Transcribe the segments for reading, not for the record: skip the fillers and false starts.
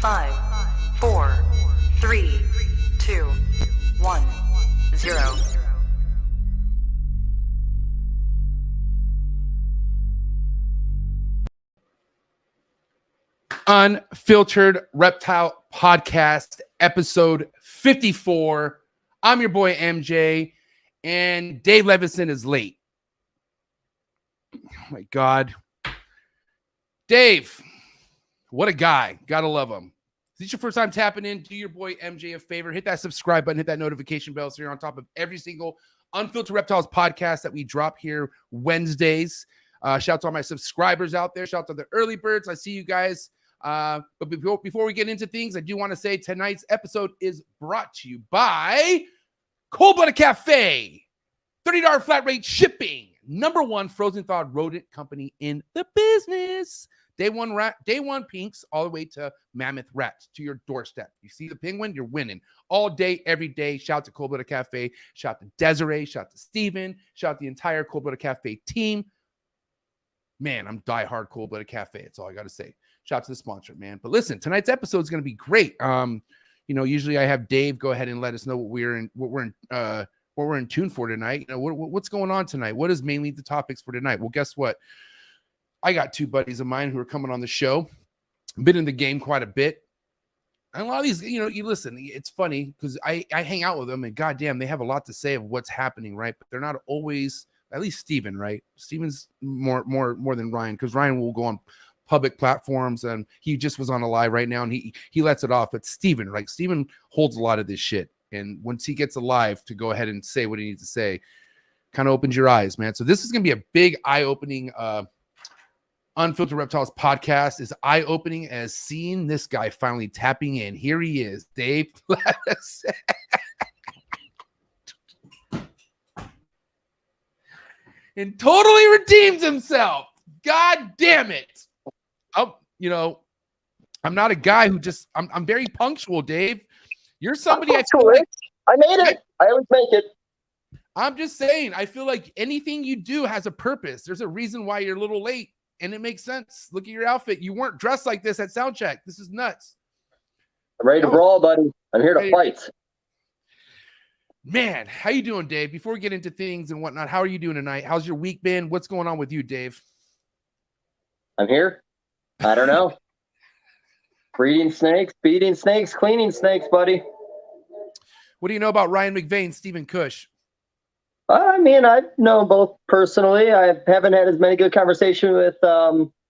5, 4, 3, 2, 1, 0. Unfiltered Reptile Podcast, episode 54. I'm your boy MJ, and Dave Levison is late. Oh my God. Dave, what a guy. Gotta love him. If this is your first time tapping in, do your boy MJ a favor. Hit that subscribe button, hit that notification bell so you're on top of every single Unfiltered Reptiles podcast that we drop here Wednesdays. Shout out to all my subscribers out there. Shout out to the early birds. I see you guys. But before we get into things, I do want to say tonight's episode is brought to you by Cold Blooded Cafe, $30 flat rate shipping, #1 frozen thawed rodent company in the business. Day one pinks all the way to mammoth rats to your doorstep. You see the penguin, you're winning all day, every day. Shout out to Cold Blooded Cafe. Shout out to Desiree. Shout out to Steven. Shout out to the entire Cold Blooded Cafe team. Man, I'm diehard Cold Blooded Cafe. That's all I got to say. Shout out to the sponsor, man. But listen, tonight's episode is going to be great. Usually I have Dave go ahead and let us know what we're in tune for tonight. You know, what's going on tonight? What is mainly the topics for tonight? Well, guess what? I got two buddies of mine who are coming on the show. Been in the game quite a bit. And a lot of these, you listen, it's funny because I hang out with them and goddamn, they have a lot to say of what's happening, right? But they're not always, at least Steven, right? Steven's more than Ryan, because Ryan will go on public platforms, and he just was on a live right now, and he lets it off. But Steven, right? Steven holds a lot of this shit, and once he gets alive to go ahead and say what he needs to say, kind of opens your eyes, man. So this is gonna be a big eye-opening Unfiltered Reptiles podcast. Is eye-opening as seeing this guy finally tapping in. Here he is, Dave. And totally redeems himself. God damn it. I'm not a guy who just, I'm very punctual, Dave. You're somebody I feel like, I made it. I always make it. I'm just saying, I feel like anything you do has a purpose. There's a reason why you're a little late, and it makes sense. Look at your outfit. You weren't dressed like this at sound check. This is nuts. I'm ready to brawl, buddy. I'm here to fight. Man, how you doing, Dave? Before we get into things and whatnot, how are you doing tonight? How's your week been? What's going on with you, Dave? I'm here. I don't know. Breeding snakes, feeding snakes, cleaning snakes, buddy. What do you know about Ryan McVeigh and Stephen Kush? I mean, I know both personally. I haven't had as many good conversations with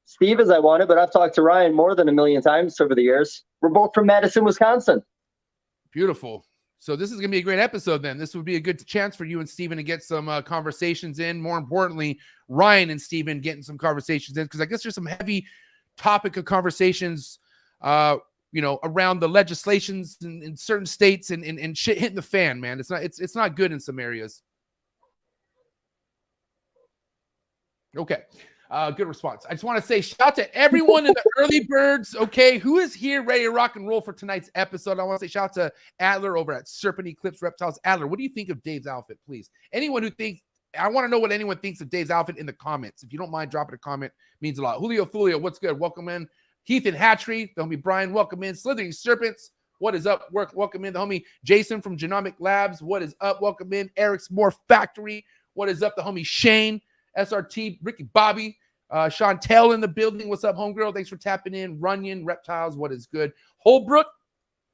Steve as I wanted, but I've talked to Ryan more than 1 million times over the years. We're both from Madison, Wisconsin. Beautiful. So this is going to be a great episode then. This would be a good chance for you and Steven to get some conversations in. More importantly, Ryan and Steven getting some conversations in, because I guess there's some heavy topic of conversations, around the legislations in certain states and shit hitting the fan, man. It's not good in some areas. Okay. Good response. I just want to say shout out to everyone in the early birds, okay, who is here ready to rock and roll for tonight's episode. I want to say shout out to Adler over at Serpent Eclipse Reptiles. Adler, what do you think of Dave's outfit, please? Anyone who thinks, I want to know what anyone thinks of Dave's outfit in the comments. If you don't mind dropping a comment, means a lot. Julio Fulio, what's good? Welcome in. Heath and Hatchery, the homie Brian, welcome in. Slithering Serpents, what is up? Welcome in. The homie Jason from Genomic Labs, what is up? Welcome in. Eric's More Factory, what is up? The homie Shane, SRT, Ricky Bobby, Chantel in the building. What's up, homegirl? Thanks for tapping in. Runyon Reptiles, what is good? Holbrook,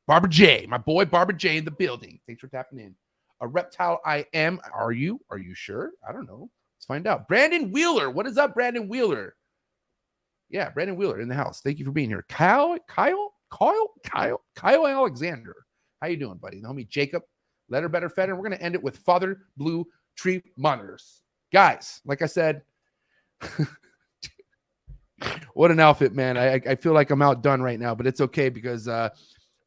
Barbara J, my boy Barbara J in the building. Thanks for tapping in. A reptile I am. Are you sure? I don't know. Let's find out. Brandon Wheeler, what is up, Brandon Wheeler? Yeah, Brandon Wheeler in the house. Thank you for being here. Kyle Alexander. How you doing, buddy? The homie Jacob, Letter Better Fed, and we're going to end it with Father Blue Tree Monitors. Guys, like I said, what an outfit, man. I feel like I'm outdone right now, but it's okay because we're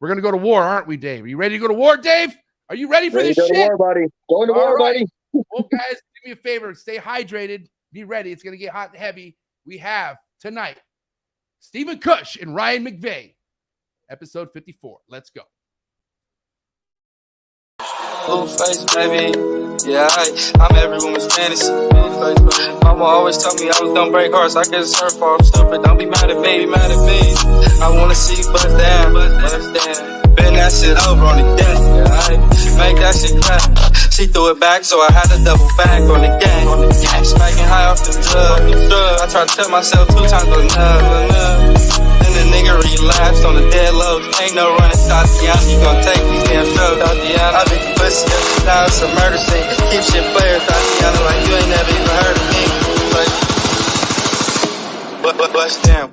going to go to war, aren't we, Dave? Are you ready to go to war, Dave? Are you ready for this shit? War, buddy. Going to war, buddy. Well, guys, do me a favor. Stay hydrated. Be ready. It's going to get hot and heavy. We have tonight Stephen Kush and Ryan McVeigh, episode 54. Let's go. Blue face, baby. Yeah, I'm every woman's fantasy. Blue face, baby. Mama always told me I was gonna break hearts. I guess her fault, stupid. Don't be mad at me, I wanna see you bust down. basic crap. She threw it back, so I had to double back on the gang. Smacking high off the drug. I tried to tell myself 2 times enough. Then the nigga relapsed on the dead low. Ain't no running, Tatiana. You gon' take these damn strokes, Tatiana. I beat the pussy up, now it's a murder scene. Keep shit player, Tatiana, like you ain't never even heard of me. But damn.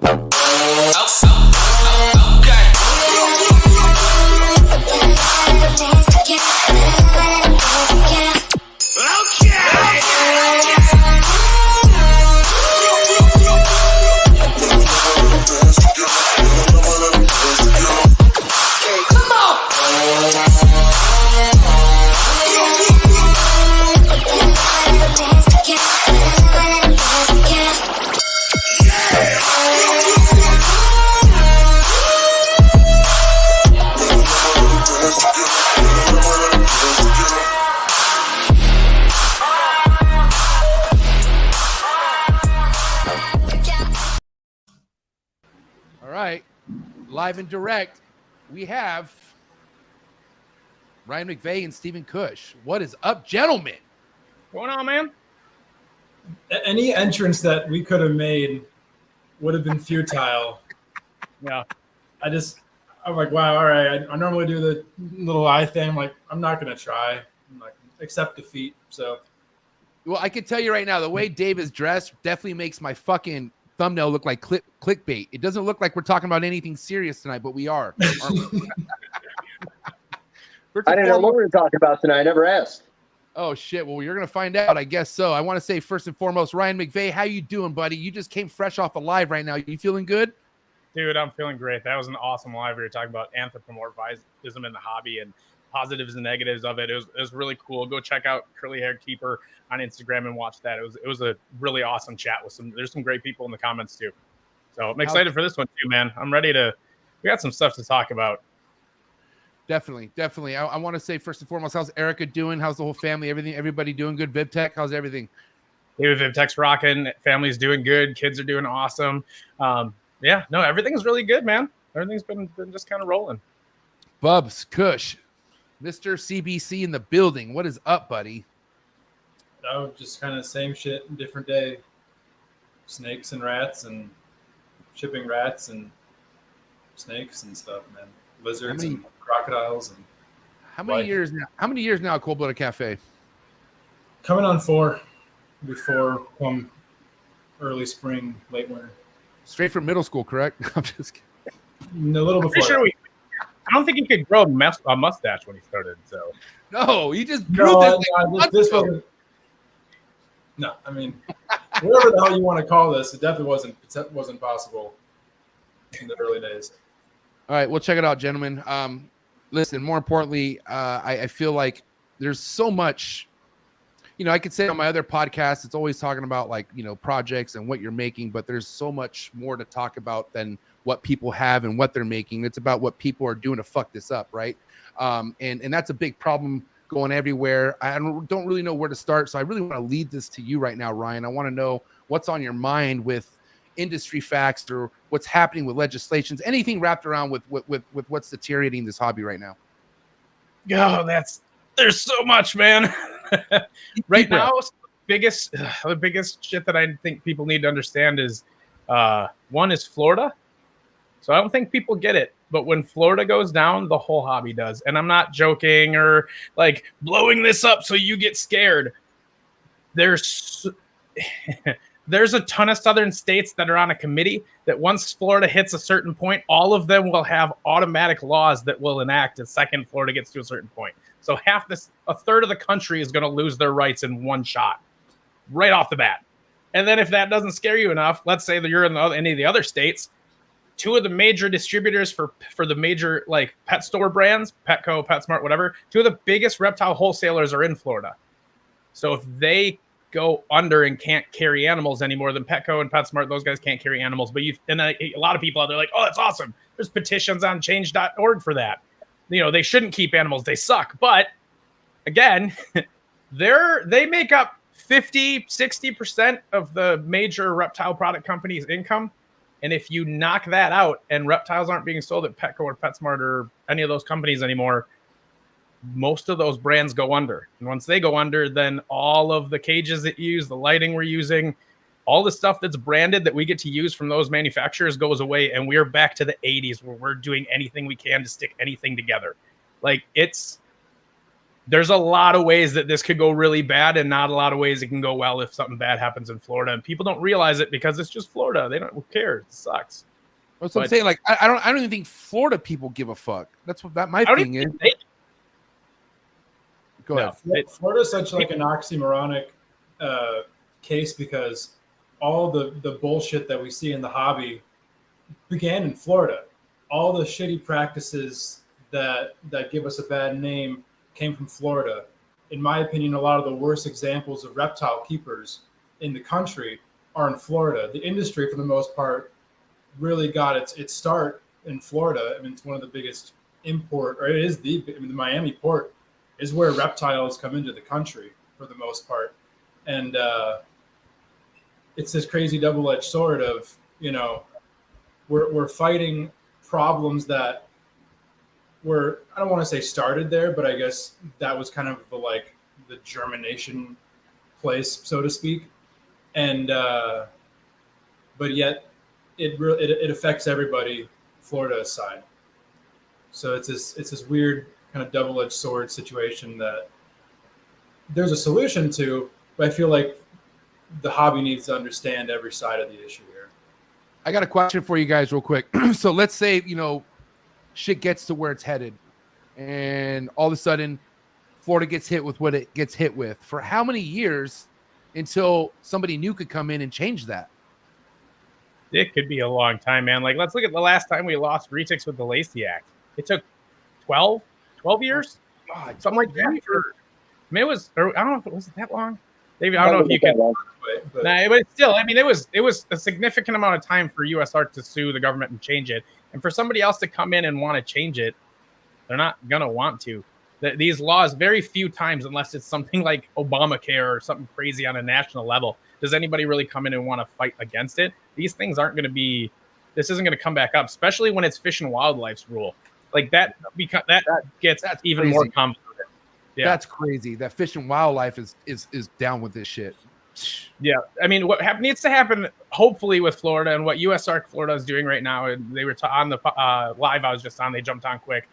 All right, live and direct, we have Ryan McVeigh and Stephen Kush. What is up, gentlemen? What's going on, man? Any entrance that we could have made would have been futile. Yeah. I'm like, wow, all right. I normally do the little eye thing. I'm like, I'm not going to try. I'm like, accept defeat. So, Well, I can tell you right now, the way Dave is dressed definitely makes my fucking thumbnail look like clickbait. It doesn't look like we're talking about anything serious tonight, but we are. Aren't we? I didn't know what we were talking about tonight. I never asked. Oh shit! Well, you're gonna find out, I guess so. I want to say first and foremost, Ryan McVeigh, how you doing, buddy? You just came fresh off a live right now. You feeling good? Dude, I'm feeling great. That was an awesome live. We were talking about anthropomorphism in the hobby and positives and negatives of it. It was really cool. Go check out Curly Haired Keeper on Instagram and watch that. It was a really awesome chat with there's some great people in the comments too. So I'm excited for this one too, man. We got some stuff to talk about. Definitely. I want to say first and foremost, how's Erica doing? How's the whole family? Everybody doing good? VivTech, how's everything? Dude, VivTech's rocking. Family's doing good. Kids are doing awesome. Yeah, no, everything's really good, man. Everything's been just kind of rolling. Bubs, Kush, Mr. CBC in the building. What is up, buddy? oh, just kind of same shit, different day. Snakes and rats and shipping rats and snakes and stuff, man. Lizards and crocodiles and how many years now? How many years now at Cold Blooded Cafe? Coming on 4 before early spring, late winter. Straight from middle school, correct? I'm just kidding. A little before. Sure I don't think he could grow a mustache when he started. So no, he just grew this wasn't. No, I mean, whatever the hell you want to call this, it definitely wasn't possible in the early days. All right, well, check it out, gentlemen. Listen, more importantly, I feel like there's so much, I could say on my other podcasts, it's always talking about projects and what you're making, but there's so much more to talk about than what people have and what they're making. It's about what people are doing to fuck this up, right? And that's a big problem going everywhere. I don't really know where to start, so I really want to lead this to you right now, Ryan. I want to know what's on your mind with industry facts or what's happening with legislations, anything wrapped around with what's deteriorating this hobby right now. Oh, there's so much, man. Right now, the biggest shit that I think people need to understand is one is Florida. So I don't think people get it, but when Florida goes down, the whole hobby does. And I'm not joking or blowing this up so you get scared. There's a ton of southern states that are on a committee that once Florida hits a certain point, all of them will have automatic laws that will enact the second Florida gets to a certain point. So a third of the country is going to lose their rights in one shot right off the bat. And then if that doesn't scare you enough, let's say that you're in any of the other states, 2 of the major distributors for the major pet store brands, Petco, PetSmart, whatever, 2 of the biggest reptile wholesalers are in Florida. So if they go under and can't carry animals anymore, then Petco and PetSmart, those guys can't carry animals. But a lot of people out there oh, that's awesome. There's petitions on change.org for that. They shouldn't keep animals. They suck. But again, they make up 50-60% of the major reptile product companies' income. And if you knock that out and reptiles aren't being sold at Petco or PetSmart or any of those companies anymore, most of those brands go under. And once they go under, then all of the cages that you use, the lighting we're using, all the stuff that's branded that we get to use from those manufacturers goes away. And we're back to the 80s where we're doing anything we can to stick anything together. Like there's a lot of ways that this could go really bad and not a lot of ways it can go well if something bad happens in Florida. And people don't realize it because it's just Florida. They don't care. It sucks. That's what I'm saying. Like, I don't even think Florida people give a fuck. That's what my thing is. Go ahead. Florida's such like an oxymoronic case because all the bullshit that we see in the hobby began in Florida. All the shitty practices that give us a bad name came from Florida. In my opinion, a lot of the worst examples of reptile keepers in the country are in Florida. The industry, for the most part, really got its start in Florida. I mean, it's one of the biggest the Miami port is where reptiles come into the country for the most part. And it's this crazy double-edged sword of, we're fighting problems that were, I don't want to say started there, but I guess that was kind of the germination place, so to speak. And, but yet it affects everybody, Florida aside. So it's this weird kind of double-edged sword situation that there's a solution to, but I feel like the hobby needs to understand every side of the issue here. I got a question for you guys real quick. So let's say, shit gets to where it's headed and all of a sudden Florida gets hit with what it gets hit with. For how many years until somebody new could come in and change that? It could be a long time, man. Like, let's look at the last time we lost retics with the Lacey Act. It took 12 years? God, something like that. I mean, it was, I don't know if it was that long. Maybe, I don't know if you can. But still, I mean, it was a significant amount of time for USARK to sue the government and change it. And for somebody else to come in and want to change it, they're not going to want to. These laws, very few times, unless it's something like Obamacare or something crazy on a national level, does anybody really come in and want to fight against it? These things aren't going to be, this isn't going to come back up, especially when it's Fish and Wildlife's rule. Like that, because that's even crazy. more complicated. Yeah. That's crazy. That Fish and Wildlife is down with this shit. Yeah, I mean, what needs to happen, hopefully, with Florida and what USARK Florida is doing right now, and they were on the live I was just on, they jumped on quick.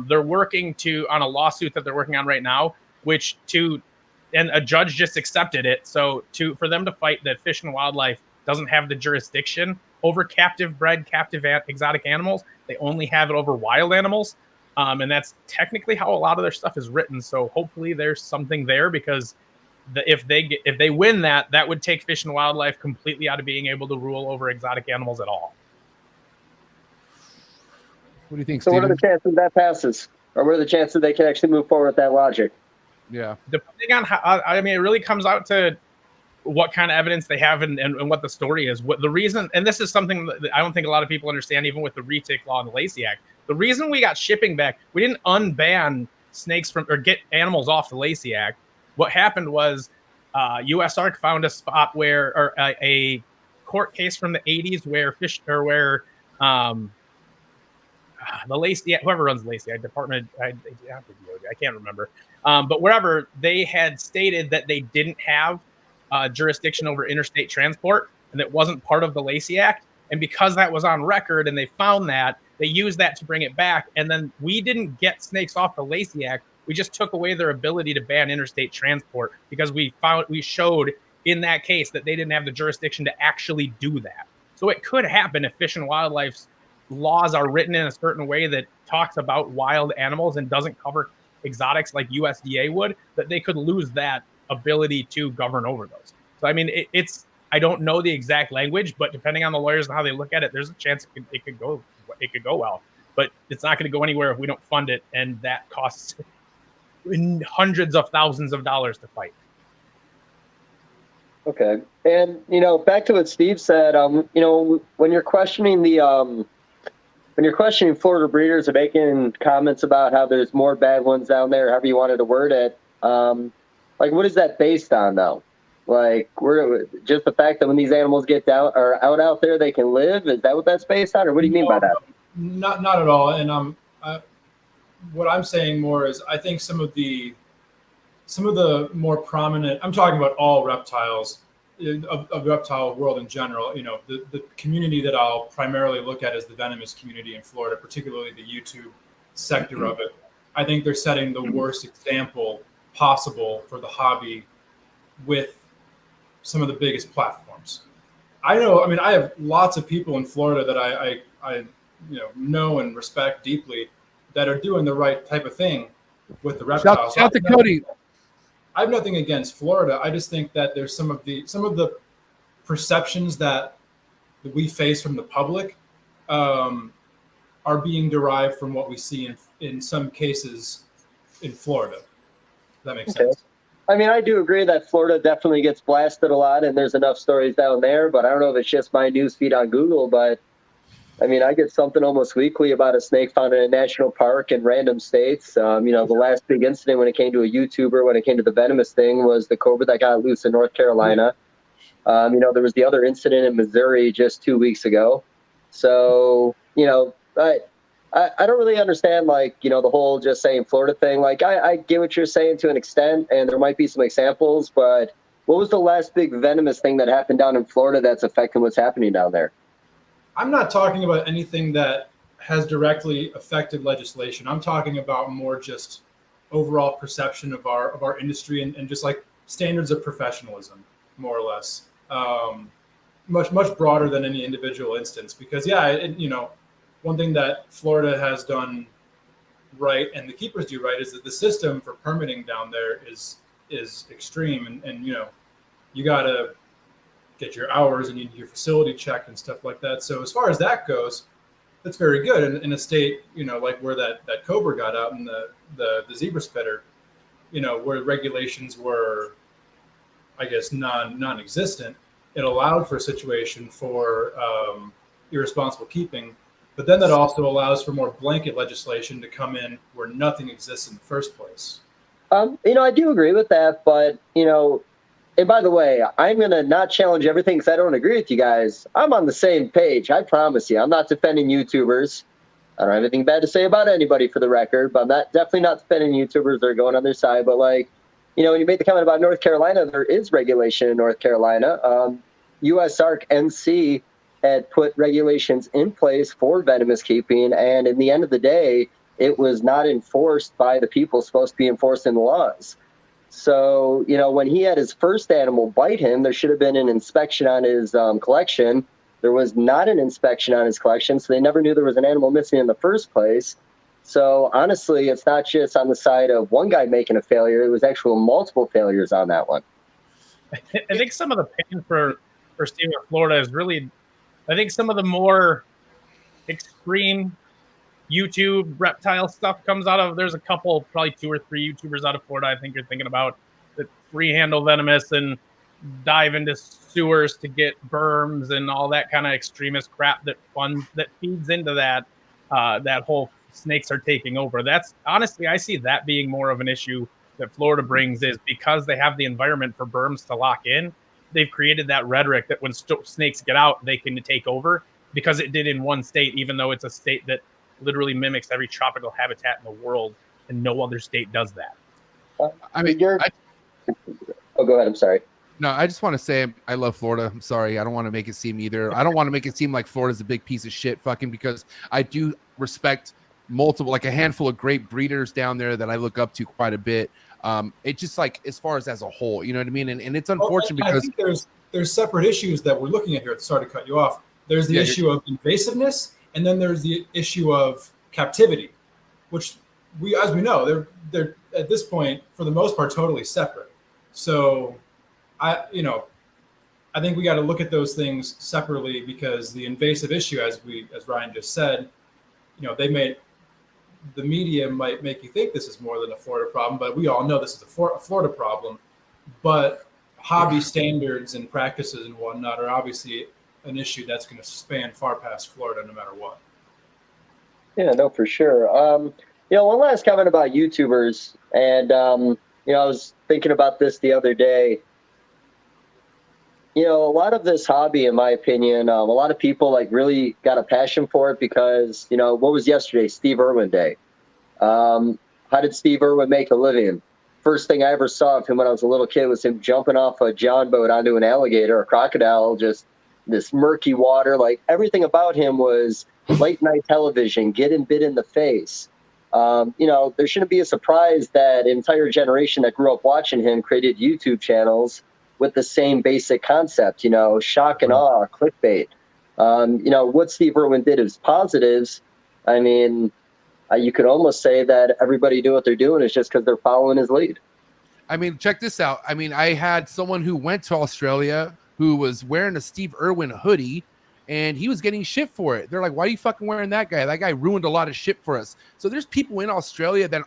They're working on a lawsuit that they're working on right now, and a judge just accepted it. So for them to fight that Fish and Wildlife doesn't have the jurisdiction over captive exotic animals, they only have it over wild animals. And that's technically how a lot of their stuff is written. So hopefully there's something there, because if they win that would take Fish and Wildlife completely out of being able to rule over exotic animals at all. What do you think, So Steven? what are the chances that passes? Or what are the chances they can actually move forward with that logic? Yeah. Depending on how, I mean, it really comes out to what kind of evidence they have and what the story is. What the reason, and this is something that I don't think a lot of people understand, even with the retic law and the Lacey Act. The reason we got shipping back, we didn't unban snakes or get animals off the Lacey Act. What happened was USARK found a spot or a court case from the 80s where the Lacey, whoever runs the Lacey department, I can't remember, but wherever, they had stated that they didn't have jurisdiction over interstate transport, and it wasn't part of the Lacey Act. And because that was on record and they found that, they used that to bring it back. And then we didn't get snakes off the Lacey Act. We just took away their ability to ban interstate transport because we showed in that case that they didn't have the jurisdiction to actually do that. So it could happen if Fish and Wildlife's laws are written in a certain way that talks about wild animals and doesn't cover exotics like USDA would, that they could lose that ability to govern over those. So, I mean, I don't know the exact language, but depending on the lawyers and how they look at it, there's a chance it could go well. But it's not going to go anywhere if we don't fund it, and that costs hundreds of thousands of dollars to fight. Okay, and back to what Steve said. When you're questioning Florida breeders or making comments about how there's more bad ones down there, however you wanted to word it, what is that based on, though? We're just the fact that when these animals get down or out there, they can live. Is that what that's based on, or what do you mean by that? Not at all. And what I'm saying more is I think some of the more prominent, I'm talking about all reptiles, of reptile world in general. You know, the community that I'll primarily look at is the venomous community in Florida, particularly the YouTube sector of it. I think they're setting the worst example possible for the hobby with some of the biggest platforms. I have lots of people in Florida that I know and respect deeply that are doing the right type of thing with the reptiles. Shout to Cody. I have nothing against Florida. I just think that there's some of the perceptions that we face from the public are being derived from what we see in some cases in Florida. If that makes sense. I mean, I do agree that Florida definitely gets blasted a lot, and there's enough stories down there. But I don't know if it's just my news feed on Google. But I mean, I get something almost weekly about a snake found in a national park in random states. The last big incident when it came to a YouTuber, when it came to the venomous thing, was the cobra that got loose in North Carolina. There was the other incident in Missouri just 2 weeks ago. So, I don't really understand, the whole just saying Florida thing. Like, I get what you're saying to an extent, and there might be some examples, but what was the last big venomous thing that happened down in Florida that's affecting what's happening down there? I'm not talking about anything that has directly affected legislation. I'm talking about more just overall perception of our industry and just like standards of professionalism, more or less. Much broader than any individual instance, because one thing that Florida has done right and the keepers do right is that the system for permitting down there is extreme, and you gotta get your hours and your facility checked and stuff like that. So as far as that goes, that's very good. In a state, like where that cobra got out and the zebra spitter, where regulations were, I guess, non-existent, it allowed for a situation for irresponsible keeping. But then that also allows for more blanket legislation to come in where nothing exists in the first place. I do agree with that, but, and by the way, I'm going to not challenge everything because I don't agree with you guys. I'm on the same page. I promise you. I'm not defending YouTubers. I don't have anything bad to say about anybody, for the record, but I'm definitely not defending YouTubers that are going on their side. But when you made the comment about North Carolina, there is regulation in North Carolina. USARK NC had put regulations in place for venomous keeping, and in the end of the day, it was not enforced by the people supposed to be enforcing the laws. So, when he had his first animal bite him, there should have been an inspection on his collection. There was not an inspection on his collection, so they never knew there was an animal missing in the first place. So, honestly, it's not just on the side of one guy making a failure. It was actual multiple failures on that one. I think some of the pain for Steve in Florida is really, I think some of the more extreme YouTube reptile stuff comes out of, there's a couple, probably 2 or 3 YouTubers out of Florida I think you're thinking about, that free-handle venomous and dive into sewers to get berms and all that kind of extremist crap that feeds into that whole snakes are taking over. That's honestly, I see that being more of an issue that Florida brings, is because they have the environment for berms to lock in. They've created that rhetoric that when snakes get out, they can take over, because it did in one state, even though it's a state that literally mimics every tropical habitat in the world, and no other state does that. Go ahead. I'm sorry. No, I just want to say I love Florida. I'm sorry. I don't want to make it seem either. I don't want to make it seem like Florida's a big piece of shit because I do respect multiple, like a handful of great breeders down there that I look up to quite a bit. It's just like, as far as a whole, you know what I mean? And it's unfortunate because I think there's separate issues that we're looking at here. Sorry to cut you off. There's the issue of invasiveness, and then there's the issue of captivity, which as we know, they're at this point, for the most part, totally separate. So I think we got to look at those things separately, because the invasive issue, as Ryan just said, the media might make you think this is more than a Florida problem, but we all know this is a Florida problem. But hobby standards and practices and whatnot are obviously an issue that's going to span far past Florida, no matter what. Yeah, no, for sure. One last comment about YouTubers, and I was thinking about this the other day. A lot of this hobby, in my opinion, a lot of people really got a passion for it because, what was yesterday? Steve Irwin Day. How did Steve Irwin make a living? First thing I ever saw of him when I was a little kid was him jumping off a john boat onto an alligator, a crocodile, just this murky water. Like everything about him was late night television, getting bit in the face. There shouldn't be a surprise that an entire generation that grew up watching him created YouTube channels with the same basic concept, shock and awe, clickbait. What Steve Irwin did is positives. I mean, you could almost say that everybody doing what they're doing is just because they're following his lead. I mean, check this out. I mean, I had someone who went to Australia who was wearing a Steve Irwin hoodie, and he was getting shit for it. They're like, why are you fucking wearing that guy? That guy ruined a lot of shit for us. So there's people in Australia that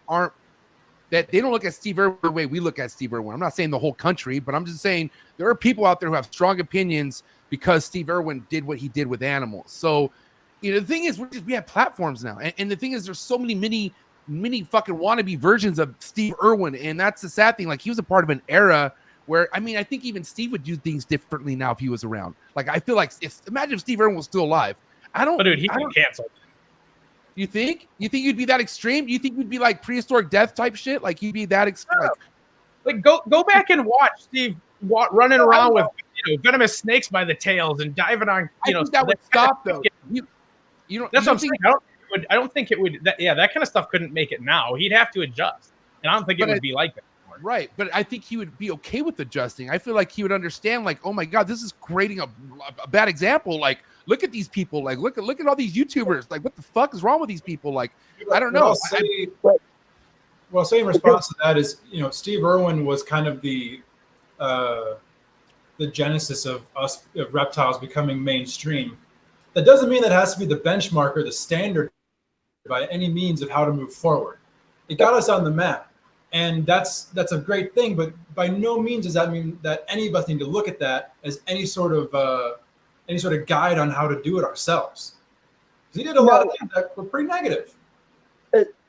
they don't look at Steve Irwin the way we look at Steve Irwin. I'm not saying the whole country, but I'm just saying there are people out there who have strong opinions because Steve Irwin did what he did with animals. So, the thing is, we have platforms now. And the thing is, there's so many mini fucking wannabe versions of Steve Irwin. And that's the sad thing. Like, he was a part of an era where, I mean, I think even Steve would do things differently now if he was around. Like, I feel like, imagine if Steve Irwin was still alive. Dude, he'd be canceled. You think? You think you'd be that extreme? Do you think you'd be like prehistoric death type shit? Like, he'd be that extreme? Like, go back and watch Steve running around with venomous snakes by the tails and diving on. I think that would stop though. That's what I'm saying. I don't think it would. That kind of stuff couldn't make it now. He'd have to adjust, and I don't think it would be like that anymore. Right, but I think he would be okay with adjusting. I feel like he would understand. Like, oh my god, this is creating a bad example. Like, look at these people. Like, look at all these YouTubers. Like, what the fuck is wrong with these people? Like, I don't know. Well, say in response to that is, Steve Irwin was kind of the genesis of reptiles becoming mainstream. That doesn't mean that has to be the benchmark or the standard by any means of how to move forward. It got us on the map, and that's a great thing. But by no means does that mean that any of us need to look at that as any sort of guide on how to do it ourselves. He did a lot of things that were pretty negative.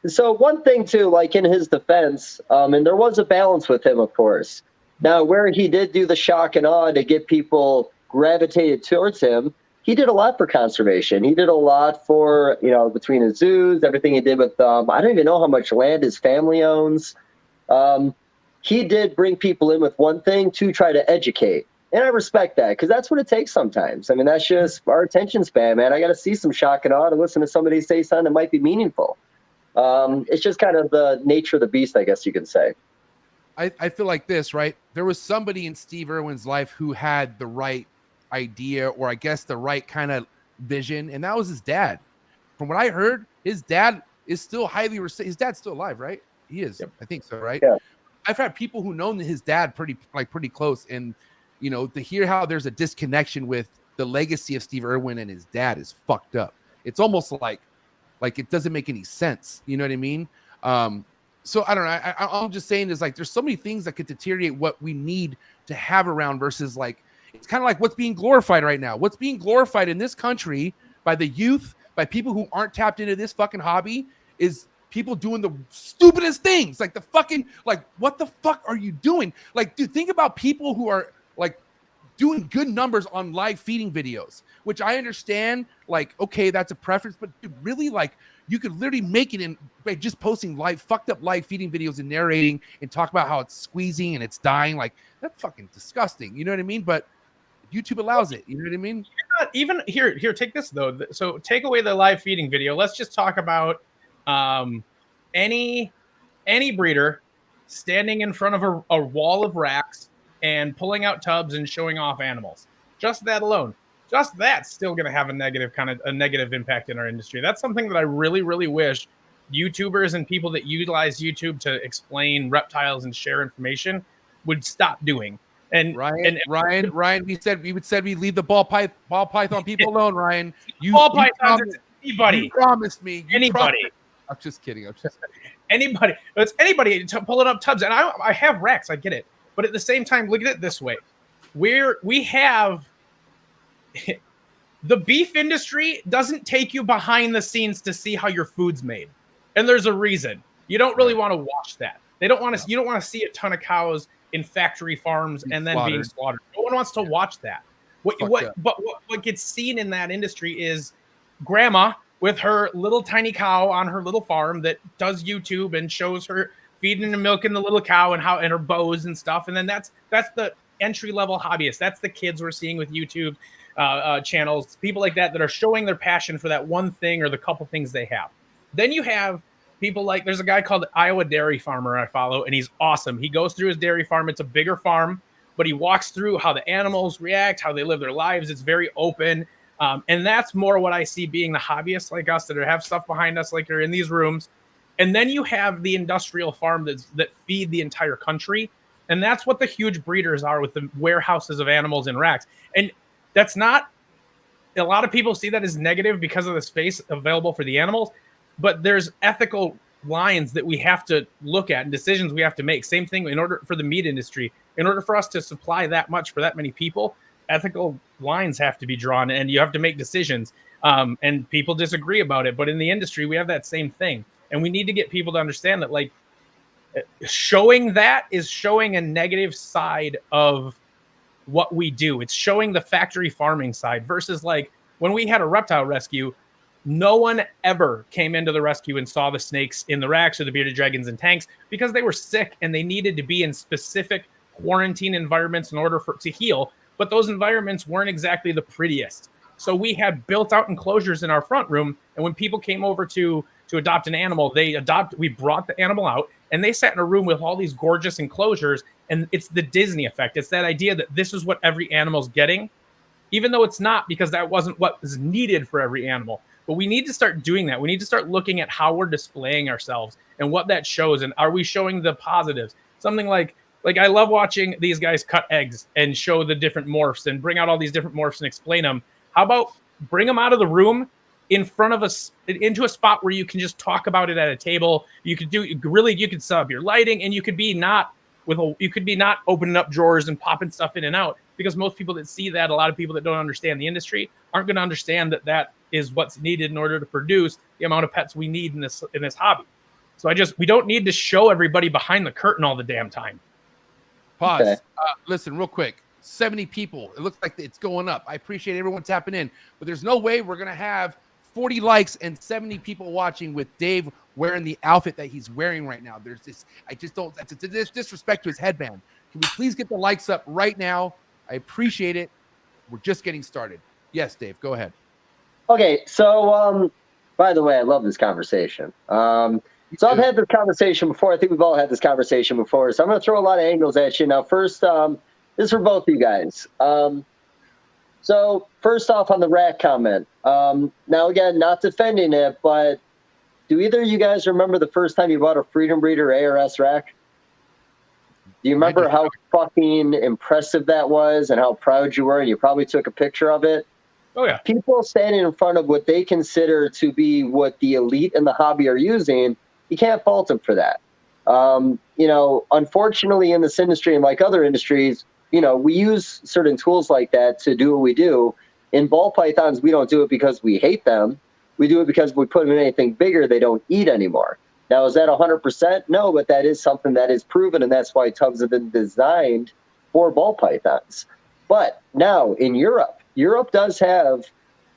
So one thing too, like in his defense, and there was a balance with him, of course. Now, where he did do the shock and awe to get people gravitated towards him, he did a lot for conservation. He did a lot for, between the zoos, everything he did with, I don't even know how much land his family owns. He did bring people in with one thing to try to educate. And I respect that because that's what it takes sometimes. I mean, that's just our attention span, man. I got to see some shock and awe to listen to somebody say something that might be meaningful. It's just kind of the nature of the beast, I guess you can say. I feel like this, right? There was somebody in Steve Irwin's life who had the right idea, or I guess the right kind of vision, and that was his dad. From what I heard, his dad is still his dad's still alive, right? He is. Yep. I think so, right? Yeah. I've had people who know his dad pretty close, and to hear how there's a disconnection with the legacy of Steve Irwin and his dad is fucked up. It's almost like it doesn't make any sense. You know what I mean? So I don't know. I'm just saying is like there's so many things that could deteriorate what we need to have around versus like it's kind of like what's being glorified right now. What's being glorified in this country by the youth, by people who aren't tapped into this fucking hobby is people doing the stupidest things. Like the fucking, like, what the fuck are you doing? Like, dude, think about people who are like doing good numbers on live feeding videos, which I understand. Like, okay, that's a preference, but dude, really, like, you could literally make it in by just posting fucked up live feeding videos and narrating and talk about how it's squeezing and it's dying. Like, that's fucking disgusting. You know what I mean? But YouTube allows it. You know what I mean? Even here, take this though. So take away the live feeding video. Let's just talk about any breeder standing in front of a wall of racks and pulling out tubs and showing off animals. Just that alone. Just that's still going to have a negative impact in our industry. That's something that I really, really wish YouTubers and people that utilize YouTube to explain reptiles and share information would stop doing. And Ryan, we said we leave the ball python people alone. Ryan, ball pythons. Anybody? You promised me. Anybody? I'm just kidding. Anybody. It's anybody pulling up tubs, and I have racks. I get it, but at the same time, look at it this way: we have. The beef industry doesn't take you behind the scenes to see how your food's made. And there's a reason. You don't really want to watch that. They don't want to, you don't want to see a ton of cows in factory farms and then being slaughtered. No one wants to watch that. What gets seen in that industry is grandma with her little tiny cow on her little farm that does YouTube and shows her feeding and milking the little cow and her bows and stuff. And then that's the entry level hobbyist. That's the kids we're seeing with YouTube channels, people like that are showing their passion for that one thing or the couple things they have. Then you have people like, there's a guy called Iowa Dairy Farmer I follow, and he's awesome. He goes through his dairy farm. It's a bigger farm, but he walks through how the animals react, how they live their lives. It's very open. And that's more what I see being the hobbyists like us that have stuff behind us, like they're in these rooms. And then you have the industrial farm that feed the entire country. And that's what the huge breeders are, with the warehouses of animals in racks. And that's not, a lot of people see that as negative because of the space available for the animals, but there's ethical lines that we have to look at and decisions we have to make. Same thing in order for the meat industry. In order for us to supply that much for that many people, ethical lines have to be drawn and you have to make decisions. And people disagree about it. But in the industry, we have that same thing. And we need to get people to understand that, like, showing that is showing a negative side of what we do. It's showing the factory farming side versus, like, when we had a reptile rescue, no one ever came into the rescue and saw the snakes in the racks or the bearded dragons in tanks because they were sick and they needed to be in specific quarantine environments in order to heal. But those environments weren't exactly the prettiest. So we had built out enclosures in our front room. And when people came over to adopt an animal, we brought the animal out and they sat in a room with all these gorgeous enclosures. And it's the Disney effect. It's that idea that this is what every animal's getting, even though it's not, because that wasn't what was needed for every animal. But we need to start doing that. We need to start looking at how we're displaying ourselves and what that shows. And are we showing the positives? Something like I love watching these guys cut eggs and show the different morphs and bring out all these different morphs and explain them. How about bring them out of the room in front of us into a spot where you can just talk about it at a table. You could set up your lighting, and you could be not opening up drawers and popping stuff in and out, because most people that see that, a lot of people that don't understand the industry, aren't going to understand that is what's needed in order to produce the amount of pets we need in this hobby. So we don't need to show everybody behind the curtain all the damn time. Pause. Okay. Listen, real quick. 70 people. It looks like it's going up. I appreciate everyone tapping in, but there's no way we're going to have 40 likes and 70 people watching with Dave wearing the outfit that he's wearing right now. There's this, that's disrespect to his headband. Can we please get the likes up right now? I appreciate it. We're just getting started. Yes, Dave, go ahead. Okay, so by the way, I love this conversation. So I've had this conversation before. I think we've all had this conversation before. So I'm going to throw a lot of angles at you. Now, first, this is for both of you guys. So first off, on the rack comment. Now, again, not defending it, but do either of you guys remember the first time you bought a Freedom Breeder ARS rack? Do you remember how fucking impressive that was and how proud you were, and you probably took a picture of it? Oh, yeah. People standing in front of what they consider to be what the elite in the hobby are using, you can't fault them for that. Unfortunately, in this industry and like other industries, we use certain tools like that to do what we do. In ball pythons, we don't do it because we hate them. We do it because we put them in anything bigger, they don't eat anymore. Now, is that 100%? No, but that is something that is proven, and that's why tubs have been designed for ball pythons. But now in Europe does have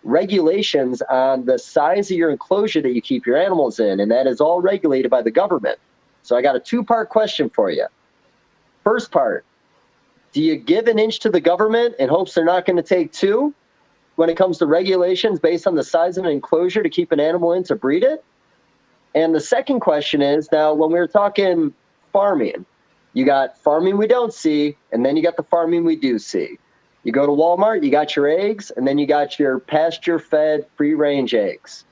regulations on the size of your enclosure that you keep your animals in, and that is all regulated by the government. So I got a two-part question for you. First part, do you give an inch to the government in hopes they're not going to take two when it comes to regulations based on the size of an enclosure to keep an animal in to breed it? And the second question is, now when we were talking farming, you got farming we don't see, and then you got the farming we do see. You go to Walmart, you got your eggs, and then you got your pasture-fed, free-range eggs.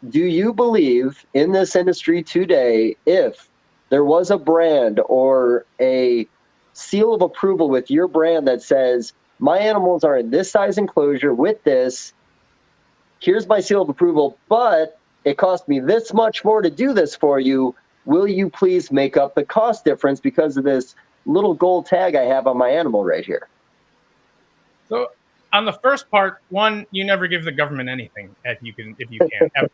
Do you believe in this industry today, if there was a brand or a seal of approval with your brand that says, my animals are in this size enclosure with this, here's my seal of approval, but it cost me this much more to do this for you, will you please make up the cost difference because of this little gold tag I have on my animal right here? So on the first part, one, you never give the government anything if you can.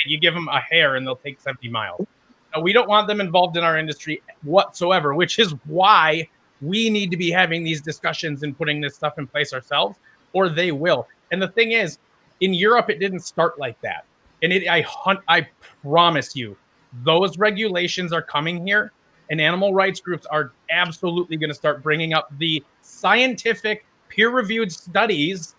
You give them a hair and they'll take 70 miles. Now, we don't want them involved in our industry whatsoever, which is why we need to be having these discussions and putting this stuff in place ourselves, or they will. And the thing is, In Europe, it didn't start like that. And I promise you, those regulations are coming here, and animal rights groups are absolutely going to start bringing up the scientific peer-reviewed studies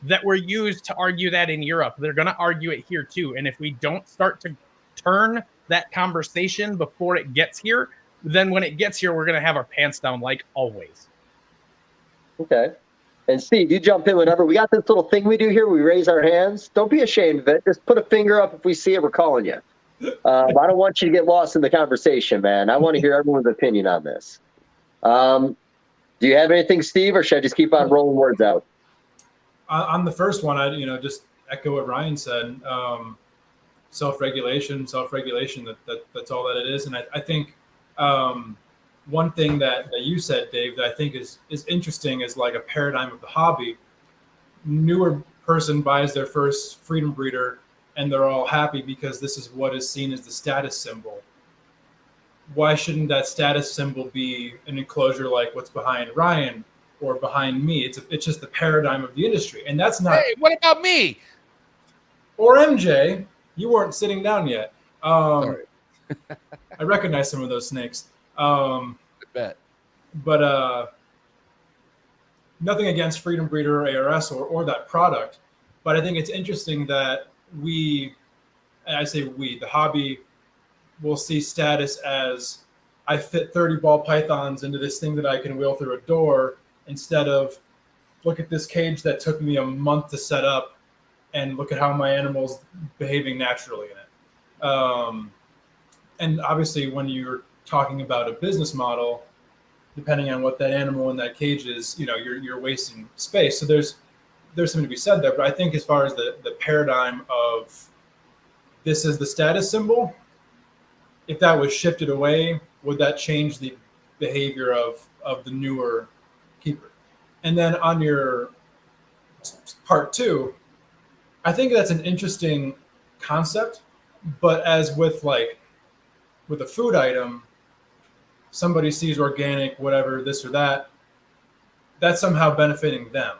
that were used to argue that in Europe. They're going to argue it here too. And if we don't start to turn that conversation before it gets here, then when it gets here, we're going to have our pants down like always. Okay. And Steve, you jump in whenever. We got this little thing we do here. We raise our hands. Don't be ashamed of it. Just put a finger up if we see it. We're calling you. I don't want you to get lost in the conversation, man. I want to hear everyone's opinion on this. Do you have anything, Steve, or should I just keep on rolling words out? On the first one, I just echo what Ryan said. Self-regulation. That's all that it is. And I think one thing that you said, Dave, that I think is interesting is like a paradigm of the hobby. Newer person buys their first freedom breeder and they're all happy because this is what is seen as the status symbol. Why shouldn't that status symbol be an enclosure like what's behind Ryan or behind me? It's just the paradigm of the industry. And that's not... Hey, what about me? Or MJ, you weren't sitting down yet. Sorry. I recognize some of those snakes. I bet. But nothing against Freedom Breeder or ARS or that product. But I think it's interesting that the hobby will see status as I fit 30 ball pythons into this thing that I can wheel through a door, instead of look at this cage that took me a month to set up and look at how my animal's behaving naturally in it. And obviously when you're talking about a business model, depending on what that animal in that cage is, you're wasting space. So there's something to be said there. But I think as far as the paradigm of this is the status symbol, if that was shifted away, would that change the behavior of the newer keeper? And then on your part two, I think that's an interesting concept. But as with a food item, somebody sees organic, whatever, this or that, that's somehow benefiting them.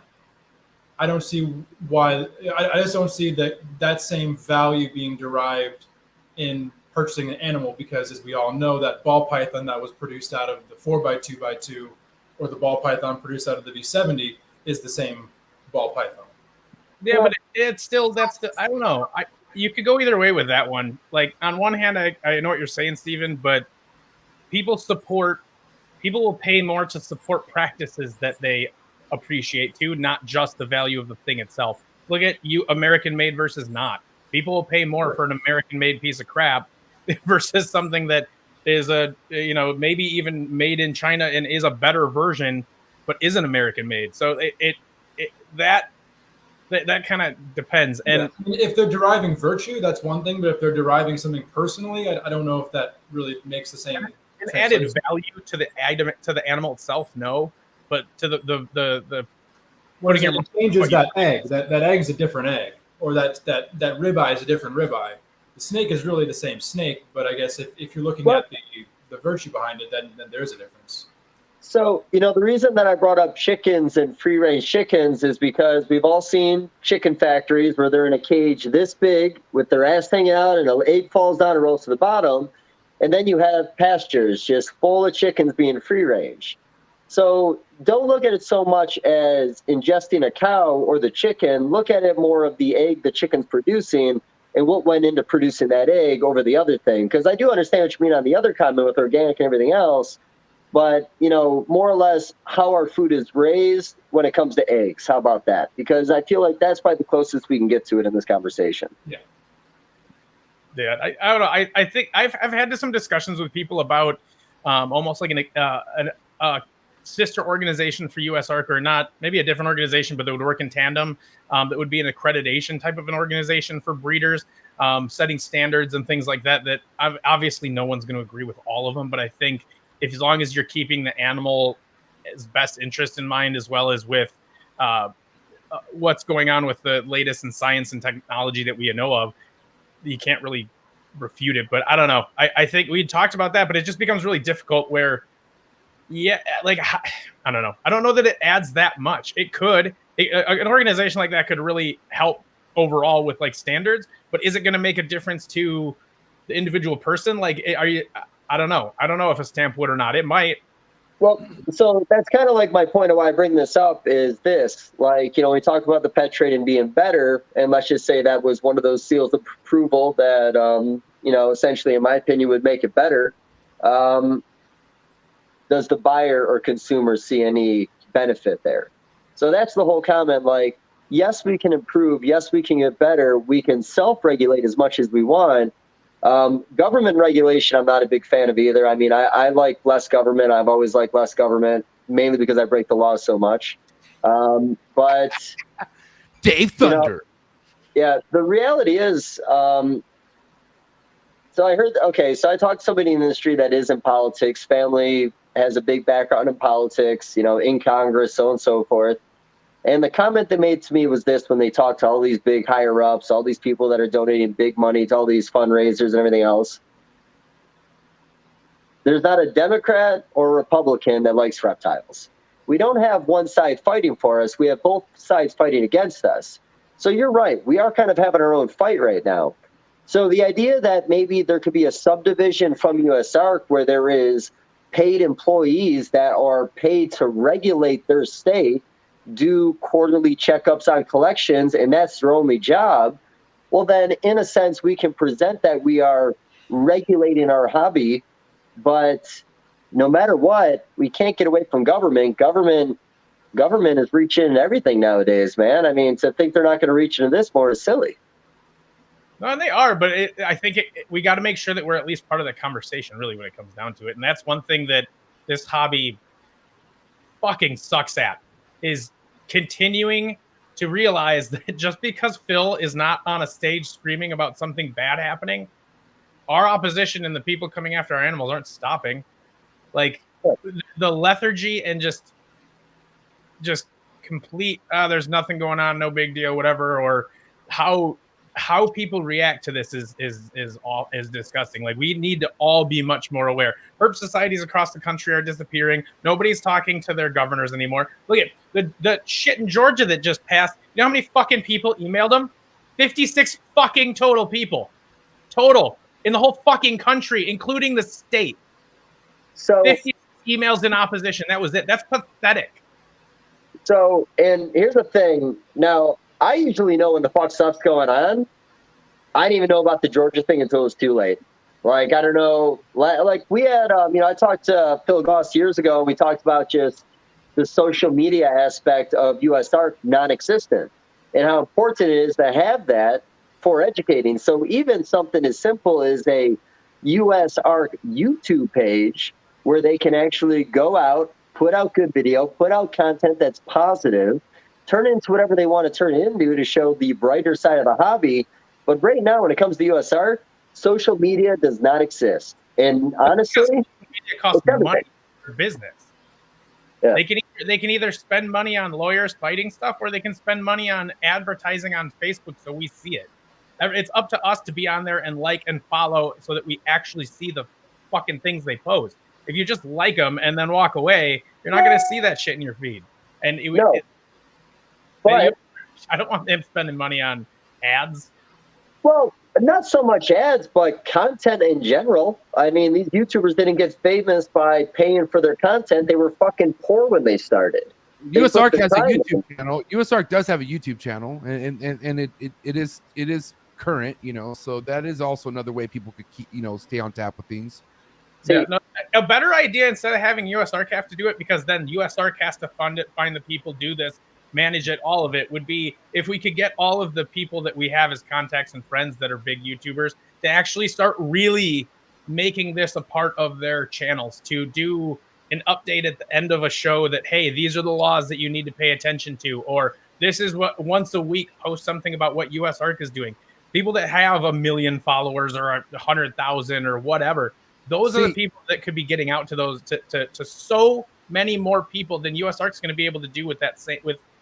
I don't see why. I just don't see that same value being derived in purchasing an animal, because as we all know, that ball python that was produced out of the 4x2x2 or the ball python produced out of the V70 is the same ball python. Yeah, but it's still, I don't know. You could go either way with that one. Like, on one hand, I know what you're saying, Steven, but people will pay more to support practices that they appreciate too, not just the value of the thing itself. Look at you, American made versus not. People will pay more for an American made piece of crap versus something that is maybe even made in China and is a better version, but isn't American made. So that kind of depends. And if they're deriving virtue, that's one thing. But if they're deriving something personally, I don't know if that really makes the same. An added value to the item, to the animal itself, no. But to the what again, it changes that egg. That egg's a different egg, or that ribeye is a different ribeye. The snake is really the same snake, but I guess if you're looking at the virtue behind it, then there's a difference. So, the reason that I brought up chickens and free-range chickens is because we've all seen chicken factories where they're in a cage this big with their ass hanging out and an egg falls down and rolls to the bottom. And then you have pastures just full of chickens being free-range. So don't look at it so much as ingesting a cow or the chicken. Look at it more of the egg the chicken's producing and what went into producing that egg over the other thing. Because I do understand what you mean on the other comment with organic and everything else. But, more or less how our food is raised when it comes to eggs. How about that? Because I feel like that's probably the closest we can get to it in this conversation. Yeah. Yeah, I don't know. I think I've had some discussions with people about almost like a sister organization for USARK, or not, maybe a different organization, but that would work in tandem. That would be an accreditation type of an organization for breeders, setting standards and things like that. That obviously no one's going to agree with all of them, but I think as long as you're keeping the animal's best interest in mind, as well as with what's going on with the latest in science and technology that we know of, you can't really refute it. But I don't know. I think we talked about that, but it just becomes really difficult where, I don't know. I don't know that it adds that much. It could. An organization like that could really help overall with like standards, but is it going to make a difference to the individual person? Like, I don't know if a stamp would or not. It might. Well, so that's kind of like my point of why I bring this up is this. Like, we talk about the pet trade and being better, and let's just say that was one of those seals of approval that, essentially, in my opinion, would make it better. Does the buyer or consumer see any benefit there? So that's the whole comment. Like, yes, we can improve. Yes, we can get better. We can self-regulate as much as we want. Government regulation, I'm not a big fan of either. I mean, I like less government. I've always liked less government, mainly because I break the law so much. But Dave Thunder. The reality is, so I heard, so I talked to somebody in the industry that is in politics, family has a big background in politics, in Congress, so on and so forth. And the comment they made to me was this when they talked to all these big higher ups, all these people that are donating big money to all these fundraisers and everything else. There's not a Democrat or Republican that likes reptiles. We don't have one side fighting for us. We have both sides fighting against us. So you're right. We are kind of having our own fight right now. So the idea that maybe there could be a subdivision from USARK where there is paid employees that are paid to regulate their state, do quarterly checkups on collections, and that's their only job, well, then in a sense, we can present that we are regulating our hobby, but no matter what, we can't get away from government. Government is reaching into everything nowadays, man. I mean, to think they're not going to reach into this more is silly. No, they are, but I think we got to make sure that we're at least part of the conversation, really, when it comes down to it. And that's one thing that this hobby fucking sucks at, is continuing to realize that just because Phil is not on a stage screaming about something bad happening, our opposition and the people coming after our animals aren't stopping. Like, the lethargy and just complete, there's nothing going on, no big deal, whatever, or how people react to this is disgusting. Like, we need to all be much more aware. Herp societies across the country are disappearing. Nobody's talking to their governors anymore. Look at the shit in Georgia that just passed. You know how many fucking people emailed them? 56 fucking total people. Total. In the whole fucking country, including the state. So 50 emails in opposition. That was it. That's pathetic. So, and here's the thing. Now, I usually know when the fuck stuff's going on. I didn't even know about the Georgia thing until it was too late. Like, I don't know. Like we had, I talked to Phil Goss years ago, and we talked about just the social media aspect of USARK non-existent and how important it is to have that for educating. So even something as simple as a USARK YouTube page where they can actually go out, put out good video, put out content that's positive, turn it into whatever they want to turn it into to show the brighter side of the hobby. But right now, when it comes to USARK, social media does not exist. And honestly, social media costs money for business. Yeah. They can either spend money on lawyers fighting stuff, or they can spend money on advertising on Facebook so we see it. It's up to us to be on there and like and follow so that we actually see the fucking things they post. If you just like them and then walk away, you're not going to see that shit in your feed. And I don't want them spending money on ads. Well, not so much ads, but content in general. I mean, these YouTubers didn't get famous by paying for their content. They were fucking poor when they started. USARK has a YouTube channel. USARK does have a YouTube channel, and it is current, so that is also another way people could keep, stay on tap with things. Yeah, no, a better idea, instead of having USARK have to do it, because then USARK has to fund it, find the people, do this, manage it, all of it, would be if we could get all of the people that we have as contacts and friends that are big YouTubers to actually start really making this a part of their channels, to do an update at the end of a show that, hey, these are the laws that you need to pay attention to, or this is what once a week post something about what USARK is doing. People that have 1 million followers or 100,000 or whatever, those are the people that could be getting out to those to so many more people than USARK is going to be able to do with that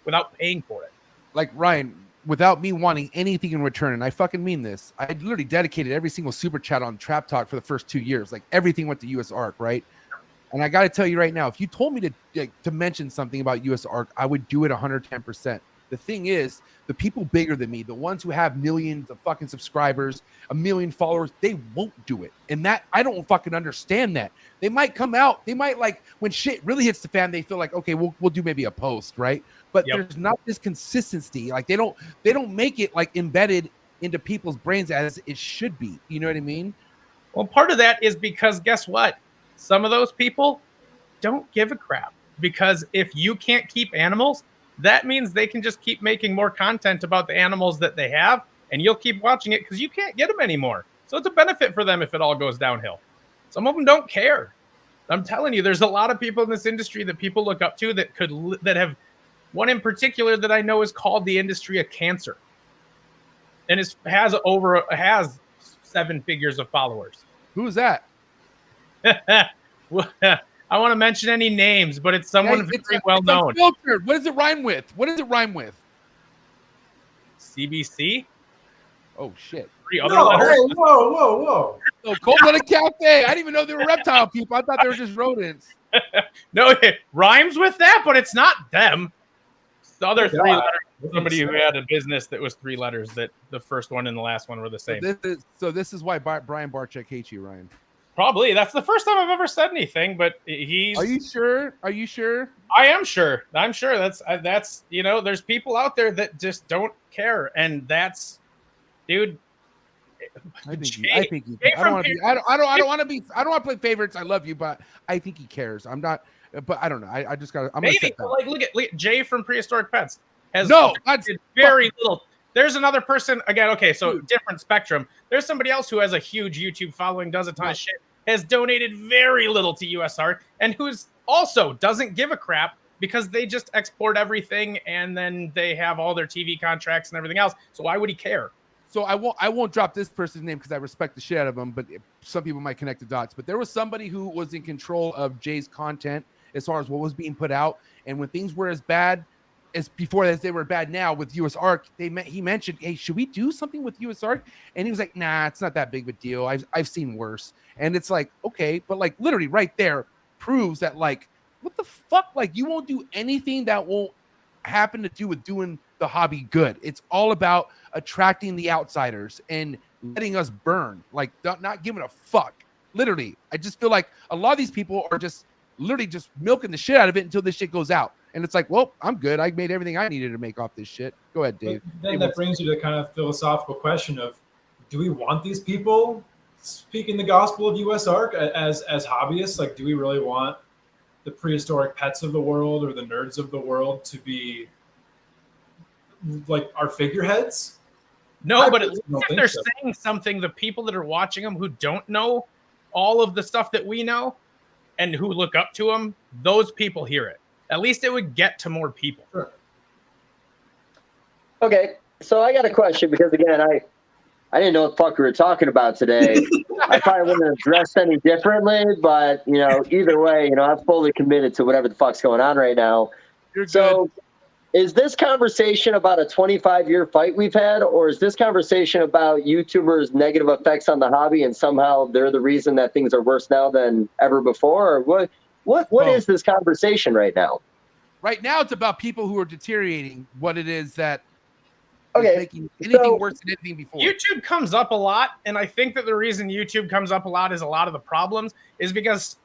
without paying for it. Like, Ryan, without me wanting anything in return, and I fucking mean this, I literally dedicated every single super chat on Trap Talk for the first 2 years. Like, everything went to USARK, right? And I got to tell you right now, if you told me to mention something about USARK, I would do it 110%. The thing is, the people bigger than me, the ones who have millions of fucking subscribers, 1 million followers, they won't do it. And that, I don't fucking understand that. They might come out, they might like, when shit really hits the fan, they feel like, okay, we'll do maybe a post, right? But there's not this consistency. Like they don't make it like embedded into people's brains as it should be. You know what I mean? Well, part of that is because guess what? Some of those people don't give a crap, because if you can't keep animals, that means they can just keep making more content about the animals that they have, and you'll keep watching it because you can't get them anymore. So it's a benefit for them if it all goes downhill. Some of them don't care. I'm telling you, there's a lot of people in this industry that people look up to that have one in particular that I know is called the industry of cancer, and has 7 figures of followers. Who is that? Well, I want to mention any names, but it's someone very well known. Filtered. What does it rhyme with? CBC? Oh shit! 3 other letters. Whoa. Oh, Cold-Blooded Cafe. I didn't even know they were reptile people. I thought they were just rodents. No, it rhymes with that, but it's not them. It's the other 3 letters. Somebody who had a business that was 3 letters. That the first one and the last one were the same. So this is why Brian Barczyk hates you, Ryan. Probably. That's the first time I've ever said anything, but he's... Are you sure? I am sure. I'm sure. That's there's people out there that just don't care, and that's, dude. I think he I don't want to play favorites. I love you, but I think he cares. I'm not, but I don't know. I just got. I'm maybe like look at Jay from Prehistoric Pets has very little. There's another person again. Okay, so different spectrum. There's somebody else who has a huge YouTube following, does a ton of shit, has donated very little to USARK, and who's also doesn't give a crap because they just export everything and then they have all their TV contracts and everything else. So why would he care? So I won't drop this person's name because I respect the shit out of him, but some people might connect the dots. But there was somebody who was in control of Jay's content as far as what was being put out, and when things were as bad as before as they were bad now with USARK, he mentioned, hey, should we do something with USARK? And he was like, nah, it's not that big of a deal. I've seen worse. And it's like, okay, but like literally right there proves that like, what the fuck? Like you won't do anything that won't happen to do with doing the hobby good. It's all about attracting the outsiders and letting us burn, like not giving a fuck. Literally, I just feel like a lot of these people are just literally just milking the shit out of it until this shit goes out. And it's like, well, I'm good. I made everything I needed to make off this shit. Go ahead, Dave. But then that brings you to kind of philosophical question of, do we want these people speaking the gospel of USARK as hobbyists? Like, do we really want the prehistoric pets of the world or the nerds of the world to be like our figureheads? No, but at least if they're saying something, the people that are watching them who don't know all of the stuff that we know and who look up to them, those people hear it. At least it would get to more people. Sure. Okay, so I got a question because again, I didn't know what the fuck we were talking about today. I probably wouldn't have dressed any differently, but either way, I'm fully committed to whatever the fuck's going on right now. So is this conversation about a 25-year fight we've had, or is this conversation about YouTubers' negative effects on the hobby and somehow they're the reason that things are worse now than ever before? Or what is this conversation right now? Right now, it's about people who are deteriorating what it is that is making anything worse than anything before. YouTube comes up a lot, and I think that the reason YouTube comes up a lot is a lot of the problems is because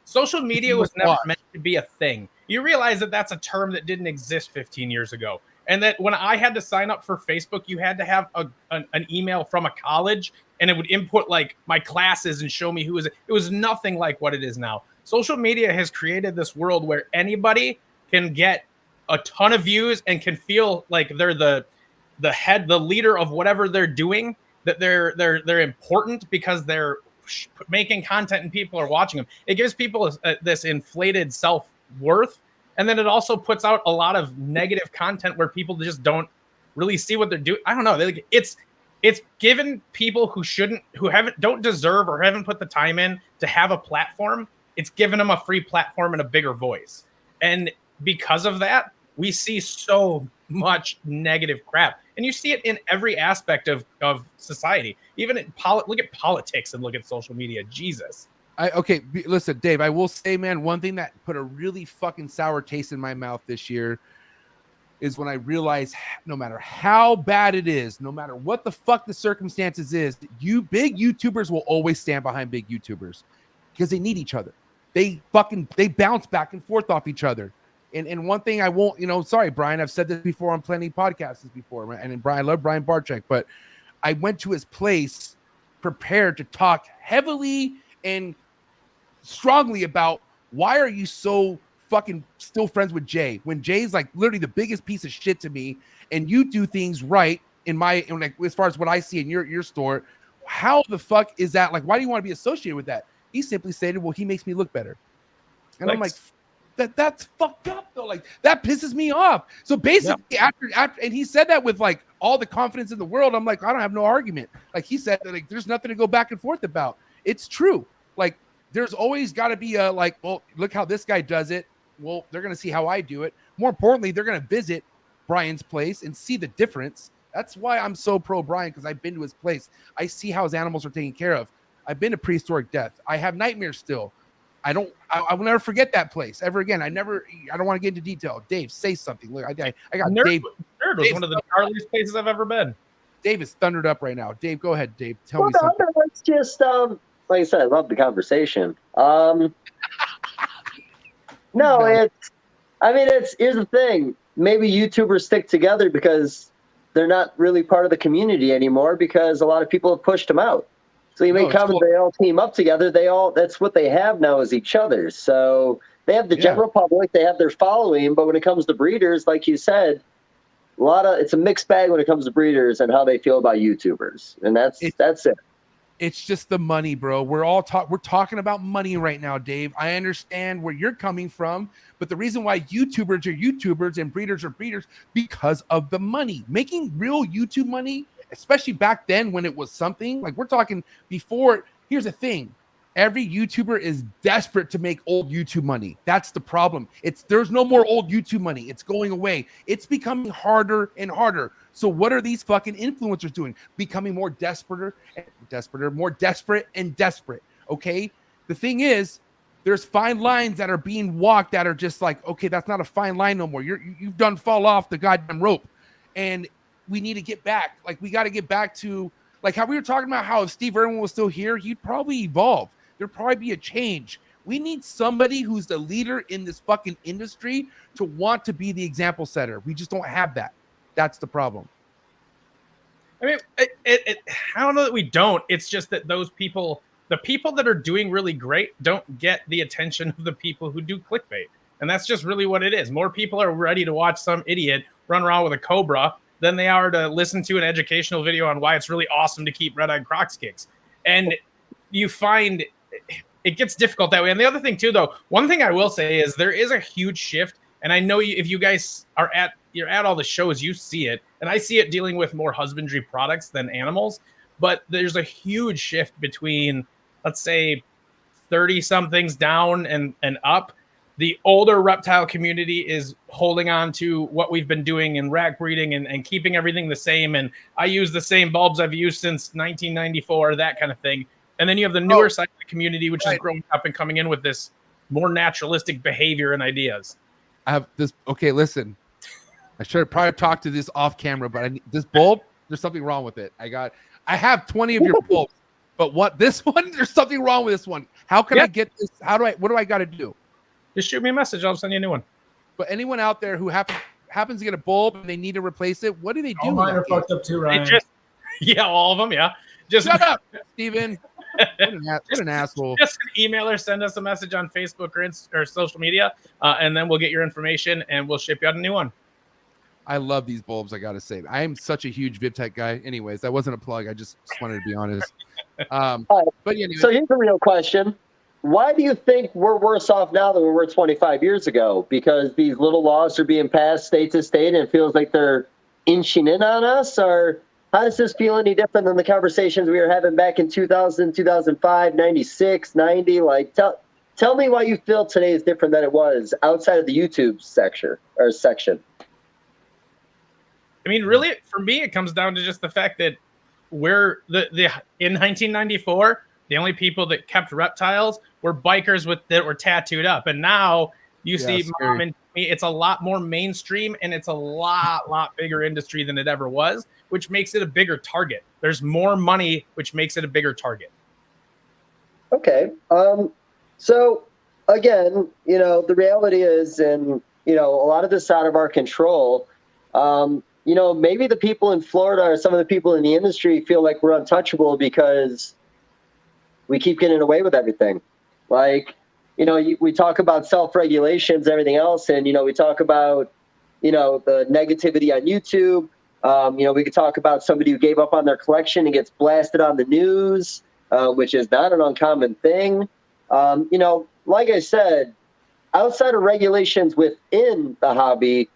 social media was never meant to be a thing. You realize that that's a term that didn't exist 15 years ago. And that when I had to sign up for Facebook, you had to have an email from a college, and it would input like my classes and show me who is it. It was nothing like what it is now. Social media has created this world where anybody can get a ton of views and can feel like they're the leader of whatever they're doing, that they're important because they're making content and people are watching them. It gives people this inflated self-worth, and then it also puts out a lot of negative content where people just don't really see what they're doing. I don't know. It's given people who don't deserve or haven't put the time in to have a platform. It's given them a free platform and a bigger voice. And because of that, we see so much negative crap. And you see it in every aspect of society. Even look at politics and look at social media. Jesus. Listen, Dave, I will say, man, one thing that put a really fucking sour taste in my mouth this year is when I realized no matter how bad it is, no matter what the fuck the circumstances is, big YouTubers will always stand behind big YouTubers because they need each other. They bounce back and forth off each other. And one thing I won't, sorry, Brian, I've said this before on plenty of podcasts before, right? And Brian, I love Brian Barczyk, but I went to his place prepared to talk heavily and strongly about why are you so fucking still friends with Jay when Jay's like literally the biggest piece of shit to me, and you do things right like as far as what I see in your store. How the fuck is that? Like, why do you want to be associated with that? He simply stated, well, he makes me look better. And I'm like, that's fucked up though. Like, that pisses me off. So basically after and he said that with like all the confidence in the world. I'm like, I don't have no argument. Like, he said that, like, there's nothing to go back and forth about. It's true. Like, there's always got to be a like, well, look how this guy does it. Well, they're going to see how I do it. More importantly, they're going to visit Brian's place and see the difference. That's why I'm so pro Brian, because I've been to his place. I see how his animals are taken care of. I've been to prehistoric death. I have nightmares still. I will never forget that place ever again. I don't want to get into detail. Dave, say something. Look, I got Dave. Nerd was one of the gnarliest places I've ever been. Dave is thundered up right now. Dave, go ahead, Dave. Tell me something. No, it's just, like I said, I love the conversation. No, here's the thing. Maybe YouTubers stick together because they're not really part of the community anymore because a lot of people have pushed them out. So you make comments, they all team up together. That's what they have now is each other. So they have the general public, they have their following, but when it comes to breeders, like you said, it's a mixed bag when it comes to breeders and how they feel about YouTubers. And that's it. It's just the money, bro. We're talking about money right now, Dave. I understand where you're coming from, but the reason why YouTubers are YouTubers and breeders are breeders because of the money. Making real YouTube money, especially back then when it was something, like we're talking before. Here's the thing. Every YouTuber is desperate to make old YouTube money. That's the problem. There's no more old YouTube money. It's going away. It's becoming harder and harder. So what are these fucking influencers doing? Becoming more desperate. Okay. The thing is, there's fine lines that are being walked that are just like, okay, that's not a fine line no more. You've done fall off the goddamn rope, and we need to get back. Like, we got to get back to like how we were talking about how if Steve Irwin was still here, he'd probably evolve. There'd probably be a change. We need somebody who's the leader in this fucking industry to want to be the example setter. We just don't have that. That's the problem. I mean, I don't know that we don't. It's just that those people, the people that are doing really great, don't get the attention of the people who do clickbait. And that's just really what it is. More people are ready to watch some idiot run around with a cobra than they are to listen to an educational video on why it's really awesome to keep red-eyed Crocs kicks. And you find it gets difficult that way. And the other thing too, though, one thing I will say is there is a huge shift. And I know if you guys you're at all the shows, you see it. And I see it dealing with more husbandry products than animals. But there's a huge shift between, let's say, 30-somethings down and up. The older reptile community is holding on to what we've been doing in rack breeding and keeping everything the same. And I use the same bulbs I've used since 1994, that kind of thing. And then you have the newer side of the community, which is growing up and coming in with this more naturalistic behavior and ideas. I have this. Okay, listen. I should have probably talked to this off camera, but this bulb, there's something wrong with it. I have 20 of your bulbs, but this one, there's something wrong with this one. How can I get this? What do I got to do? Just shoot me a message. I'll send you a new one. But anyone out there who happens to get a bulb and they need to replace it, what do they do? All mine are fucked up too, Ryan. All of them. Yeah. Just shut up, Steven. What an asshole. Just email or send us a message on Facebook or social media, and then we'll get your information and we'll ship you out a new one. I love these bulbs, I gotta say. I am such a huge VibTech guy. Anyways, that wasn't a plug. I just wanted to be honest. But anyway. So here's a real question. Why do you think we're worse off now than we were 25 years ago? Because these little laws are being passed state to state and it feels like they're inching in on us? Or how does this feel any different than the conversations we were having back in 2000, 2005, 96, 90? Like, tell me why you feel today is different than it was outside of the YouTube section. I mean, really, for me, it comes down to just the fact that we're in 1994, the only people that kept reptiles were bikers that were tattooed up. And now You see Mom and me, it's a lot more mainstream, and it's a lot bigger industry than it ever was, which makes it a bigger target. There's more money, which makes it a bigger target. Okay. So again, the reality is, and a lot of this is out of our control. Maybe the people in Florida or some of the people in the industry feel like we're untouchable because we keep getting away with everything. Like, we talk about self-regulations, everything else, and, we talk about, the negativity on YouTube. We could talk about somebody who gave up on their collection and gets blasted on the news, which is not an uncommon thing. Like I said, outside of regulations within the hobby,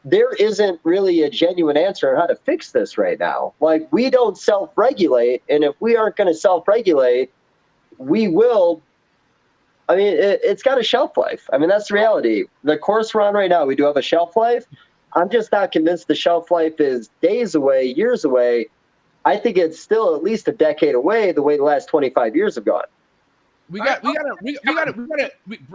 there isn't really a genuine answer on how to fix this right now. Like, we don't self-regulate, and if we aren't going to self-regulate, we will. I mean, it's got a shelf life. I mean, that's the reality. The course we're on right now, we do have a shelf life. I'm just not convinced the shelf life is days away, years away. I think it's still at least a decade away, the way the last 25 years have gone. We got to.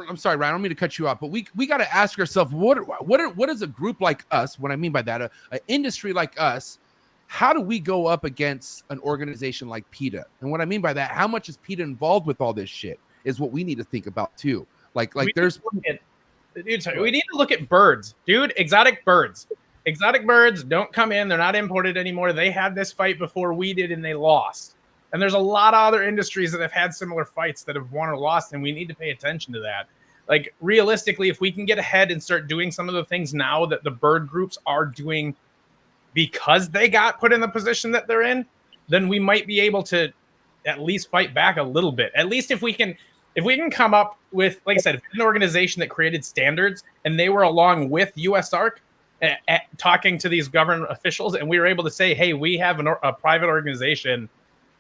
I'm sorry, Ryan. I don't mean to cut you off, but we got to ask ourselves what is a group like us? What I mean by that, an industry like us, how do we go up against an organization like PETA? And what I mean by that, how much is PETA involved with all this shit? Is what we need to think about too. We need to look at birds, dude. Exotic birds don't come in. They're not imported anymore. They had this fight before we did, and they lost. And there's a lot of other industries that have had similar fights that have won or lost, and we need to pay attention to that. Like, realistically, if we can get ahead and start doing some of the things now that the bird groups are doing because they got put in the position that they're in, then we might be able to at least fight back a little bit. At least if we can come up with, like I said, an organization that created standards and they were along with USARK talking to these government officials, and we were able to say, hey, we have a private organization,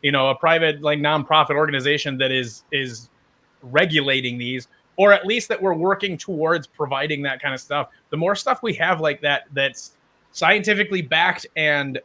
a private nonprofit organization that is regulating these, or at least that we're working towards providing that kind of stuff. The more stuff we have like that, that's scientifically backed and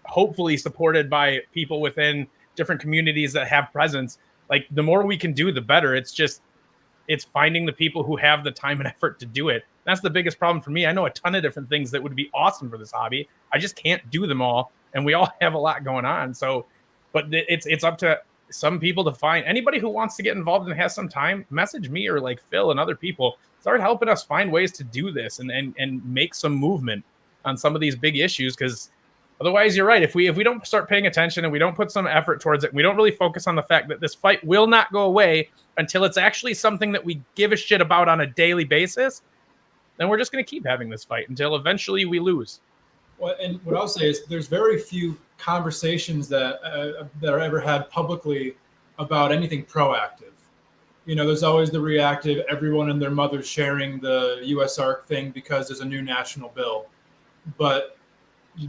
hopefully supported by people within different communities that have presence, like, the more we can do, the better. It's finding the people who have the time and effort to do it. That's the biggest problem for me. I know a ton of different things that would be awesome for this hobby. I just can't do them all, and we all have a lot going on. So, but it's up to some people to find. Anybody who wants to get involved and has some time, message me or like Phil and other people. Start helping us find ways to do this and make some movement on some of these big issues, because otherwise, you're right. If we don't start paying attention and we don't put some effort towards it, we don't really focus on the fact that this fight will not go away until it's actually something that we give a shit about on a daily basis, then we're just going to keep having this fight until eventually we lose. Well, and what I'll say is there's very few conversations that are ever had publicly about anything proactive. There's always the reactive, everyone and their mother sharing the USARK thing because there's a new national bill. But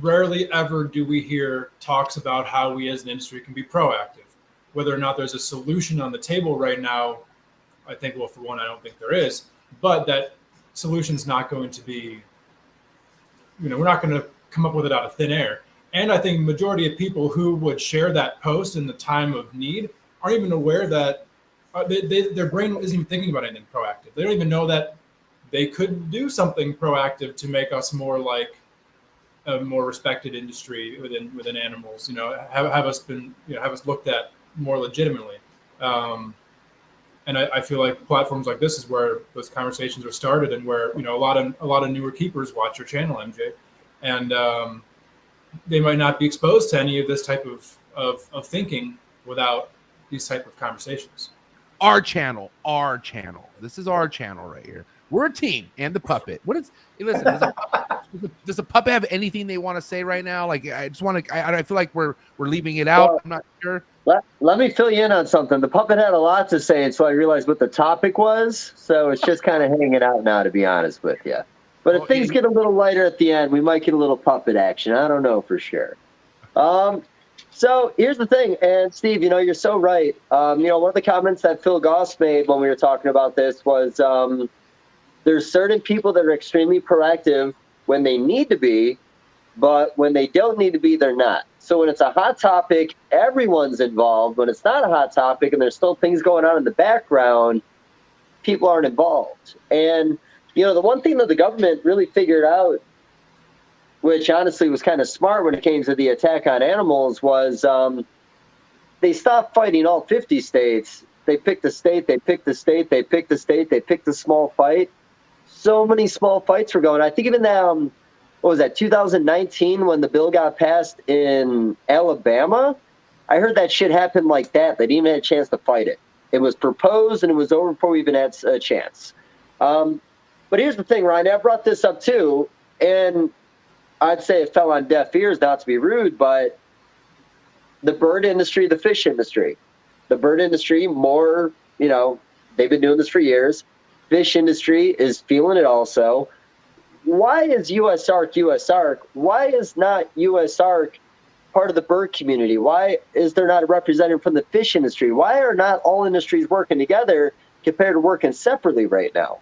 rarely ever do we hear talks about how we as an industry can be proactive. Whether or not there's a solution on the table right now, I think, well, for one, I don't think there is, but that solution's not going to be, we're not going to come up with it out of thin air. And I think the majority of people who would share that post in the time of need aren't even aware that their brain isn't even thinking about anything proactive. They don't even know that they could do something proactive to make us more like a more respected industry within animals, have us looked at more legitimately. And I feel like platforms like this is where those conversations are started, and where, a lot of newer keepers watch your channel, MJ, and they might not be exposed to any of this type of thinking without these type of conversations. Our channel. This is our channel right here. We're a team, and the puppet. Listen, does the puppet have anything they want to say right now? Like, I just want to. I feel like we're leaving it out. Well, I'm not sure. Let me fill you in on something. The puppet had a lot to say, and so I realized what the topic was. So it's just kind of hanging out now, to be honest with you. But if things get a little lighter at the end, we might get a little puppet action. I don't know for sure. So here's the thing, and Steve, you're so right. One of the comments that Phil Goss made when we were talking about this was, there's certain people that are extremely proactive when they need to be, but when they don't need to be, they're not. So when it's a hot topic, everyone's involved. When it's not a hot topic and there's still things going on in the background, people aren't involved. And, the one thing that the government really figured out, which honestly was kind of smart when it came to the attack on animals, was they stopped fighting all 50 states. They picked a state, they picked the state, they picked the state, they picked a small fight. So many small fights were going. I think even that, what was that, 2019 when the bill got passed in Alabama? I heard that shit happened like that. They didn't even have a chance to fight it. It was proposed and it was over before we even had a chance. But here's the thing, Ryan, I brought this up too, and I'd say it fell on deaf ears, not to be rude, but the bird industry, the fish industry, the bird industry, more, they've been doing this for years. Fish industry is feeling it also. Why is USARK? Why is not USARK part of the bird community? Why is there not a representative from the fish industry? Why are not all industries working together compared to working separately right now?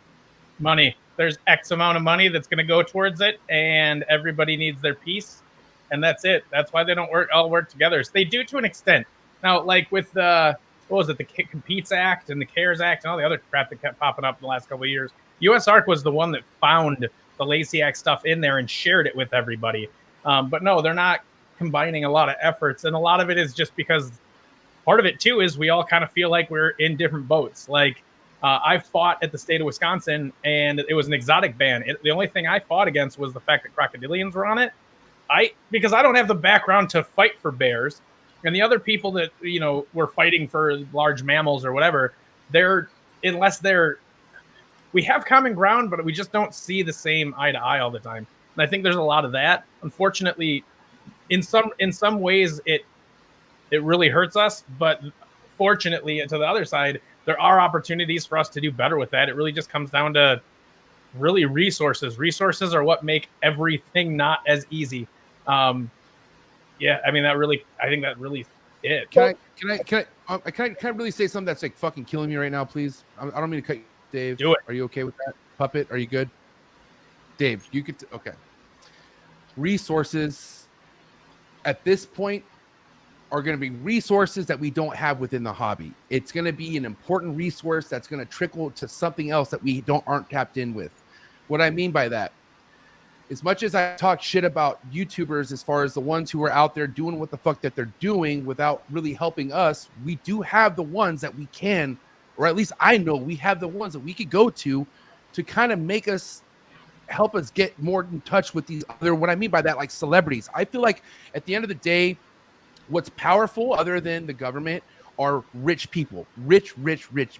Money. There's X amount of money that's going to go towards it, and everybody needs their piece, and that's it. That's why they don't all work together. So they do to an extent. Now, like with the Competes Act and the CARES Act and all the other crap that kept popping up in the last couple of years, USARK was the one that found the Lacey Act stuff in there and shared it with everybody. But no, they're not combining a lot of efforts, and a lot of it is just because part of it too is we all kind of feel like we're in different boats. Like I fought at the state of Wisconsin, and it was an exotic ban. The only thing I fought against was the fact that crocodilians were on it. Because I don't have the background to fight for bears, and the other people that were fighting for large mammals or whatever, we have common ground, but we just don't see the same eye to eye all the time. And I think there's a lot of that. Unfortunately, in some ways it really hurts us, but fortunately, to the other side, there are opportunities for us to do better with that. It really just comes down to really resources. Resources are what make everything not as easy. I think that really it. Can I really say something that's like fucking killing me right now, please? I don't mean to cut you, Dave. Do it. Are you okay with that? Puppet, are you good? Dave, you could. Okay. Resources at this point are going to be resources that we don't have within the hobby. It's going to be an important resource that's going to trickle to something else that we aren't tapped in with. What I mean by that, as much as I talk shit about YouTubers, as far as the ones who are out there doing what the fuck that they're doing without really helping us, we do have the ones that we can, or at least I know we have the ones that we could go to kind of make us, help us get more in touch with these other, what I mean by that, like celebrities. I feel like at the end of the day, what's powerful other than the government are rich people, rich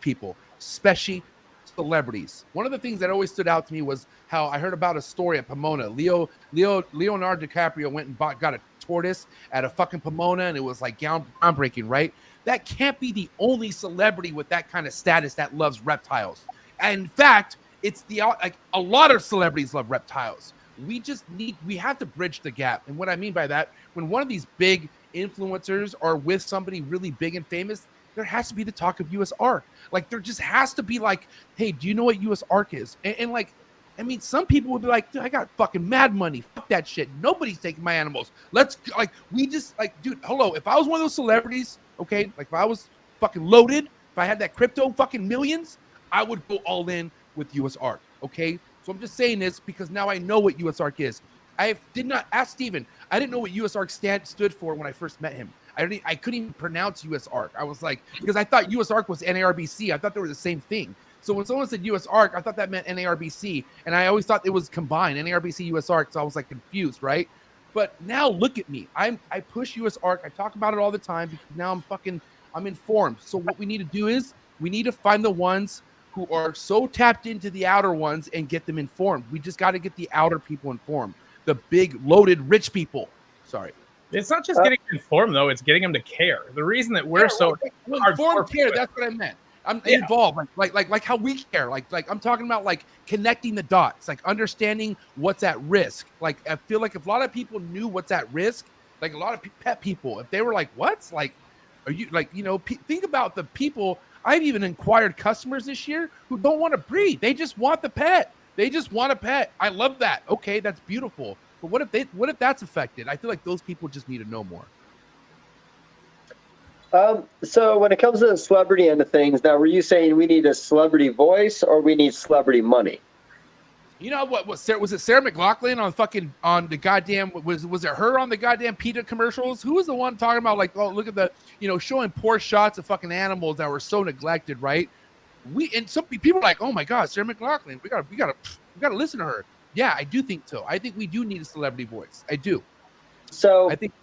people, especially celebrities. One of the things that always stood out to me was how I heard about a story at Pomona. Leonardo DiCaprio went and got a tortoise at a fucking Pomona, and it was like groundbreaking, right? That can't be the only celebrity with that kind of status that loves reptiles. And in fact, it's a lot of celebrities love reptiles. We have to bridge the gap. And what I mean by that, when one of these big influencers are with somebody really big and famous, there has to be the talk of USARK. Like, there just has to be like, hey, do you know what USARK is? And like, I mean, some people would be like, dude, I got fucking mad money. Fuck that shit. Nobody's taking my animals. Dude, hello. If I was one of those celebrities, okay, like if I was fucking loaded, if I had that crypto fucking millions, I would go all in with USARK, okay? So I'm just saying this because now I know what USARK is. I did not ask Steven. I didn't know what USARK stood for when I first met him. I couldn't even pronounce USARK. I was like, because I thought USARK was NARBC. I thought they were the same thing. So when someone said USARK, I thought that meant NARBC. And I always thought it was combined, NARBC, USARK. So I was like confused, right? But now look at me. I push USARK. I talk about it all the time because now I'm informed. So what we need to do is we need to find the ones who are so tapped into the outer ones and get them informed. We just got to get the outer people informed. The big, loaded, rich people. Sorry. It's not just getting informed, though. It's getting them to care. The reason that we're informed care, that's what I meant. I'm involved, like how we care. Like I'm talking about like connecting the dots, like understanding what's at risk. Like I feel like if a lot of people knew what's at risk, like a lot of pet people, if they were like, what's like, are you like, think about the people. I've even inquired customers this year who don't want to breed. They just want the pet. They just want a pet. I love that. Okay, that's beautiful. But what if that's affected? I feel like those people just need to know more. So when it comes to the celebrity end of things, now were you saying we need a celebrity voice or we need celebrity money? You know what? Was it Sarah McLachlan on the goddamn? Was it her on the goddamn PETA commercials? Who was the one talking about like, oh, look at the, showing poor shots of fucking animals that were so neglected, right? And some people are like, oh my god, Sarah McLachlan, we gotta listen to her. Yeah, I do think so. I think we do need a celebrity voice. I do. So I think.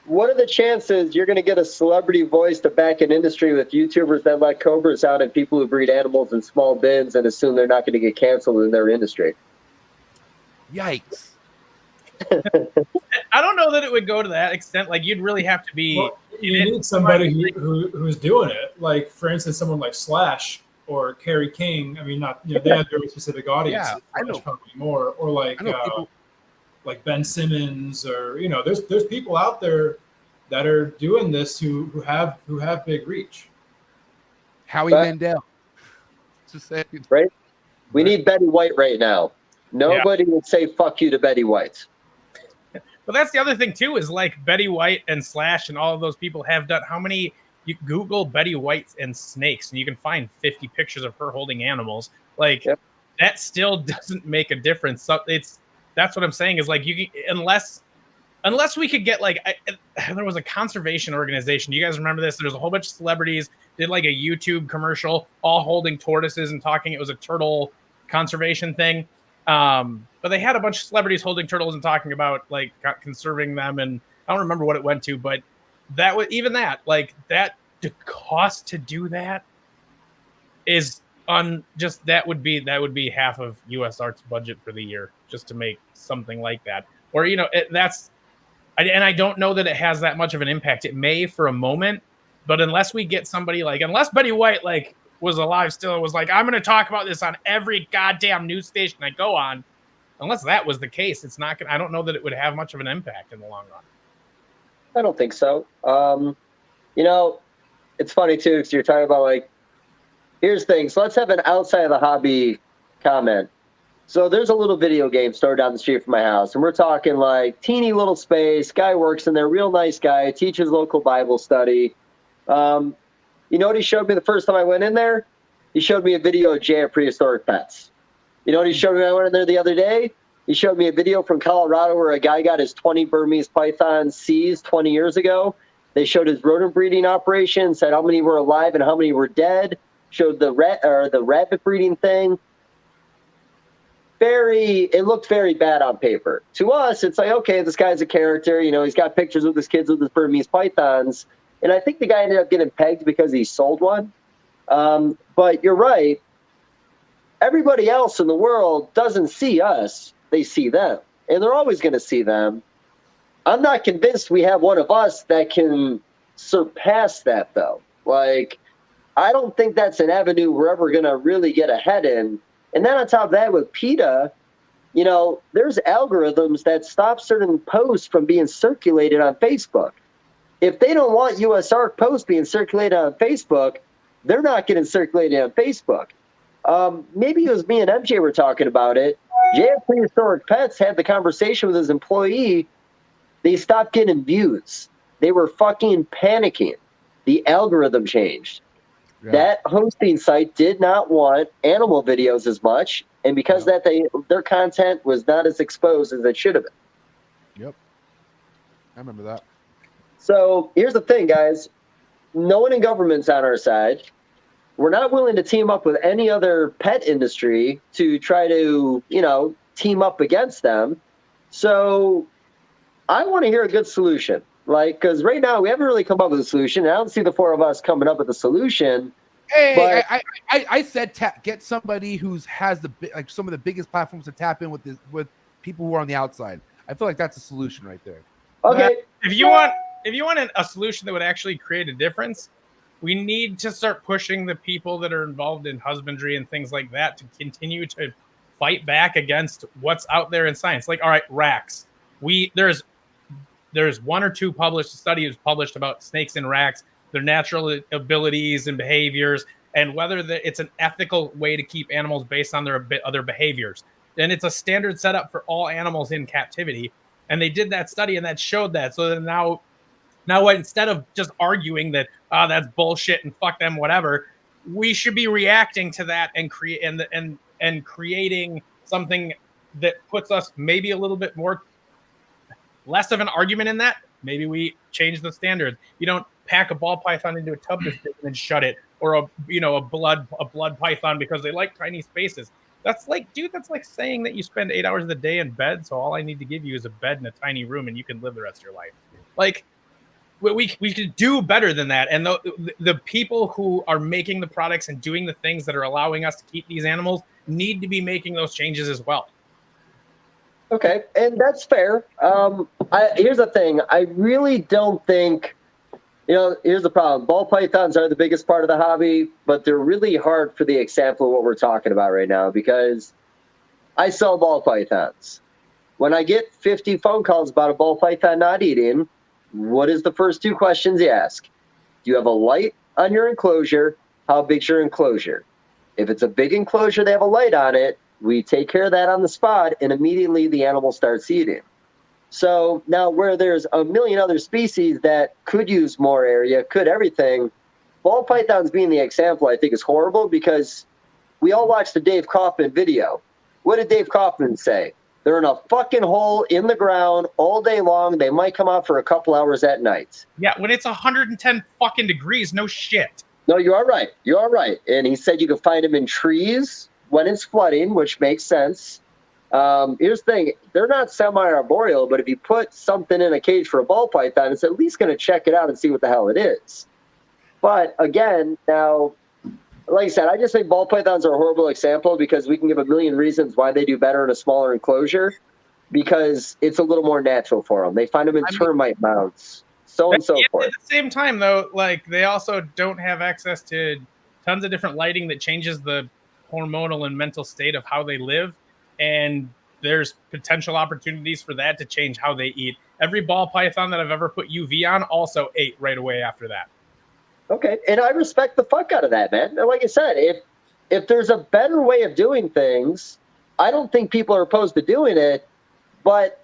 What are the chances you're going to get a celebrity voice to back an industry with YouTubers that let cobras out and people who breed animals in small bins and assume they're not going to get canceled in their industry? Yikes. I don't know that it would go to that extent. Like, you'd really have to be. Well, you need somebody who's doing it. Like, for instance, someone like Slash or Kerry King. I mean, not they have very specific audience. Yeah, I know. Probably more, or like Ben Simmons, or there's people out there that are doing this who have big reach. Howie Mandel. Just saying. Right? We need Betty White right now. Nobody would say fuck you to Betty White. But that's the other thing too, is like Betty White and Slash and all of those people have done. How many? You Google Betty White and snakes, and you can find 50 pictures of her holding animals. Like, that still doesn't make a difference. So that's what I'm saying is, like, you can, unless we could get like there was a conservation organization. You guys remember this? There's a whole bunch of celebrities did like a YouTube commercial, all holding tortoises and talking. It was a turtle conservation thing. But they had a bunch of celebrities holding turtles and talking about like conserving them. And I don't remember what it went to, but that was the cost to do that is that would be half of USARK's budget for the year just to make something like that. Or, I don't know that it has that much of an impact. It may for a moment, but unless we get somebody unless Betty White was alive still and was like, I'm going to talk about this on every goddamn news station I go on. Unless that was the case, it's not going. I don't know that it would have much of an impact in the long run. I don't think so. It's funny too, because you're talking about here's things. So let's have an outside of the hobby comment. So there's a little video game store down the street from my house, and we're talking teeny little space. Guy works in there, real nice guy, teaches local Bible study. You know what he showed me the first time I went in there? He showed me a video of Jay at Prehistoric Pets. You know what he showed me when I went in there the other day? He showed me a video from Colorado where a guy got his 20 Burmese pythons seized 20 years ago. They showed his rodent breeding operation, said how many were alive and how many were dead. Showed the rabbit breeding thing. It looked very bad on paper. To us, it's like, okay, this guy's a character. He's got pictures with his kids with his Burmese pythons. And I think the guy ended up getting pegged because he sold one. But you're right. Everybody else in the world doesn't see us. They see them. And they're always going to see them. I'm not convinced we have one of us that can surpass that, though. I don't think that's an avenue we're ever going to really get ahead in. And then on top of that, with PETA, there's algorithms that stop certain posts from being circulated on Facebook. If they don't want USARK posts being circulated on Facebook, they're not getting circulated on Facebook. Maybe it was me and MJ were talking about it. Jay at Prehistoric Pets had the conversation with his employee. They stopped getting views. They were fucking panicking. The algorithm changed. Yeah. That hosting site did not want animal videos as much, and because their content was not as exposed as it should have been. Yep. I remember that. So here's the thing, guys. No one in government's on our side. We're not willing to team up with any other pet industry to try to, team up against them. So I want to hear a good solution. Because right now we haven't really come up with a solution. I don't see the four of us coming up with a solution. Hey, I said get somebody who has some of the biggest platforms to tap in with people who are on the outside. I feel like that's a solution right there. Okay. If you want a solution that would actually create a difference, we need to start pushing the people that are involved in husbandry and things like that to continue to fight back against what's out there in science. All right, racks. There's one or two studies published about snakes and racks, their natural abilities and behaviors, and whether it's an ethical way to keep animals based on their other behaviors. And it's a standard setup for all animals in captivity. And they did that study, and that showed that. So that now Now, instead of just arguing that that's bullshit and fuck them, whatever, we should be reacting to that and creating something that puts us maybe a little bit more less of an argument in that. Maybe we change the standards. You don't pack a ball python into a tub this big and then shut it, or a blood python because they like tiny spaces. That's like, dude, that's like saying that you spend 8 hours of the day in bed, so all I need to give you is a bed in a tiny room and you can live the rest of your life. Like, we could do better than that. And the people who are making the products and doing the things that are allowing us to keep these animals need to be making those changes as well. Okay, and that's fair. Here's the thing. I really don't think, here's the problem. Ball pythons are the biggest part of the hobby, but they're really hard for the example of what we're talking about right now, because I sell ball pythons. When I get 50 phone calls about a ball python not eating, what is the first two questions you ask? Do you have a light on your enclosure? How big's your enclosure? If it's a big enclosure, they have a light on it. We take care of that on the spot, and immediately the animal starts eating. So now, where there's a million other species that could use more area, could everything, ball pythons being the example, I think is horrible, because we all watched the Dave Kaufman video. What did Dave Kaufman say? They're in a fucking hole in the ground all day long. They might come out for a couple hours at night. Yeah, when it's 110 fucking degrees, no shit. No, you are right. You are right. And he said you can find them in trees when it's flooding, which makes sense. Here's the thing. They're not semi-arboreal, but if you put something in a cage for a ball python, it's at least going to check it out and see what the hell it is. But again, now, like I said, I just think ball pythons are a horrible example, because we can give a million reasons why they do better in a smaller enclosure, because it's a little more natural for them. They find them in termite mounds, so on and so forth. At the same time, though, like, they also don't have access to tons of different lighting that changes the hormonal and mental state of how they live, and there's potential opportunities for that to change how they eat. Every ball python that I've ever put UV on also ate right away after that. Okay, and I respect the fuck out of that, man. And like I said, if there's a better way of doing things, I don't think people are opposed to doing it, but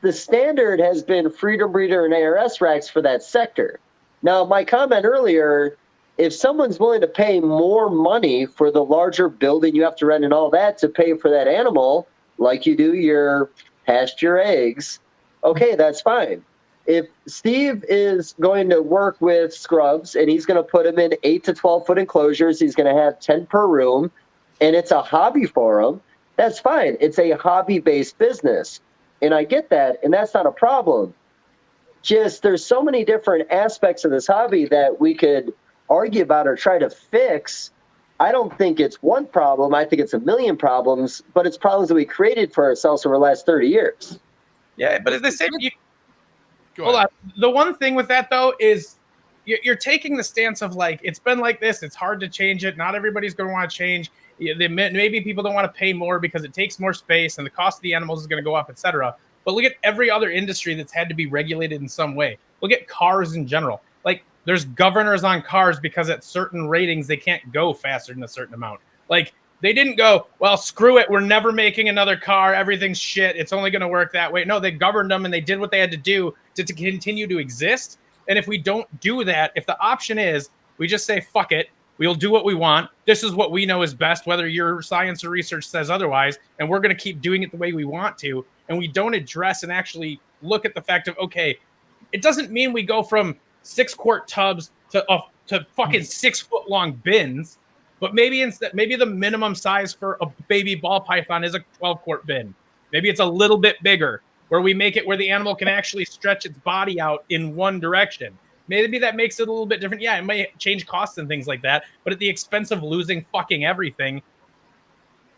the standard has been Freedom Breeder and ARS racks for that sector. Now, my comment earlier, if someone's willing to pay more money for the larger building you have to rent and all that to pay for that animal, like you do your pasture eggs, okay, that's fine. If Steve is going to work with scrubs and he's going to put them in 8 to 12 foot enclosures, he's going to have 10 per room, and it's a hobby for him, that's fine. It's a hobby-based business. And I get that, and that's not a problem. Just there's so many different aspects of this hobby that we could argue about or try to fix. I don't think it's one problem. I think it's a million problems, but it's problems that we created for ourselves over the last 30 years. Yeah, but it's the same. Hold on. The one thing with that, though, is you're taking the stance of, like, it's been like this. It's hard to change it. Not everybody's going to want to change. Maybe people don't want to pay more because it takes more space and the cost of the animals is going to go up, etc. But look at every other industry that's had to be regulated in some way. Look at cars in general. Like, there's governors on cars because at certain ratings, they can't go faster than a certain amount. Like, they didn't go, well, screw it. We're never making another car. Everything's shit. It's only going to work that way. No, they governed them and they did what they had to do to continue to exist. And if we don't do that, if the option is we just say, fuck it, we'll do what we want. This is what we know is best, whether your science or research says otherwise, and we're going to keep doing it the way we want to. And we don't address and actually look at the fact of, okay, it doesn't mean we go from 6-quart tubs to fucking 6 foot long bins, but maybe the minimum size for a baby ball python is a 12-quart bin. Maybe it's a little bit bigger, where we make it where the animal can actually stretch its body out in one direction. Maybe that makes it a little bit different. Yeah, it might change costs and things like that, but at the expense of losing fucking everything,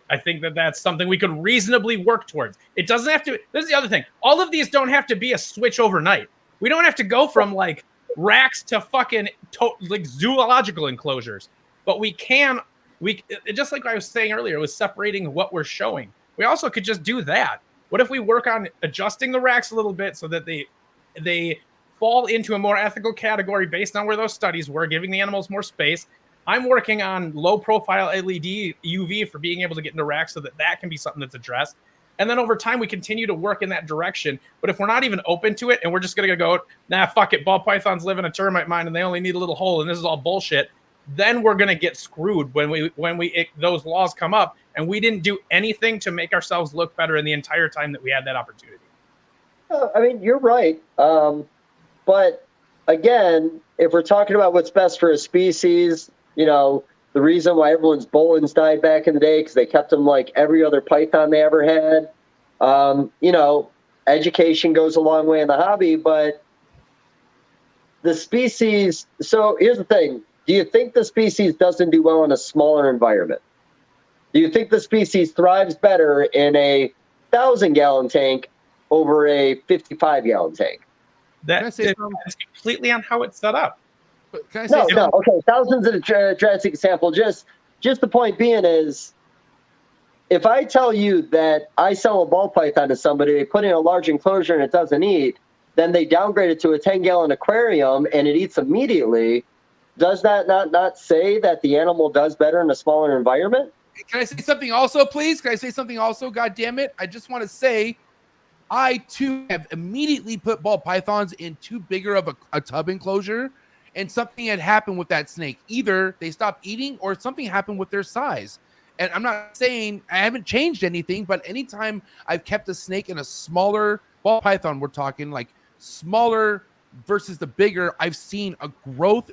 I think that's something we could reasonably work towards. It doesn't have to. This is the other thing. All of these don't have to be a switch overnight. We don't have to go from like racks to fucking like zoological enclosures. But we can, just like I was saying earlier, was separating what we're showing. We also could just do that. What if we work on adjusting the racks a little bit so that they fall into a more ethical category based on where those studies were, giving the animals more space. I'm working on low profile LED UV for being able to get into racks so that can be something that's addressed. And then over time, we continue to work in that direction. But if we're not even open to it and we're just going to go, nah, fuck it, ball pythons live in a termite mine and they only need a little hole and this is all bullshit, then we're going to get screwed when those laws come up and we didn't do anything to make ourselves look better in the entire time that we had that opportunity. I mean, you're right. But again, if we're talking about what's best for a species, you know, the reason why everyone's bolins died back in the day because they kept them like every other python they ever had. You know, education goes a long way in the hobby, but the species. So here's the thing. Do you think the species doesn't do well in a smaller environment? Do you think the species thrives better in a 1,000-gallon tank over a 55-gallon tank? That is completely on how it's set up. Can I say No. Okay, thousands is a drastic example. Just the point being is, if I tell you that I sell a ball python to somebody, they put in a large enclosure and it doesn't eat, then they downgrade it to a 10-gallon aquarium and it eats immediately. Does that not say that the animal does better in a smaller environment? Can I say something also, please? Can I say something also? God damn it. I just want to say I, too, have immediately put ball pythons in too bigger of a tub enclosure, and something had happened with that snake. Either they stopped eating or something happened with their size. And I'm not saying I haven't changed anything, but anytime I've kept a snake in a smaller ball python, we're talking like smaller versus the bigger, I've seen a growth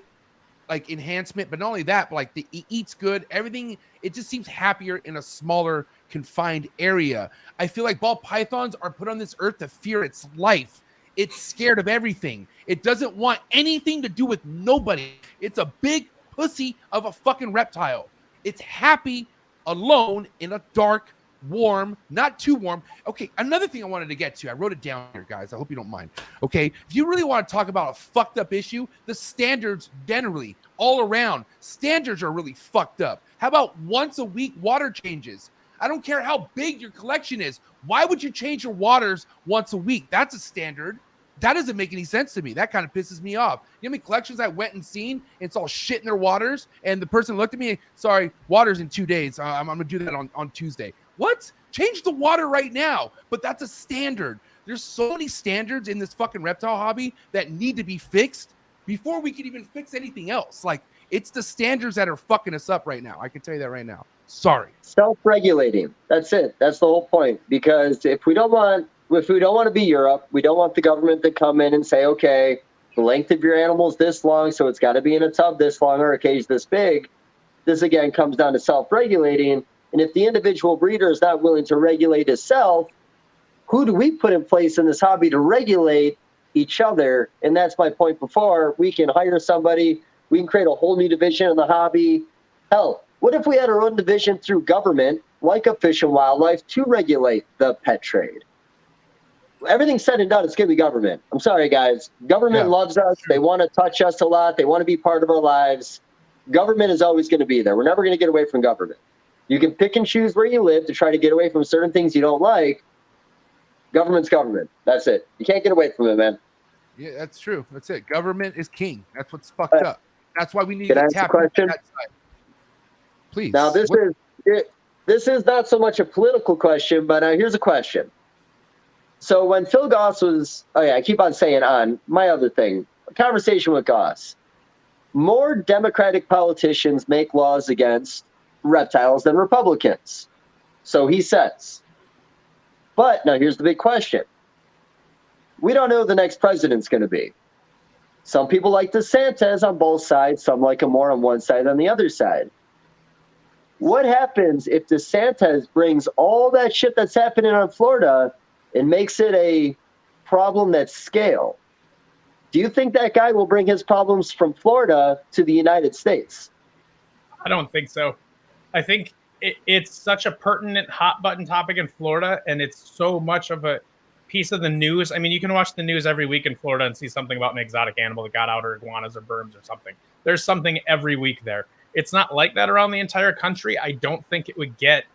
like enhancement, but not only that, but like it eats good, everything, it just seems happier in a smaller confined area. I feel like ball pythons are put on this earth to fear its life. It's scared of everything. It doesn't want anything to do with nobody. It's a big pussy of a fucking reptile. It's happy alone in a dark, warm, not too warm. Okay, another thing I wanted to get to, I wrote it down here, guys. I hope you don't mind. Okay, if you really want to talk about a fucked up issue, the standards generally, all around, standards are really fucked up. How about once a week water changes? I don't care how big your collection is. Why would you change your waters once a week? That's a standard. That doesn't make any sense to me. That kind of pisses me off. You know how many collections I went and seen, and it's all shit in their waters, and the person looked at me, sorry, water's in 2 days. I'm going to do that on Tuesday. What? Change the water right now. But that's a standard. There's so many standards in this fucking reptile hobby that need to be fixed before we can even fix anything else. Like, it's the standards that are fucking us up right now. I can tell you that right now. Sorry. Self-regulating. That's it. That's the whole point. Because if we don't want to be Europe, we don't want the government to come in and say, okay, the length of your animal is this long, so it's got to be in a tub this long or a cage this big. This, again, comes down to self-regulating. And if the individual breeder is not willing to regulate itself, who do we put in place in this hobby to regulate each other? And that's my point before. We can hire somebody. We can create a whole new division in the hobby. Hell, what if we had our own division through government, like a Fish and Wildlife, to regulate the pet trade? Everything's said and done, it's going to be government. I'm sorry, guys. Government loves us. They want to touch us a lot. They want to be part of our lives. Government is always going to be there. We're never going to get away from government. You can pick and choose where you live to try to get away from certain things you don't like. Government's government. That's it. You can't get away from it, man. Yeah, that's true. That's it. Government is king. That's what's fucked up. That's why we need to tap into that side. Please. Now, this is not so much a political question, but here's a question. So when Phil Goss was, I keep on saying on, my other thing, a conversation with Goss, more Democratic politicians make laws against reptiles than Republicans. So he says. But now here's the big question. We don't know who the next president's going to be. Some people like DeSantis on both sides. Some like him more on one side than the other side. What happens if DeSantis brings all that shit that's happening on Florida and makes it a problem that's scale? Do you think that guy will bring his problems from Florida to the United States? I don't think so. I think it's such a pertinent hot button topic in Florida, and it's so much of a piece of the news. I mean, you can watch the news every week in Florida and see something about an exotic animal that got out, or iguanas or berms or something. There's something every week there. It's not like that around the entire country. I don't think it would get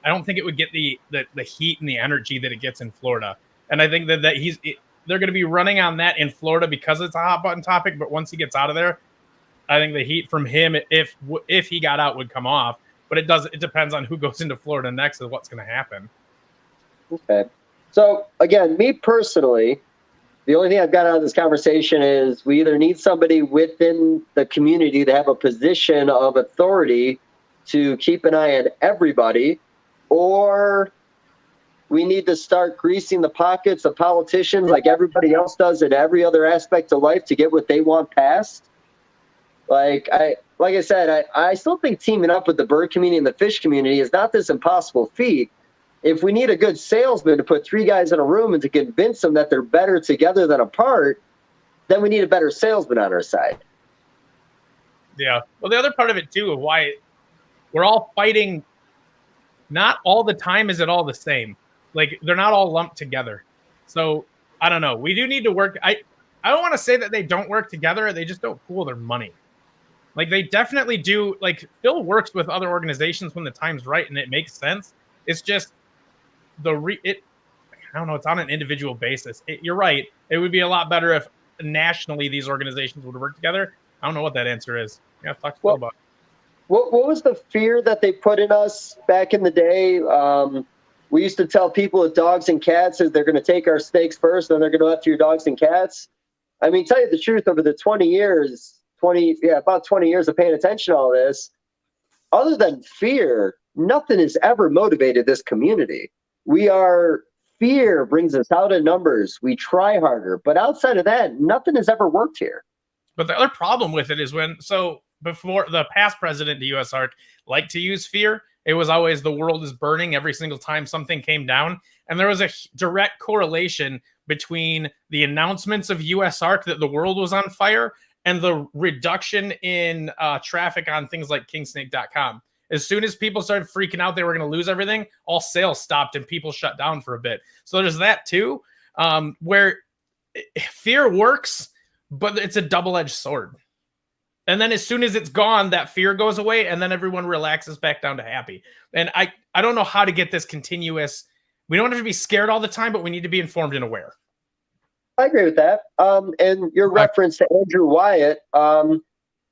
the heat and the energy that it gets in Florida. And I think that they're going to be running on that in Florida because it's a hot button topic. But once he gets out of there, I think the heat from him, if he got out, would come off. But it depends on who goes into Florida next and what's going to happen. Okay. So again, me personally, the only thing I've got out of this conversation is we either need somebody within the community to have a position of authority to keep an eye on everybody, or we need to start greasing the pockets of politicians like everybody else does in every other aspect of life to get what they want passed. Like I said, I still think teaming up with the bird community and the fish community is not this impossible feat. If we need a good salesman to put 3 guys in a room and to convince them that they're better together than apart, then we need a better salesman on our side. Yeah. Well, the other part of it too, of why we're all fighting, not all the time is it all the same. Like, they're not all lumped together. So I don't know. We do need to work. I don't want to say that they don't work together. They just don't pool their money. Like, they definitely do. Like, Phil works with other organizations when the time's right and it makes sense. It's just I don't know. It's on an individual basis. You're right. It would be a lot better if nationally these organizations would work together. I don't know what that answer is. You have to talk to Phil about it. What was the fear that they put in us back in the day? We used to tell people with dogs and cats is they're going to take our snakes first, then they're going to go after your dogs and cats. I mean, tell you the truth, over the about 20 years of paying attention to all this, other than fear, nothing has ever motivated this community. Fear brings us out in numbers. We try harder, but outside of that, nothing has ever worked here. But the other problem with it is before the past president of USARK liked to use fear, it was always the world is burning every single time something came down. And there was a direct correlation between the announcements of USARK that the world was on fire and the reduction in traffic on things like kingsnake.com. As soon as people started freaking out they were going to lose everything, all sales stopped and people shut down for a bit. So there's that too, where fear works, but it's a double-edged sword. And then as soon as it's gone, that fear goes away, and then everyone relaxes back down to happy. And I don't know how to get this continuous. We don't have to be scared all the time, but we need to be informed and aware. I agree with that. And your reference to Andrew Wyatt,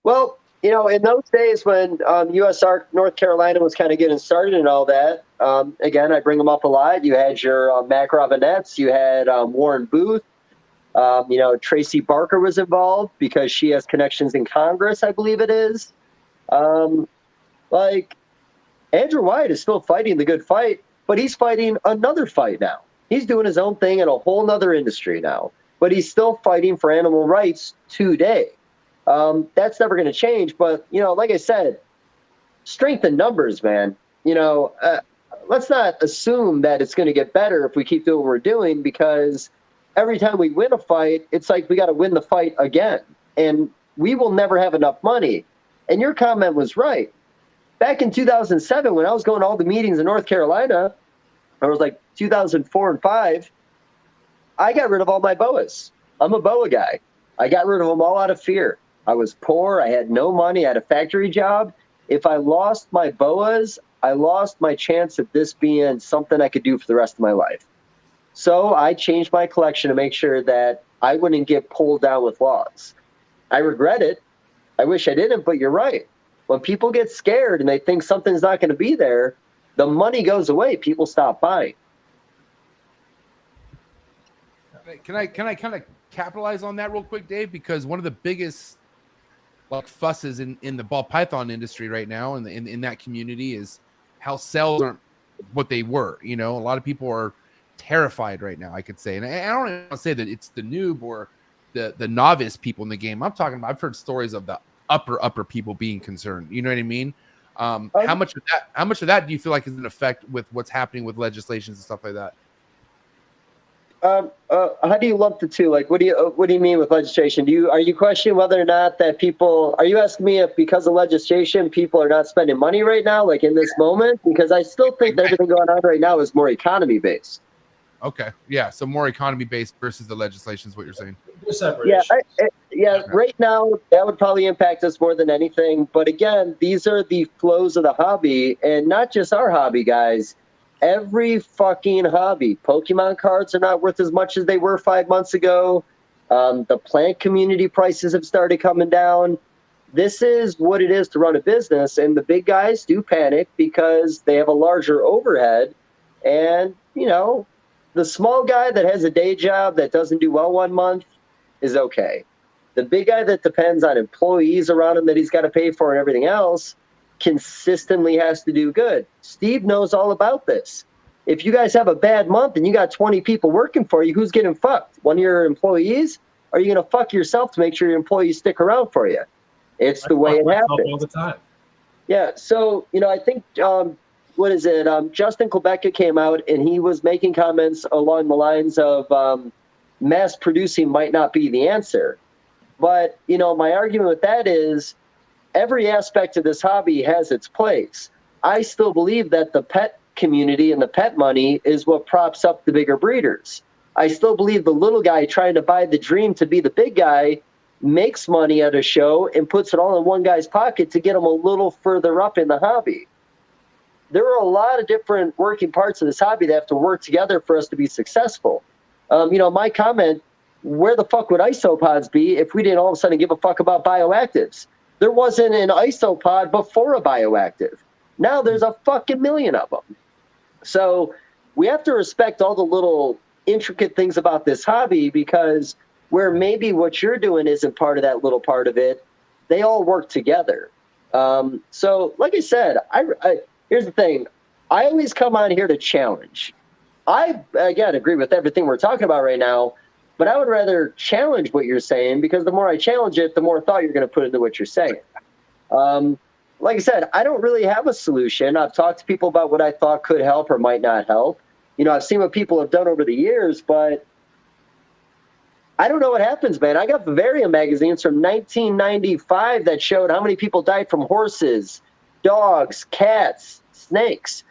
well, in those days when USARK North Carolina was kind of getting started and all that, again, I bring them up a lot. You had your Mac Robinetts, you had Warren Booth. Tracy Barker was involved because she has connections in Congress, I believe it is. Andrew Wyatt is still fighting the good fight, but he's fighting another fight now. He's doing his own thing in a whole nother industry now, but he's still fighting for animal rights today. That's never going to change. But, like I said, strength in numbers, man. Let's not assume that it's going to get better if we keep doing what we're doing, because every time we win a fight, it's like we got to win the fight again. And we will never have enough money. And your comment was right. Back in 2007, when I was going to all the meetings in North Carolina, it was like 2004 and 5, I got rid of all my boas. I'm a boa guy. I got rid of them all out of fear. I was poor. I had no money. I had a factory job. If I lost my boas, I lost my chance of this being something I could do for the rest of my life. So I changed my collection to make sure that I wouldn't get pulled down with logs. I regret it. I wish I didn't, but you're right. When people get scared and they think something's not going to be there, the money goes away. People stop buying. Can I kind of capitalize on that real quick, Dave? Because one of the biggest fusses in the ball python industry right now and in that community is how sales aren't what they were. A lot of people are terrified right now, I could say. And I don't even want to say that it's the noob or the novice people in the game. I'm talking about, I've heard stories of the upper people being concerned. You know what I mean? How much of that do you feel like is an effect with what's happening with legislations and stuff like that? How do you lump the two? Like, what do you mean with legislation? Are you questioning whether or not that people, are you asking me if because of legislation, people are not spending money right now, like in this moment? Because I still think that everything going on right now is more economy based. Okay. Yeah. So more economy based versus the legislation is what you're saying. Yeah. Right now, that would probably impact us more than anything. But again, these are the flows of the hobby, and not just our hobby, guys. Every fucking hobby. Pokemon cards are not worth as much as they were 5 months ago. The plant community prices have started coming down. This is what it is to run a business, and the big guys do panic because they have a larger overhead, and you know, the small guy that has a day job that doesn't do well one month is okay. The big guy that depends on employees around him that he's got to pay for and everything else consistently has to do good. Steve knows all about this. If you guys have a bad month and you got 20 people working for you, who's getting fucked? One of your employees? Or are you going to fuck yourself to make sure your employees stick around for you? It's the way it happens. All the time. Yeah. So, I think, what is it? Justin Quebeca came out and he was making comments along the lines of mass producing might not be the answer. But, my argument with that is every aspect of this hobby has its place. I still believe that the pet community and the pet money is what props up the bigger breeders. I still believe the little guy trying to buy the dream to be the big guy makes money at a show and puts it all in one guy's pocket to get him a little further up in the hobby. There are a lot of different working parts of this hobby that have to work together for us to be successful. My comment, where the fuck would isopods be if we didn't all of a sudden give a fuck about bioactives? There wasn't an isopod before a bioactive. Now there's a fucking million of them. So we have to respect all the little intricate things about this hobby, because where maybe what you're doing isn't part of that little part of it, they all work together. So like I said, here's the thing. I always come on here to challenge. I, again, agree with everything we're talking about right now, but I would rather challenge what you're saying, because the more I challenge it, the more thought you're going to put into what you're saying. Like I said, I don't really have a solution. I've talked to people about what I thought could help or might not help. I've seen what people have done over the years, but I don't know what happens, man. I got Bavarian magazines from 1995 that showed how many people died from horses, dogs, cats, snakes.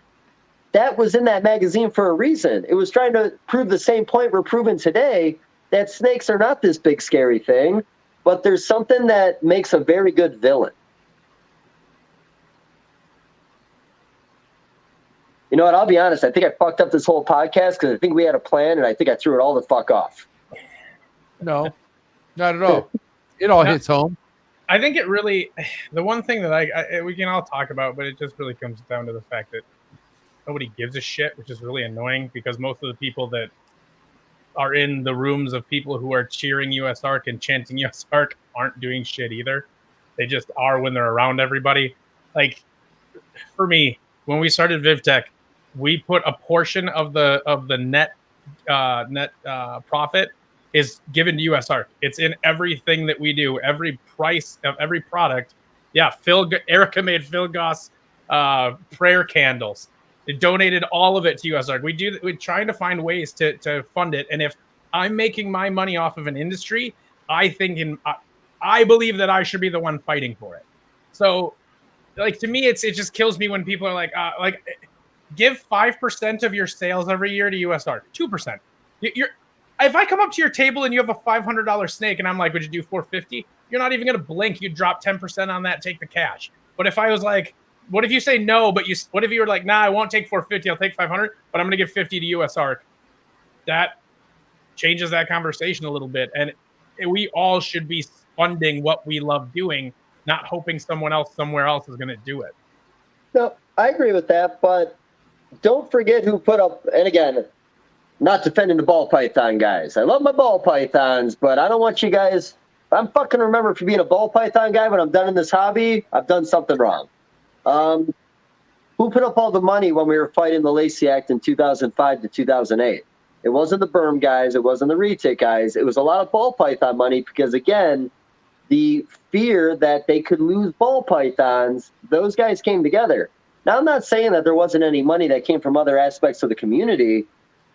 That was in that magazine for a reason. It was trying to prove the same point we're proving today, that snakes are not this big scary thing, but there's something that makes a very good villain. You know what? I'll be honest. I think I fucked up this whole podcast because I think we had a plan, and I think I threw it all the fuck off. No, not at all. It all hits home. I think it really, the one thing that we can all talk about, but it just really comes down to the fact that nobody gives a shit, which is really annoying, because most of the people that are in the rooms of people who are cheering USARK and chanting USARK aren't doing shit either. They just are when they're around everybody. Like, for me, when we started VivTech, we put a portion of the net profit is given to USARK. It's in everything that we do, every price of every product. Yeah, Erica made Phil Goss prayer candles. They donated all of it to USARK. We're trying to find ways to fund it. And if I'm making my money off of an industry, I believe that I should be the one fighting for it. So, like, to me, it just kills me when people are like, give 5% of your sales every year to USARK, 2%. If I come up to your table and you have a $500 snake and I'm like, would you do $450? You're not even going to blink. You drop 10% on that, take the cash. But if I was like, what if you say no, but what if you were like, nah, I won't take $450, I'll take $500, but I'm going to give $50 to USARK. That changes that conversation a little bit. And we all should be funding what we love doing, not hoping someone else somewhere else is going to do it. No, I agree with that, but don't forget who put up, and again, not defending the ball python guys. I love my ball pythons, but I don't want you guys, I'm fucking remember for being a ball python guy when I'm done in this hobby, I've done something wrong. Who put up all the money when we were fighting the Lacey Act in 2005 to 2008? It wasn't the berm guys, it wasn't the retic guys, it was a lot of ball python money, because again, the fear that they could lose ball pythons, those guys came together. Now, I'm not saying that there wasn't any money that came from other aspects of the community,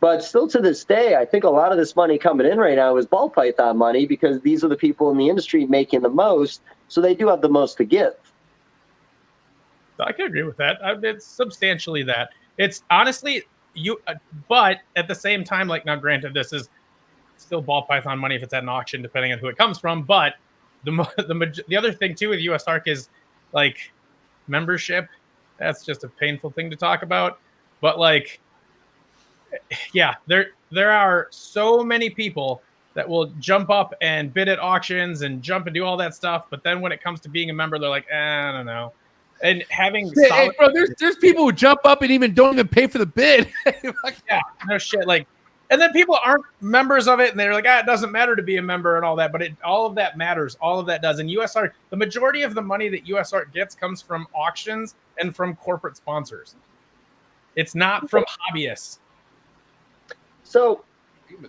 but still to this day, I think a lot of this money coming in right now is ball python money, because these are the people in the industry making the most, so they do have the most to give. I can agree with that. It's substantially that. It's honestly, but at the same time, like, now granted, this is still ball python money if it's at an auction, depending on who it comes from, but the other thing too with USARK is, like, membership. That's just a painful thing to talk about. But, like, yeah, there are so many people that will jump up and bid at auctions and jump and do all that stuff. But then when it comes to being a member, they're like, I don't know. And having Hey, bro, there's people who jump up and even don't even pay for the bid. yeah, no shit. Like, and then people aren't members of it, and they're like, it doesn't matter to be a member and all that. But all of that matters. All of that does. And USARK, the majority of the money that USARK gets comes from auctions and from corporate sponsors. It's not from hobbyists. So,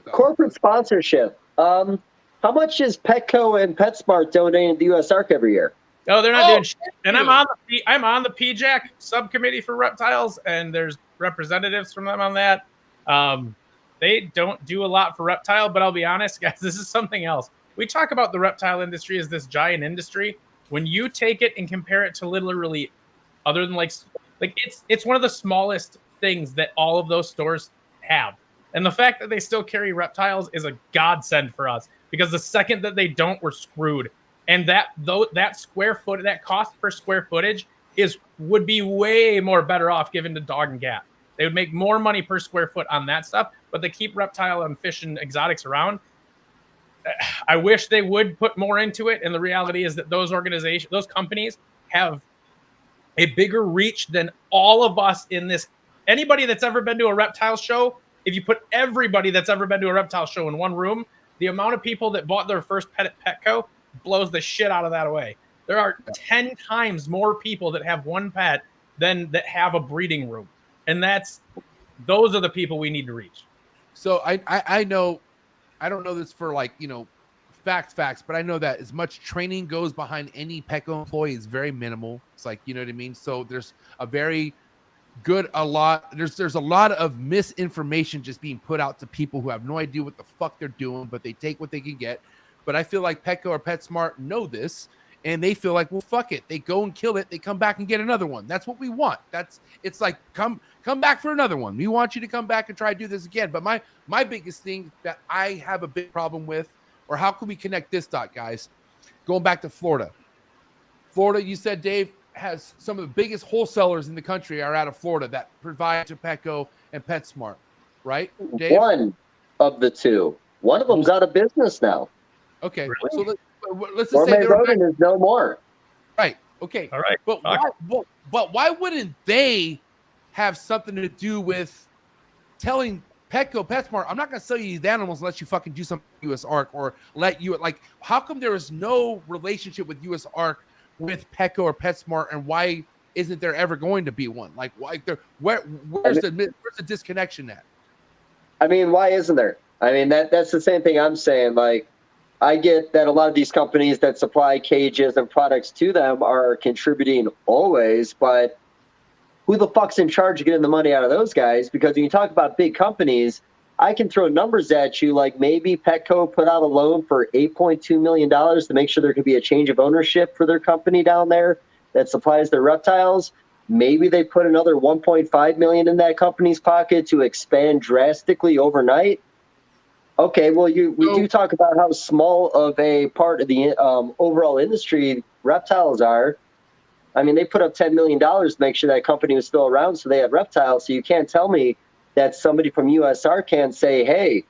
corporate sponsorship. How much is Petco and PetSmart donating to the USARK every year? No, they're not doing shit. And I'm on the PJAC subcommittee for reptiles, and there's representatives from them on that. They don't do a lot for reptile, but I'll be honest, guys, this is something else. We talk about the reptile industry as this giant industry. When you take it and compare it to literally, other than like it's one of the smallest things that all of those stores have. And the fact that they still carry reptiles is a godsend for us, because the second that they don't, we're screwed. And that cost per square footage would be way more better off given to dog and cat. They would make more money per square foot on that stuff, but they keep reptile and fish and exotics around. I wish they would put more into it. And the reality is that those companies have a bigger reach than all of us in this. Anybody that's ever been to a reptile show, if you put everybody that's ever been to a reptile show in one room, the amount of people that bought their first pet at Petco blows the shit out of that away. There are 10 times more people that have one pet than that have a breeding room. And those are the people we need to reach. So I know, I don't know this for facts, but I know that as much training goes behind any Petco employee is very minimal. It's like, you know what I mean? So there's there's a lot of misinformation just being put out to people who have no idea what the fuck they're doing, but they take what they can get. But I feel like Petco or PetSmart know this, and they feel like, well, fuck it. They go and kill it. They come back and get another one. That's what we want. It's like, come back for another one. We want you to come back and try to do this again. But my biggest thing that I have a big problem with, or how can we connect this dot, guys? Going back to Florida. Florida, you said, Dave, has some of the biggest wholesalers in the country are out of Florida that provide to Petco and PetSmart, right, Dave? One of the two. One of them's out of business now. Okay, really? So let's just Gourmet say Rodent is no more. Right. Okay. All right. But why wouldn't they have something to do with telling Petco, PetSmart, I'm not going to sell you these animals unless you fucking do something with USARK, or let you, like, how come there is no relationship with USARK with Petco or PetSmart, and why isn't there ever going to be one? Like, why where's the disconnection at? I mean, why isn't there? I mean, that's the same thing I'm saying. Like, I get that a lot of these companies that supply cages and products to them are contributing always, but who the fuck's in charge of getting the money out of those guys? Because when you talk about big companies, I can throw numbers at you, like maybe Petco put out a loan for $8.2 million to make sure there could be a change of ownership for their company down there that supplies their reptiles. Maybe they put another $1.5 million in that company's pocket to expand drastically overnight. Okay, well, we do talk about how small of a part of the overall industry reptiles are. I mean, they put up $10 million to make sure that company was still around, so they had reptiles. So you can't tell me that somebody from USARK can't say, hey,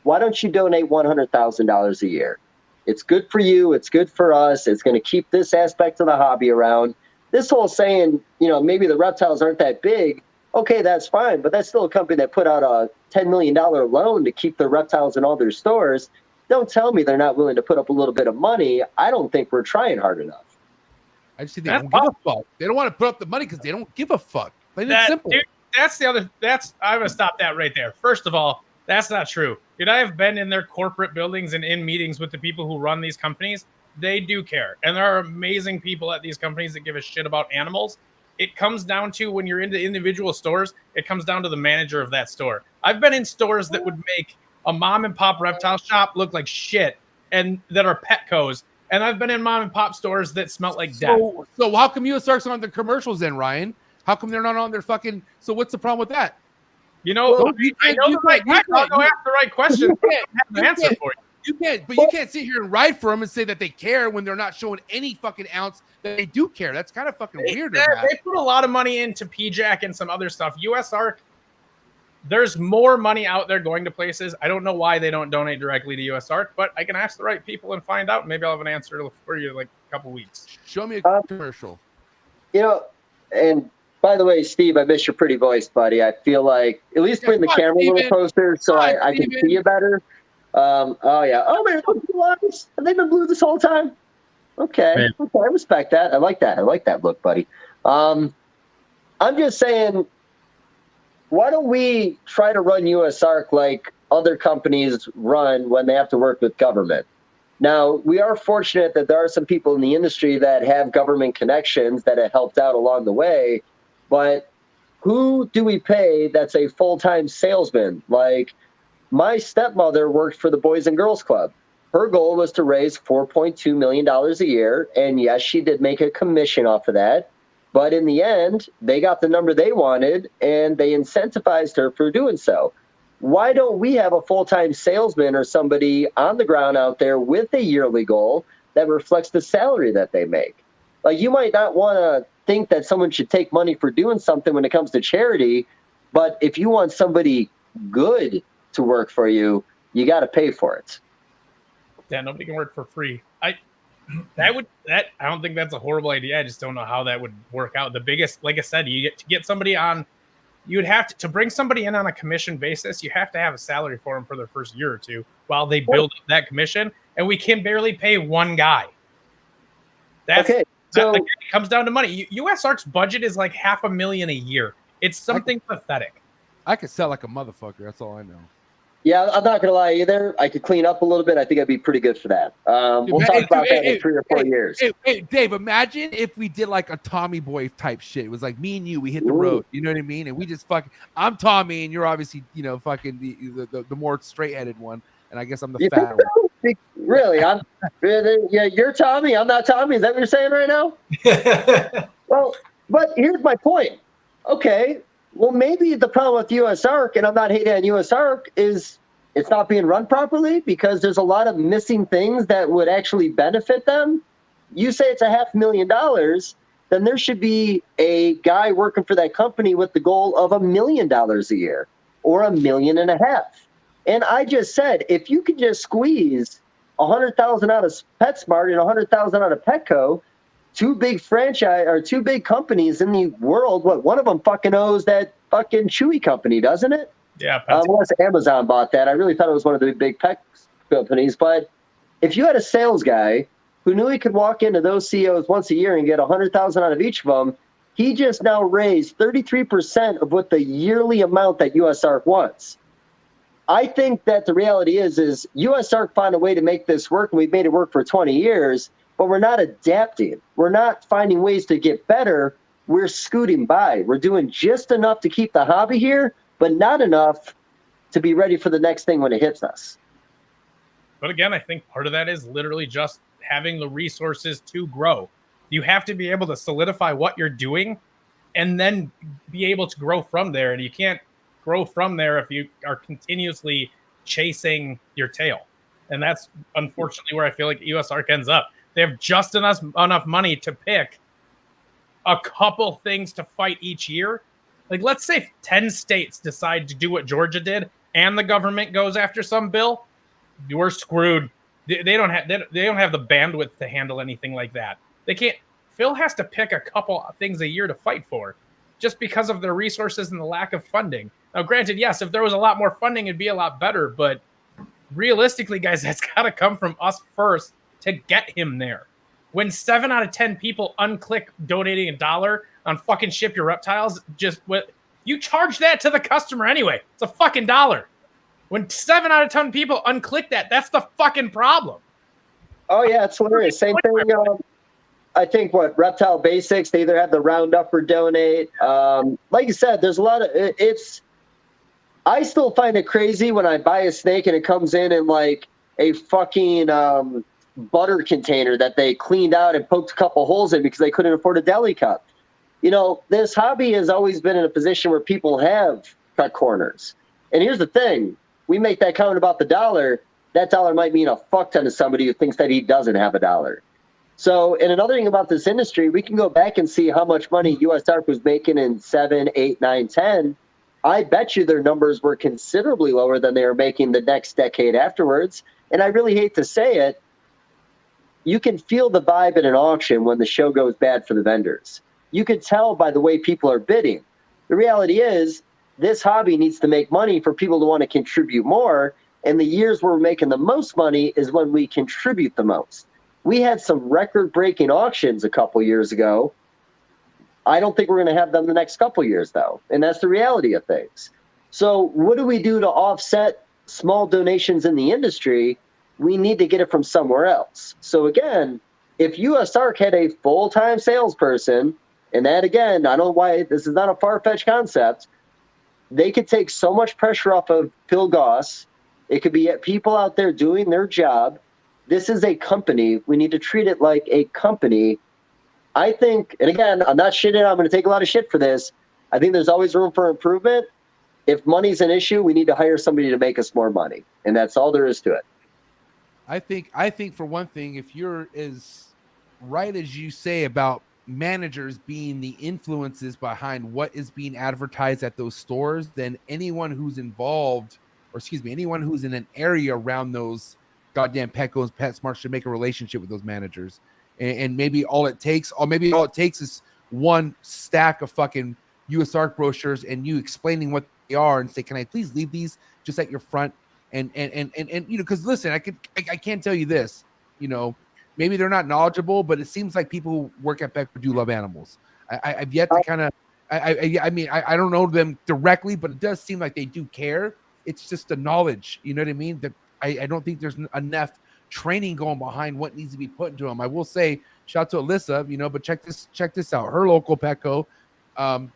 why don't you donate $100,000 a year? It's good for you. It's good for us. It's going to keep this aspect of the hobby around. This whole saying, maybe the reptiles aren't that big. Okay, that's fine, but that's still a company that put out a $10 million loan to keep their reptiles in all their stores. Don't tell me they're not willing to put up a little bit of money. I don't think we're trying hard enough. I just think they don't give a fuck. They don't want to put up the money because they don't give a fuck. Plain and simple. Dude, I'm going to stop that right there. First of all, that's not true. Dude, I have been in their corporate buildings and in meetings with the people who run these companies. They do care. And there are amazing people at these companies that give a shit about animals. It comes down to, when you're into individual stores, it comes down to the manager of that store. I've been in stores that would make a mom and pop reptile shop look like shit, and that are Petco's. And I've been in mom and pop stores that smell like death. So how come USARK's on their commercials then, Ryan? How come they're not on their fucking? So what's the problem with that? I know the right guy. I'll go ask the right question. I have an answer for you. You can't sit here and write for them and say that they care when they're not showing any fucking ounce that they do care. That's kind of fucking weird. They put a lot of money into PJAC and some other stuff. USARK, there's more money out there going to places. I don't know why they don't donate directly to USARK, but I can ask the right people and find out. Maybe I'll have an answer for you in like a couple weeks. Show me a commercial. And by the way, Steve, I miss your pretty voice, buddy. I feel like at least putting the camera a little closer so I can see you better. Oh yeah. Oh man, blue eyes. Have they been blue this whole time? Okay. Okay, I respect that. I like that. I like that look, buddy. I'm just saying, why don't we try to run USARK like other companies run when they have to work with government? Now, we are fortunate that there are some people in the industry that have government connections that have helped out along the way, but who do we pay that's a full-time salesman? Like, my stepmother worked for the Boys and Girls Club. Her goal was to raise $4.2 million a year, and yes, she did make a commission off of that, but in the end, they got the number they wanted, and they incentivized her for doing so. Why don't we have a full-time salesman or somebody on the ground out there with a yearly goal that reflects the salary that they make? Like, you might not want to think that someone should take money for doing something when it comes to charity, but if you want somebody good to work for you, you got to pay for it. Yeah, nobody can work for free. I don't think that's a horrible idea. I just don't know how that would work out. The biggest, like I said, you get somebody on. You would have to bring somebody in on a commission basis. You have to have a salary for them for their first year or two while they build up that commission. And we can barely pay one guy. That's okay. So it comes down to money. USARK's budget is like $500,000 a year. It's something pathetic. I could sell like a motherfucker. That's all I know. Yeah, I'm not gonna lie either. I could clean up a little bit. I think I'd be pretty good for that. We'll talk about that in 3 or 4 years. Hey, Dave, imagine if we did like a Tommy Boy type shit. It was like me and you, we hit the road. You know what I mean? And we just I'm Tommy, and you're obviously, fucking the more straight-headed one. And I guess I'm the fat one. Really? Yeah, you're Tommy. I'm not Tommy. Is that what you're saying right now? Well, but here's my point. Okay. Well, maybe the problem with USARK, and I'm not hating on USARK, is it's not being run properly because there's a lot of missing things that would actually benefit them. You say it's $500,000, then there should be a guy working for that company with the goal of $1 million a year or $1.5 million. And I just said, if you could just squeeze 100,000 out of PetSmart and 100,000 out of Petco, two big franchise or two big companies in the world. One of them fucking owes that fucking Chewy company, doesn't it? Yeah. Unless Amazon bought that. I really thought it was one of the big pet companies. But if you had a sales guy who knew he could walk into those CEOs once a year and get 100,000 out of each of them, he just now raised 33% of what the yearly amount that USARK wants. I think that the reality is USARK found a way to make this work, and we've made it work for 20 years. But we're not adapting. We're not finding ways to get better. We're scooting by. We're doing just enough to keep the hobby here, but not enough to be ready for the next thing when it hits us. But again, I think part of that is literally just having the resources to grow. You have to be able to solidify what you're doing and then be able to grow from there. And you can't grow from there if you are continuously chasing your tail. And that's unfortunately where I feel like USARK ends up. They have just enough money to pick a couple things to fight each year. Like, let's say 10 states decide to do what Georgia did and the government goes after some bill. We're screwed. They don't have the bandwidth to handle anything like that. They can't. Phil has to pick a couple things a year to fight for just because of their resources and the lack of funding. Now, granted, yes, if there was a lot more funding, it'd be a lot better. But realistically, guys, that's got to come from us first to get him there. When 7 out of 10 people unclick donating $1 on fucking Ship Your Reptiles, you charge that to the customer anyway. It's a fucking $1. When 7 out of 10 people unclick that, that's the fucking problem. Oh yeah, it's hilarious. Same thing. I think Reptile Basics, they either have the round up or donate. Like you said, there's a lot of I still find it crazy when I buy a snake and it comes in like a fucking butter container that they cleaned out and poked a couple holes in because they couldn't afford a deli cup. This hobby has always been in a position where people have cut corners. And here's the thing. We make that comment about the $1. That $1 might mean a fuck ton to somebody who thinks that he doesn't have $1. So, and another thing about this industry, we can go back and see how much money USARK was making in 7, 8, 9, 10. I bet you their numbers were considerably lower than they were making the next decade afterwards. And I really hate to say it, you can feel the vibe at an auction when the show goes bad for the vendors. You could tell by the way people are bidding. The reality is this hobby needs to make money for people to want to contribute more. And the years where we're making the most money is when we contribute the most. We had some record-breaking auctions a couple years ago. I don't think we're going to have them the next couple years, though. And that's the reality of things. So what do we do to offset small donations in the industry? We need to get it from somewhere else. So again, if USARK had a full-time salesperson, and that again, I don't know why this is not a far-fetched concept, they could take so much pressure off of Phil Goss. It could be people out there doing their job. This is a company. We need to treat it like a company. I think, and again, I'm not shitting. I'm going to take a lot of shit for this. I think there's always room for improvement. If money's an issue, we need to hire somebody to make us more money. And that's all there is to it. I think for one thing, if you're as right as you say about managers being the influences behind what is being advertised at those stores, then anyone who's involved, or excuse me, anyone who's in an area around those goddamn Petco's, PetSmart should make a relationship with those managers. And maybe all it takes is one stack of fucking USARK brochures and you explaining what they are and say, can I please leave these just at your front? And you know, because listen, I can't tell you this, you know, maybe they're not knowledgeable, but it seems like people who work at Petco do love animals. I've yet to kind of, I mean, I don't know them directly, but it does seem like they do care. It's just the knowledge, you know what I mean? That I don't think there's enough training going behind what needs to be put into them. I will say, shout out to Alyssa, you know, but check this out. Her local Petco,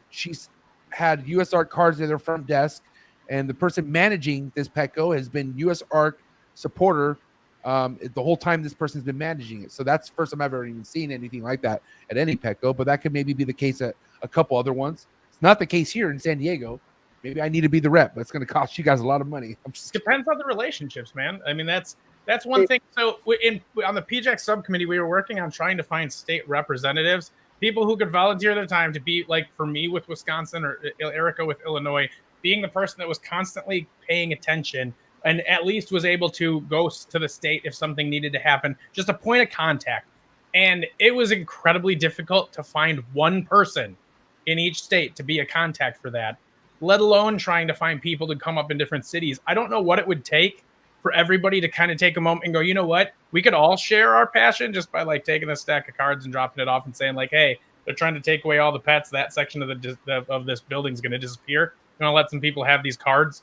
she's had USARK cards at their front desk, and the person managing this Petco has been USARK supporter the whole time this person's been managing it. So that's the first time I've ever even seen anything like that at any Petco, but that could maybe be the case at a couple other ones. It's not the case here in San Diego. Maybe I need to be the rep, but it's going to cost you guys a lot of money. Depends on the relationships, man. I mean, that's one thing. So on the PJAC subcommittee, we were working on trying to find state representatives, people who could volunteer their time to be like, for me with Wisconsin, or Erica with Illinois, being the person that was constantly paying attention and at least was able to go to the state if something needed to happen, just a point of contact. And it was incredibly difficult to find one person in each state to be a contact for that, let alone trying to find people to come up in different cities. I don't know what it would take for everybody to kind of take a moment and go, you know what, we could all share our passion just by like taking a stack of cards and dropping it off and saying like, hey, they're trying to take away all the pets. That section of this building is going to disappear. I'm going to let some people have these cards.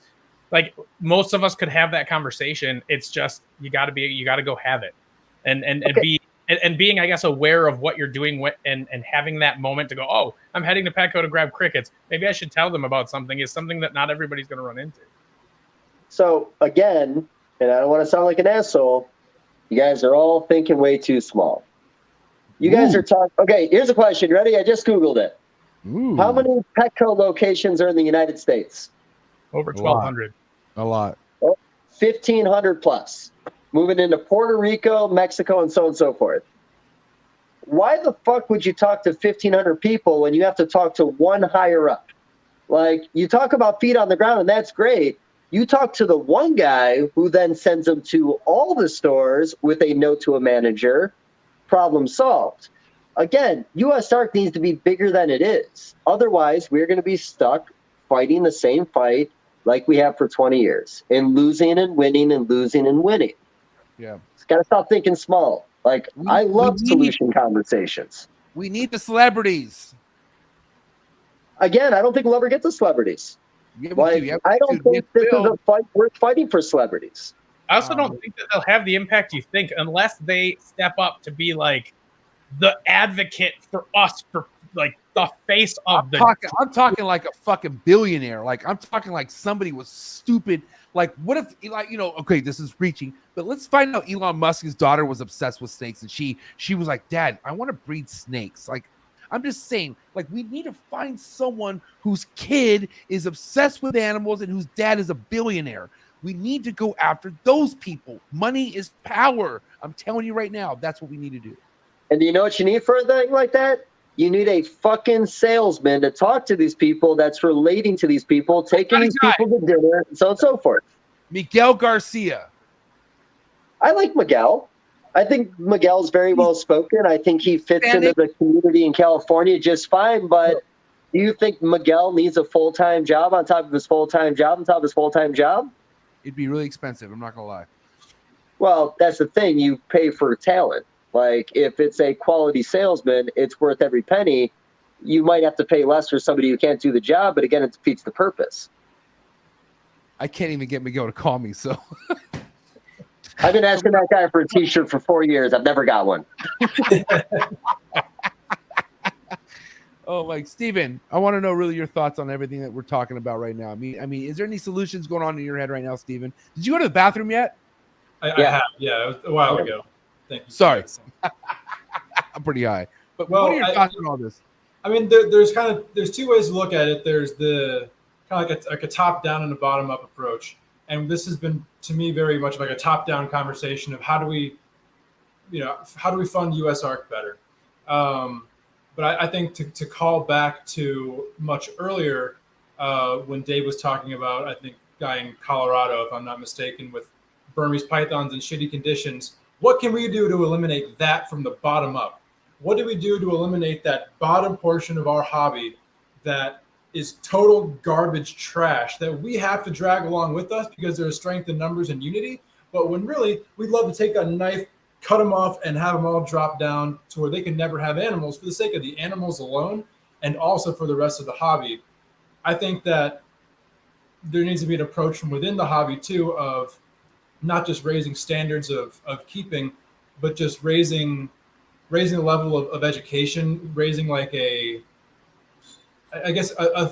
Like, most of us could have that conversation. It's just, you got to go have it and being, I guess, aware of what you're doing and having that moment to go, oh, I'm heading to Petco to grab crickets. Maybe I should tell them about something, is something that not everybody's going to run into. So again, and I don't want to sound like an asshole, you guys are all thinking way too small. You guys are talking. Okay, here's a question. You ready? I just Googled it. Ooh. How many Petco locations are in the United States? Over 1,200. A lot. 1,500 plus. Moving into Puerto Rico, Mexico, and so on and so forth. Why the fuck would you talk to 1,500 people when you have to talk to one higher up? Like, you talk about feet on the ground, and that's great. You talk to the one guy who then sends them to all the stores with a note to a manager. Problem solved. Again, USARK needs to be bigger than it is. Otherwise, we're going to be stuck fighting the same fight like we have for 20 years, and losing and winning and losing and winning. Yeah. It's got to stop thinking small. Like, I love solution conversations. We need the celebrities. Again, I don't think we'll ever get the celebrities. Yeah, I don't think this is a fight worth fighting for celebrities. I also don't think that they'll have the impact you think unless they step up to be like the advocate for us, for like the face of I'm talking like a fucking billionaire. Like, I'm talking like somebody was stupid. Like, what if, like, you know, okay, this is reaching, but let's find out Elon Musk's daughter was obsessed with snakes, and she was like, Dad, I want to breed snakes. Like, I'm just saying, like, we need to find someone whose kid is obsessed with animals and whose dad is a billionaire. We need to go after those people. Money is power. I'm telling you right now, that's what we need to do. And do you know what you need for a thing like that? You need a fucking salesman to talk to these people that's relating to these people, taking these people to dinner, and so on and so forth. Miguel Garcia. I like Miguel. I think Miguel's very well spoken. I think he fits into the community in California just fine. But do you think Miguel needs a full-time job on top of his full-time job on top of his full-time job? It'd be really expensive. I'm not gonna lie. Well, that's the thing. You pay for talent. Like if it's a quality salesman, it's worth every penny. You might have to pay less for somebody who can't do the job, but again, it defeats the purpose. I can't even get Miguel to call me, so I've been asking that guy for a t-shirt for 4 years. I've never got one. Oh, like Steven, I want to know really your thoughts on everything that we're talking about right now. I mean, is there any solutions going on in your head right now, Steven? Did you go to the bathroom yet? I have. Yeah, it was a while ago. Thank you. Sorry. I'm pretty high. But what are your thoughts on all this? I mean, there's two ways to look at it. There's the kind of like a top down and a bottom up approach. And this has been, to me, very much like a top down conversation of how do we fund USARK better? But I think to call back to much earlier when Dave was talking about, I think, guy in Colorado, if I'm not mistaken, with Burmese pythons in shitty conditions, what can we do to eliminate that from the bottom up? What do we do to eliminate that bottom portion of our hobby that is total garbage trash that we have to drag along with us because there's strength in numbers and unity? But when really we'd love to take a knife, cut them off, and have them all drop down to where they can never have animals for the sake of the animals alone and also for the rest of the hobby. I think that there needs to be an approach from within the hobby too of not just raising standards of keeping, but just raising the level of education, raising like a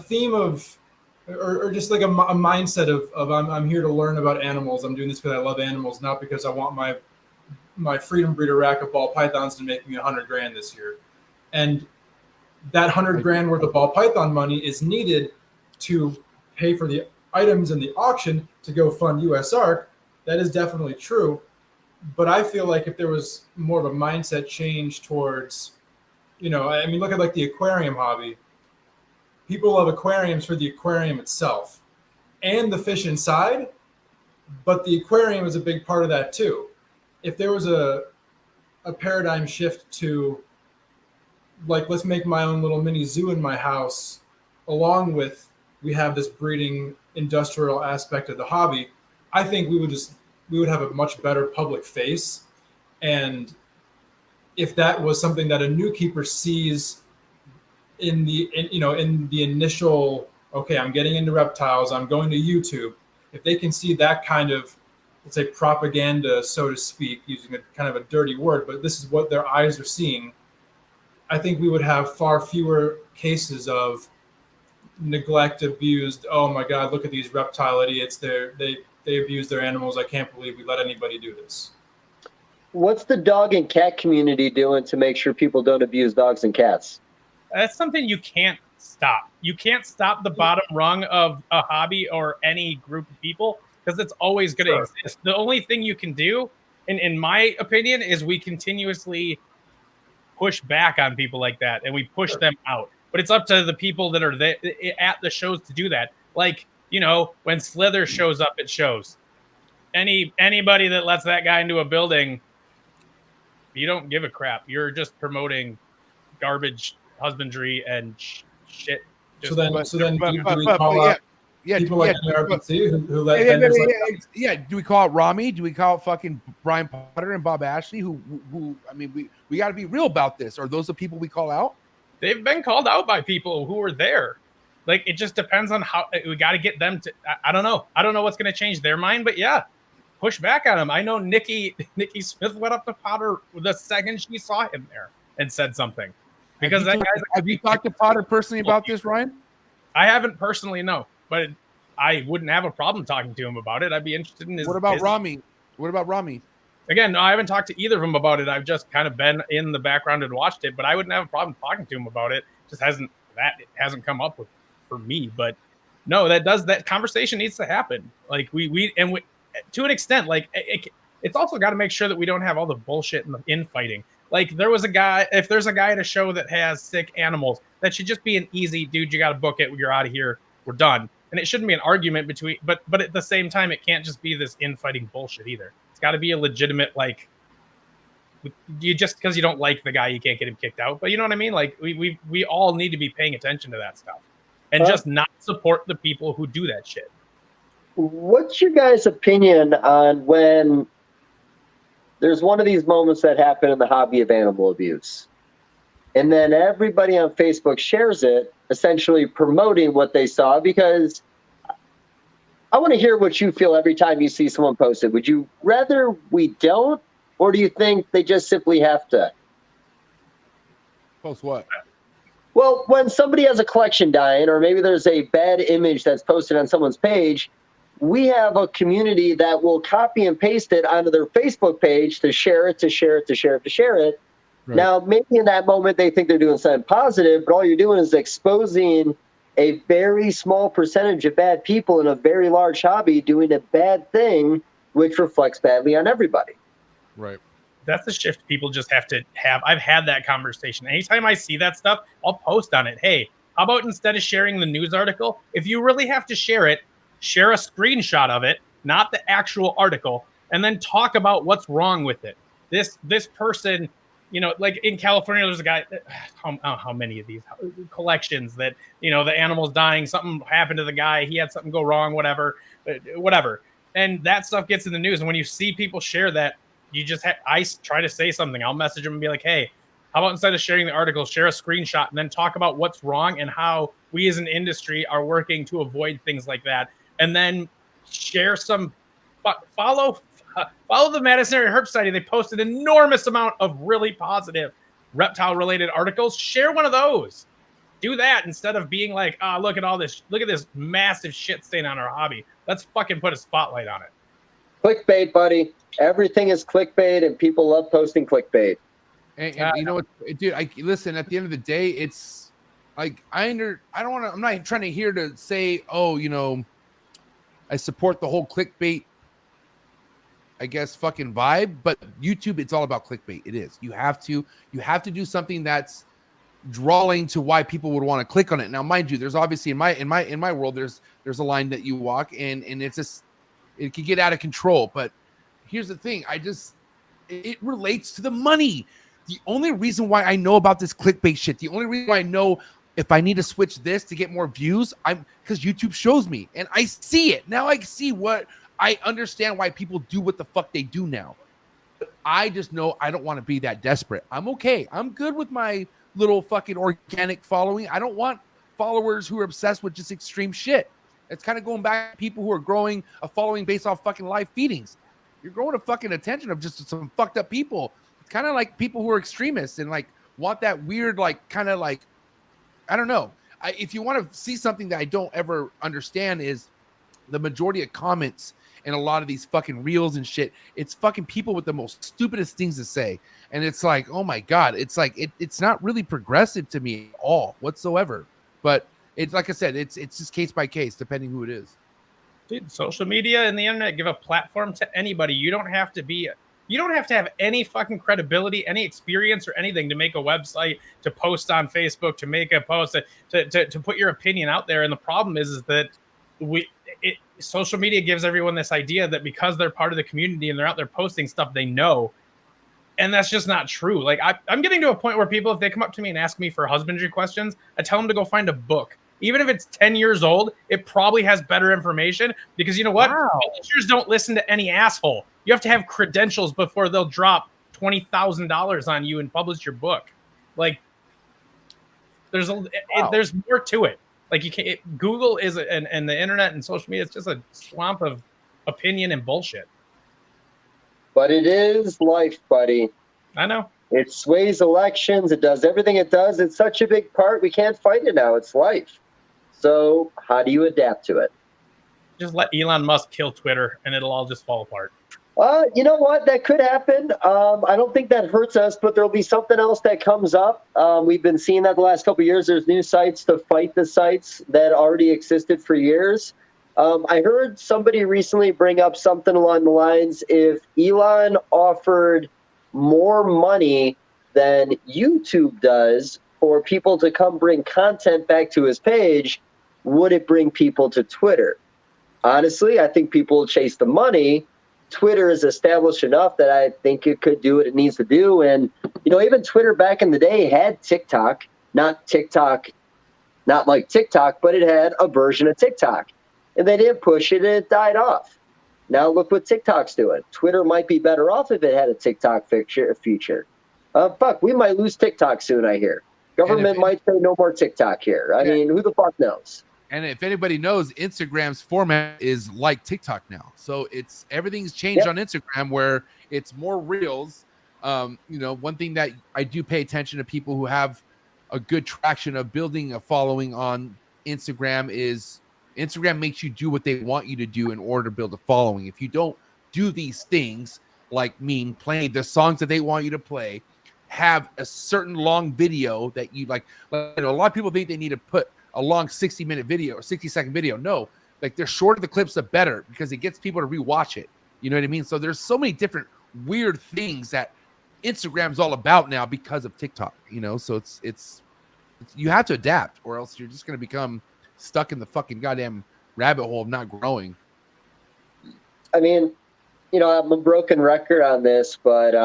theme of, or just like a mindset of I'm here to learn about animals. I'm doing this because I love animals, not because I want my Freedom Breeder rack of ball pythons to make me $100,000 this year. And that $100,000 worth of ball python money is needed to pay for the items in the auction to go fund USARK. That is definitely true. But I feel like if there was more of a mindset change towards, I mean, look at like the aquarium hobby. People love aquariums for the aquarium itself and the fish inside, but the aquarium is a big part of that too. If there was a paradigm shift to, like, let's make my own little mini zoo in my house, along with we have this breeding industrial aspect of the hobby, I think we would have a much better public face. And if that was something that a new keeper sees in the initial, okay, I'm getting into reptiles, I'm going to YouTube, if they can see that kind of, let's say, propaganda, so to speak, using a kind of a dirty word, but this is what their eyes are seeing, I think we would have far fewer cases of neglect, abused, oh my God, look at these reptile idiots, they abuse their animals, I can't believe we let anybody do this. What's the dog and cat community doing to make sure people don't abuse dogs and cats? That's something you can't stop. You can't stop the bottom rung of a hobby or any group of people because it's always going to exist. The only thing you can do, in my opinion, is we continuously push back on people like that and we push them out. But it's up to the people that are there at the shows to do that. Like, when Slither shows up at shows, anybody that lets that guy into a building, you don't give a crap. You're just promoting garbage husbandry and shit. So then, do we call out people like NRPC who let vendors do we call it Rami? Do we call it fucking Brian Potter and Bob Ashley? Who I mean, we got to be real about this. Are those the people we call out? They've been called out by people who were there. Like, it just depends on how we got to get them to. I don't know. I don't know what's going to change their mind, but yeah, push back on them. I know Nikki Smith went up to Potter the second she saw him there and said something. Because have you talked to Potter personally about this, Ryan? I haven't personally, no, but I wouldn't have a problem talking to him about it. I'd be interested in his. What about Rami? What about Rami? Again, no, I haven't talked to either of them about it. I've just kind of been in the background and watched it, but I wouldn't have a problem talking to him about it. Just hasn't come up with for me. But no, that conversation needs to happen. Like we to an extent, like it's also got to make sure that we don't have all the bullshit and the infighting. Like if there's a guy at a show that has sick animals, that should just be an easy, dude, you got to book it. You're out of here. We're done. And it shouldn't be an argument between, but at the same time, it can't just be this infighting bullshit either. It's got to be a legitimate, like, you just because you don't like the guy, you can't get him kicked out. But you know what I mean? Like we all need to be paying attention to that stuff and just not support the people who do that shit. What's your guys' opinion on when there's one of these moments that happen in the hobby of animal abuse, and then everybody on Facebook shares it, essentially promoting what they saw? Because I want to hear what you feel every time you see someone post it. Would you rather we don't, or do you think they just simply have to? Post what? Well, when somebody has a collection dying, or maybe there's a bad image that's posted on someone's page, we have a community that will copy and paste it onto their Facebook page to share it, to share it, to share it, to share it. Right. Now, maybe in that moment they think they're doing something positive, but all you're doing is exposing a very small percentage of bad people in a very large hobby doing a bad thing, which reflects badly on everybody. Right. That's the shift people just have to have. I've had that conversation. Anytime I see that stuff, I'll post on it. Hey, how about instead of sharing the news article, if you really have to share it, share a screenshot of it, not the actual article, and then talk about what's wrong with it. This person, you know, like in California, there's a guy, how many of these collections that, you know, the animal's dying, something happened to the guy, he had something go wrong, whatever. And that stuff gets in the news. And when you see people share that, you just I try to say something. I'll message them and be like, hey, how about instead of sharing the article, share a screenshot and then talk about what's wrong and how we as an industry are working to avoid things like that. And then share some, follow the Madison Area Herp Society. They post an enormous amount of really positive reptile-related articles. Share one of those. Do that instead of being like, look at all this. Look at this massive shit stain on our hobby. Let's fucking put a spotlight on it. Clickbait, buddy. Everything is clickbait, and people love posting clickbait. And you know what, dude? Listen. At the end of the day, it's like I'm not trying to hear to say, oh, you know, I support the whole clickbait, I guess, fucking vibe. But YouTube, it's all about clickbait. It is. You have to do something that's drawing to why people would want to click on it. Now, mind you, there's obviously in my world, there's a line that you walk, and it's just, it can get out of control. But here's the thing, it relates to the money. The only reason why I know about this clickbait shit, the only reason why I know if I need to switch this to get more views, because YouTube shows me and I see it. Now I understand why people do what the fuck they do now. But I just know I don't want to be that desperate. I'm okay. I'm good with my little fucking organic following. I don't want followers who are obsessed with just extreme shit. It's kind of going back to people who are growing a following based off fucking live feedings. You're growing a fucking attention of just some fucked up people. It's kind of like people who are extremists and like want that weird, like, kind of like, I don't know. If you want to see something that I don't ever understand is the majority of comments and a lot of these fucking reels and shit, it's fucking people with the most stupidest things to say. And it's like, oh my God, it's like, it's not really progressive to me at all whatsoever. But it's like I said, it's just case by case, depending who it is. Dude, social media and the internet give a platform to anybody. You don't have to have any fucking credibility, any experience or anything to make a website, to post on Facebook, to make a post, to put your opinion out there. And the problem is that social media gives everyone this idea that because they're part of the community and they're out there posting stuff they know, and that's just not true. Like I'm getting to a point where people, if they come up to me and ask me for husbandry questions, I tell them to go find a book. Even if it's 10 years old, it probably has better information, because you know what? Wow. Publishers don't listen to any asshole. You have to have credentials before they'll drop $20,000 on you and publish your book. Like, there's more to it. Like, you can't. Google is and the internet and social media, it's just a swamp of opinion and bullshit. But it is life, buddy. I know. It sways elections. It does everything it does. It's such a big part. We can't fight it now. It's life. So how do you adapt to it? Just let Elon Musk kill Twitter and it'll all just fall apart. You know what? That could happen. I don't think that hurts us, but there'll be something else that comes up. We've been seeing that the last couple of years. There's new sites to fight the sites that already existed for years. I heard somebody recently bring up something along the lines, if Elon offered more money than YouTube does for people to come bring content back to his page, would it bring people to Twitter? Honestly, I think people will chase the money Twitter is established enough that I think it could do what it needs to do. And, even Twitter back in the day had TikTok, not like TikTok, but it had a version of TikTok. And they didn't push it, and it died off. Now look what TikTok's doing. Twitter might be better off if it had a TikTok feature. We might lose TikTok soon, I hear. Government might say no more TikTok here. I mean, who the fuck knows? And if anybody knows, Instagram's format is like TikTok now. So everything's changed on Instagram where it's more reels. One thing that I do pay attention to people who have a good traction of building a following on Instagram is Instagram makes you do what they want you to do in order to build a following. If you don't do these things, like play the songs that they want you to play, have a certain long video that you like a lot of people think they need to put a long 60-minute video or 60-second video. No, like the shorter the clips, the better, because it gets people to rewatch it. You know what I mean? So there's so many different weird things that Instagram's all about now because of TikTok, so it's you have to adapt or else you're just going to become stuck in the fucking goddamn rabbit hole of not growing. I mean, I'm a broken record on this, but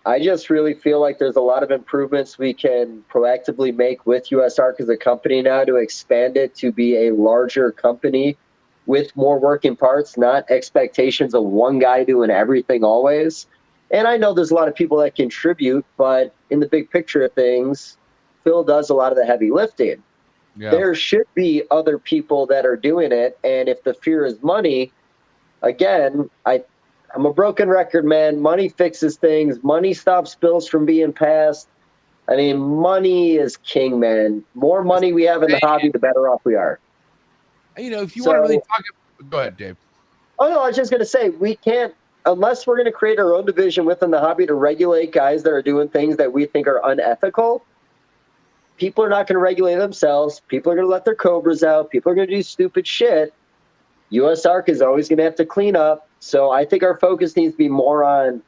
I just really feel like there's a lot of improvements we can proactively make with USARK as a company now to expand it to be a larger company with more working parts, not expectations of one guy doing everything always. And I know there's a lot of people that contribute, but in the big picture of things, Phil does a lot of the heavy lifting. Yeah. There should be other people that are doing it. And if the fear is money, again, I'm a broken record, man. Money fixes things. Money stops bills from being passed. I mean, money is king, man. More money we have in the hobby, the better off we are. If you want to really talk, go ahead, Dave. Oh, no, I was just going to say, we can't, unless we're going to create our own division within the hobby to regulate guys that are doing things that we think are unethical, people are not going to regulate themselves. People are going to let their cobras out. People are going to do stupid shit. USARK is always going to have to clean up. So I think our focus needs to be more on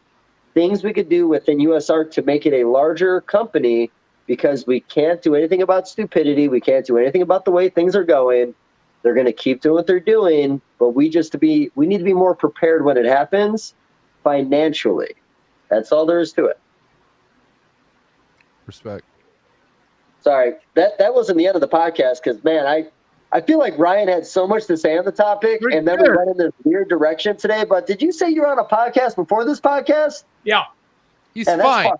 things we could do within USARK to make it a larger company, because we can't do anything about stupidity. We can't do anything about the way things are going. They're going to keep doing what they're doing, but we need to be more prepared when it happens financially. That's all there is to it. Respect. Sorry, that wasn't the end of the podcast because, man, I feel like Ryan had so much to say on the topic, and then we went in this weird direction today. But did you say you were on a podcast before this podcast? Yeah. He's fine.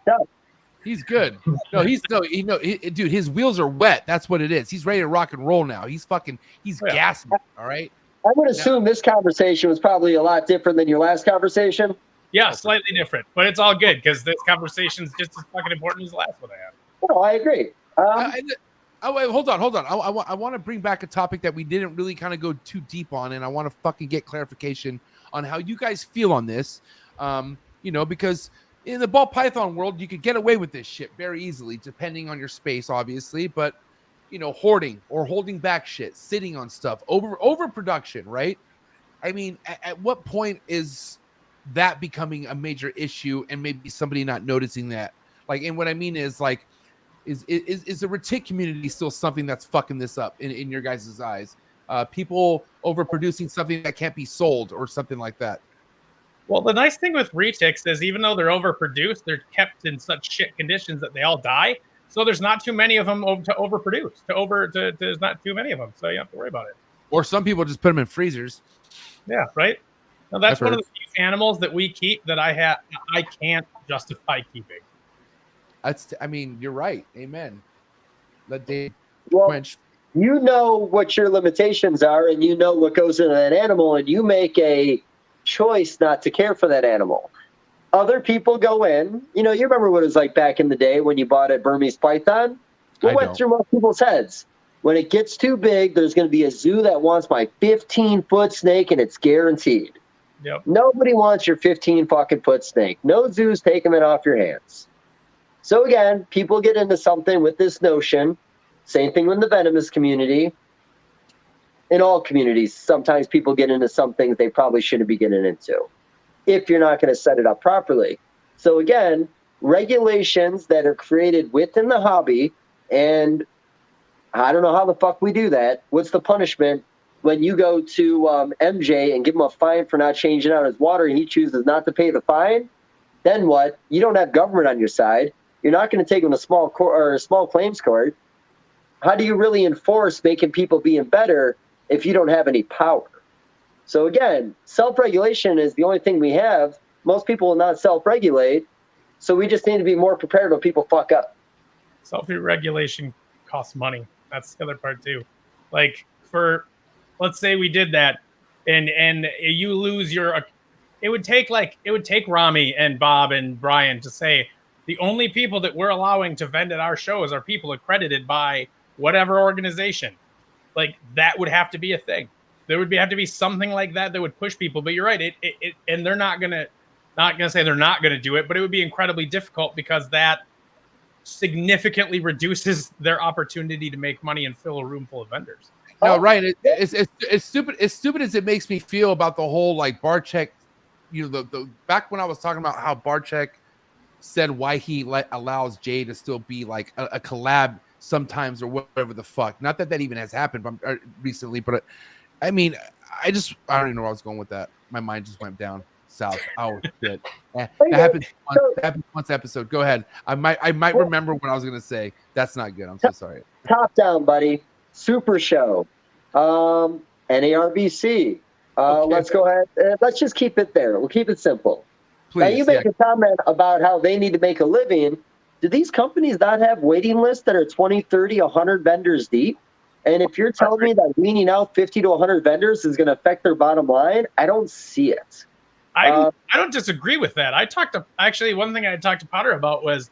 He's good. Dude, his wheels are wet. That's what it is. He's ready to rock and roll now. He's gassing. All right. I would assume this conversation was probably a lot different than your last conversation. Yeah, slightly different, but it's all good because this conversation is just as fucking important as the last one I had. No, I agree. Hold on. I want to bring back a topic that we didn't really kind of go too deep on, and I want to fucking get clarification on how you guys feel on this. Because in the ball python world, you could get away with this shit very easily, depending on your space, obviously. But hoarding or holding back shit, sitting on stuff, overproduction, right? I mean, at what point is that becoming a major issue, and maybe somebody not noticing that? Like, and what I mean is like. Is the retic community still something that's fucking this up in your guys' eyes? People overproducing something that can't be sold or something like that? Well, the nice thing with retics is even though they're overproduced, they're kept in such shit conditions that they all die. So there's not too many of them to overproduce. There's not too many of them, so you don't have to worry about it. Or some people just put them in freezers. Yeah, right. Now that's one of the few animals that we keep that I can't justify keeping. You're right. Amen. Let Dave quench. You know what your limitations are, and you know what goes into that animal, and you make a choice not to care for that animal. Other people go in. You remember what it was like back in the day when you bought a Burmese python? What went through most people's heads? When it gets too big, there's going to be a zoo that wants my 15-foot snake, and it's guaranteed. Yep. Nobody wants your 15-fucking-foot snake. No zoo's taking it off your hands. So again, people get into something with this notion. Same thing with the venomous community. In all communities, sometimes people get into some things they probably shouldn't be getting into if you're not going to set it up properly. So again, regulations that are created within the hobby, and I don't know how the fuck we do that. What's the punishment? when you go to MJ and give him a fine for not changing out his water and he chooses not to pay the fine, then what? You don't have government on your side. You're not going to take him to small claims court. How do you really enforce making people being better if you don't have any power? So again, self-regulation is the only thing we have. Most people will not self-regulate. So we just need to be more prepared when people fuck up. Self-regulation costs money. That's the other part too. Like let's say we did that and you lose it would take Rami and Bob and Brian to say the only people that we're allowing to vend at our shows are people accredited by whatever organization. Like that would have to be a thing. There would have to be something like that would push people. But you're right. And they're not gonna say they're not gonna do it, but it would be incredibly difficult because that significantly reduces their opportunity to make money and fill a room full of vendors. No, right. It's stupid. As stupid as it makes me feel about the whole like Barczyk, the back when I was talking about how Barczyk said why he allows Jay to still be like a collab sometimes or whatever the fuck. Not that even has happened recently, but I mean, I don't even know where I was going with that. My mind just went down south. Oh shit! That happened once episode. Go ahead. I might remember what I was gonna say. That's not good. I'm so sorry. Top down, buddy. Super Show. NARBC. Okay. Let's go ahead. Let's just keep it there. We'll keep it simple. Please, now you make a comment about how they need to make a living. Do these companies not have waiting lists that are 20, 30, 100 vendors deep? And if you're telling me that weaning out 50 to 100 vendors is going to affect their bottom line, I don't see it. I don't disagree with that. One thing I talked to Potter about was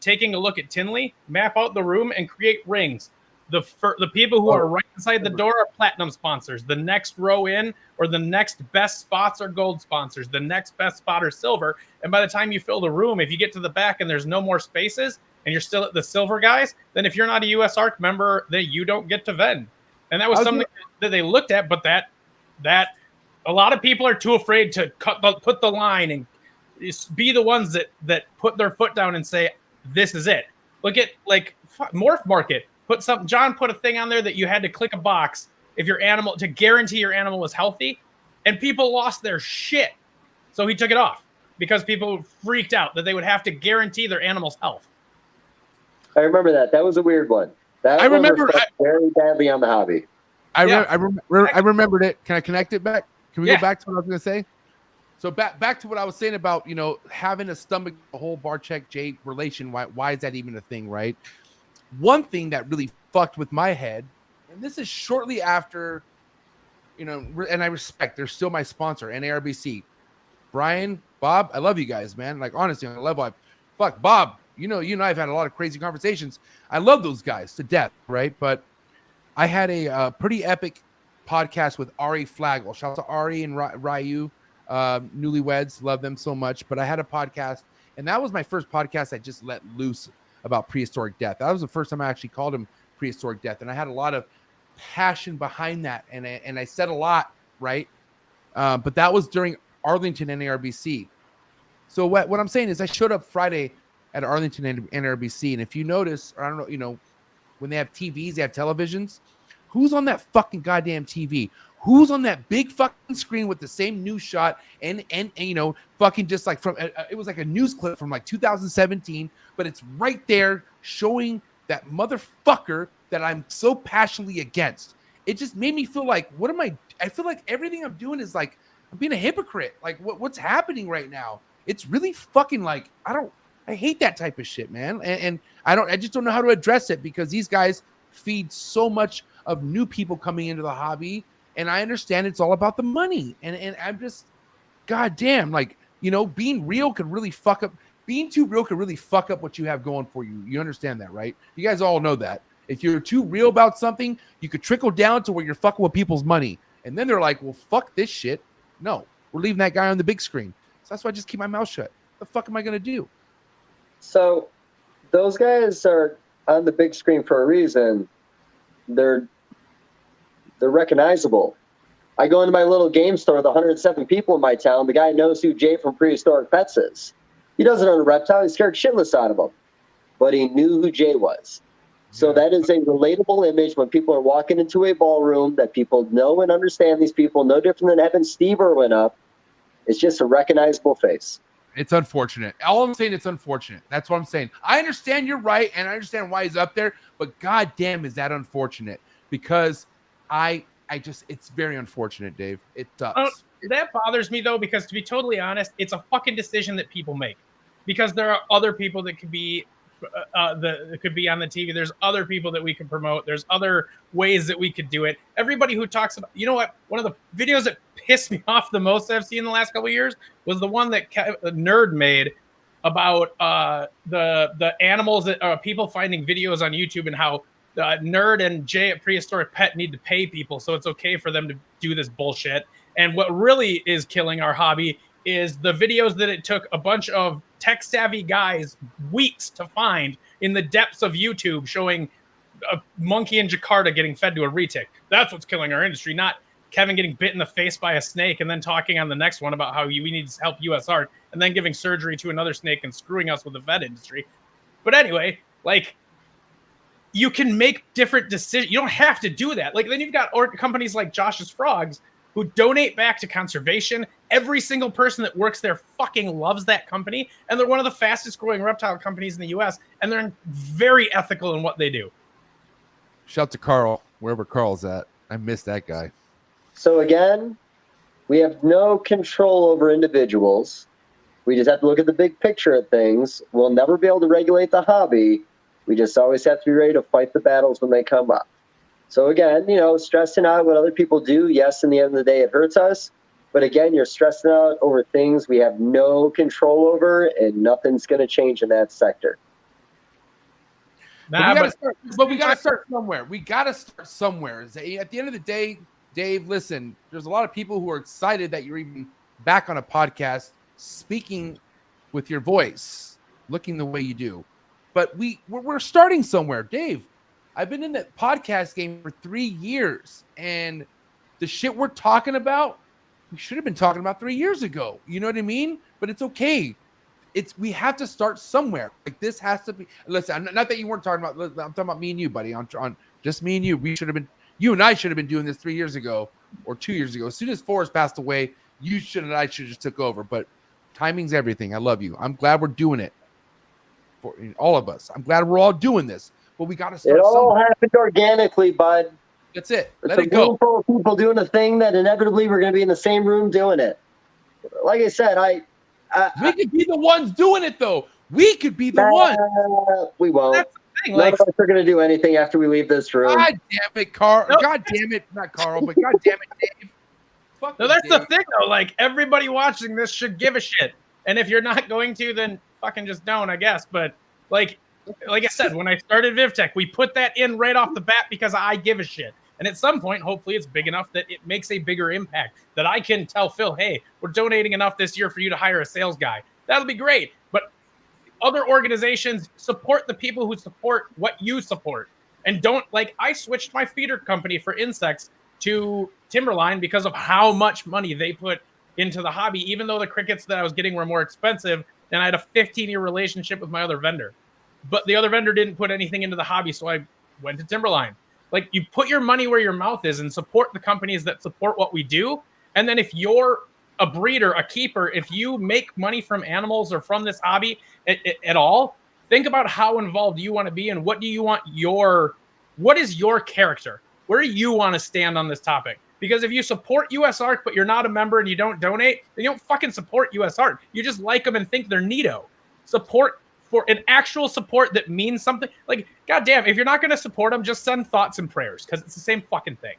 taking a look at Tinley, map out the room, and create rings. The people who are right inside the door are platinum sponsors. The next row in or the next best spots are gold sponsors. The next best spot are silver. And by the time you fill the room, if you get to the back and there's no more spaces and you're still at the silver guys, then if you're not a USARK member, then you don't get to vend. And that was something that they looked at, but that a lot of people are too afraid to put the line and be the ones that put their foot down and say, this is it. Look at like Morph Market. John put a thing on there that you had to click a box if your animal to guarantee your animal was healthy, and people lost their shit. So he took it off because people freaked out that they would have to guarantee their animal's health. I remember that. That was a weird one. I remember very badly on the hobby. I remembered it. Can I connect it back? Can we go back to what I was going to say? So back to what I was saying about, having to stomach the whole Barczyk Jay relation. Why is that even a thing, right? One thing that really fucked with my head, and this is shortly after, and I respect, they're still my sponsor, NARBC. Brian, Bob, I love you guys, man. Like, honestly, on a level, fuck, Bob, you and I have had a lot of crazy conversations. I love those guys to death, right? But I had a pretty epic podcast with Ari Flagel. Shout out to Ari and Ryu, newlyweds, love them so much. But I had a podcast, and that was my first podcast I just let loose about prehistoric death. That was the first time I actually called him prehistoric death, and I had a lot of passion behind that, and I said a lot, right? But that was during Arlington NARBC. So what I'm saying is I showed up Friday at Arlington NARBC, and if you notice, or I don't know, when they have TVs, they have televisions. Who's on that fucking goddamn TV? Who's on that big fucking screen with the same news shot and fucking just like from it was like a news clip from like 2017, but it's right there showing that motherfucker that I'm so passionately against. It just made me feel like, I feel like everything I'm doing is like I'm being a hypocrite. Like what's happening right now? It's really fucking like I hate that type of shit, man. And I just don't know how to address it because these guys feed so much of new people coming into the hobby. And I understand it's all about the money. And I'm just, goddamn, like, being real could really fuck up. Being too real could really fuck up what you have going for you. You understand that, right? You guys all know that. If you're too real about something, you could trickle down to where you're fucking with people's money. And then they're like, well, fuck this shit. No, we're leaving that guy on the big screen. So that's why I just keep my mouth shut. What the fuck am I going to do? So those guys are on the big screen for a reason. They're recognizable. I go into my little game store with 107 people in my town. The guy knows who Jay from Prehistoric Pets is. He doesn't own a reptile. He scared shitless out of him. But he knew who Jay was. So that is a relatable image when people are walking into a ballroom that people know and understand these people, no different than having Steve Irwin up. It's just a recognizable face. It's unfortunate. All I'm saying, it's unfortunate. That's what I'm saying. I understand you're right, and I understand why he's up there, but goddamn, is that unfortunate? Because it's very unfortunate, Dave. It sucks. That bothers me though, because to be totally honest, it's a fucking decision that people make. Because there are other people that could be that could be on the TV. There's other people that we can promote. There's other ways that we could do it. Everybody who talks about, you know what? One of the videos that pissed me off the most I've seen in the last couple of years was the one that Nerd made about the animals that people finding videos on YouTube and how Nerd and Jay at Prehistoric Pet need to pay people, so it's okay for them to do this bullshit. And what really is killing our hobby is the videos that it took a bunch of tech-savvy guys weeks to find in the depths of YouTube showing a monkey in Jakarta getting fed to a retic. That's what's killing our industry, not Kevin getting bit in the face by a snake and then talking on the next one about how we need to help USARK and then giving surgery to another snake and screwing us with the vet industry. But anyway, like, you can make different decisions. You don't have to do that. Like, then you've got companies like Josh's Frogs who donate back to conservation. Every single person that works there fucking loves that company. And they're one of the fastest growing reptile companies in the US. And they're very ethical in what they do. Shout to Carl, wherever Carl's at. I miss that guy. So again, we have no control over individuals. We just have to look at the big picture of things. We'll never be able to regulate the hobby. We just always have to be ready to fight the battles when they come up. So again, stressing out what other people do, yes, in the end of the day, it hurts us. But again, you're stressing out over things we have no control over, and nothing's going to change in that sector. But we got to start somewhere. We got to start somewhere. At the end of the day, Dave, listen, there's a lot of people who are excited that you're even back on a podcast, speaking with your voice, looking the way you do. But we're starting somewhere. Dave, I've been in that podcast game for 3 years, and the shit we're talking about, we should have been talking about 3 years ago. You know what I mean? But it's okay. We have to start somewhere. Like, this has to be. Listen, not that you weren't talking about. I'm talking about me and you, buddy. On just me and you. We should have been. You and I should have been doing this 3 years ago or 2 years ago. As soon as Forrest passed away, you should and I should just took over. But timing's everything. I love you. I'm glad we're doing it. For all of us. I'm glad we're all doing this. But we got to start. It all happened organically, bud. That's it. Let it go. Full of people doing a thing that inevitably we're going to be in the same room doing it. Like I said, we could be the ones doing it, though. We could be the ones. We won't. That's the thing. None of us are going to do anything after we leave this room. God damn it, Carl. No, God damn it, not Carl, but God damn it, Dave. Fuck no, you, that's Dave. the thing, though. Like, everybody watching this should give a shit. And if you're not going to, then fucking just don't, I guess. But, like I said, when I started VivTech, we put that in right off the bat because I give a shit. And at some point, hopefully it's big enough that it makes a bigger impact, that I can tell Phil, hey, we're donating enough this year for you to hire a sales guy. That'll be great. But other organizations support the people who support what you support. And don't, like, I switched my feeder company for insects to Timberline because of how much money they put into the hobby, even though the crickets that I was getting were more expensive, and I had a 15-year relationship with my other vendor. But the other vendor didn't put anything into the hobby, so I went to Timberline. Like, you put your money where your mouth is and support the companies that support what we do. And then if you're a breeder, a keeper, if you make money from animals or from this hobby at all, think about how involved you want to be and what is your character? Where do you want to stand on this topic? Because if you support USARK, but you're not a member and you don't donate, then you don't fucking support USARK. You just like them and think they're neato. Support for an actual support that means something. Like, goddamn, if you're not going to support them, just send thoughts and prayers, because it's the same fucking thing.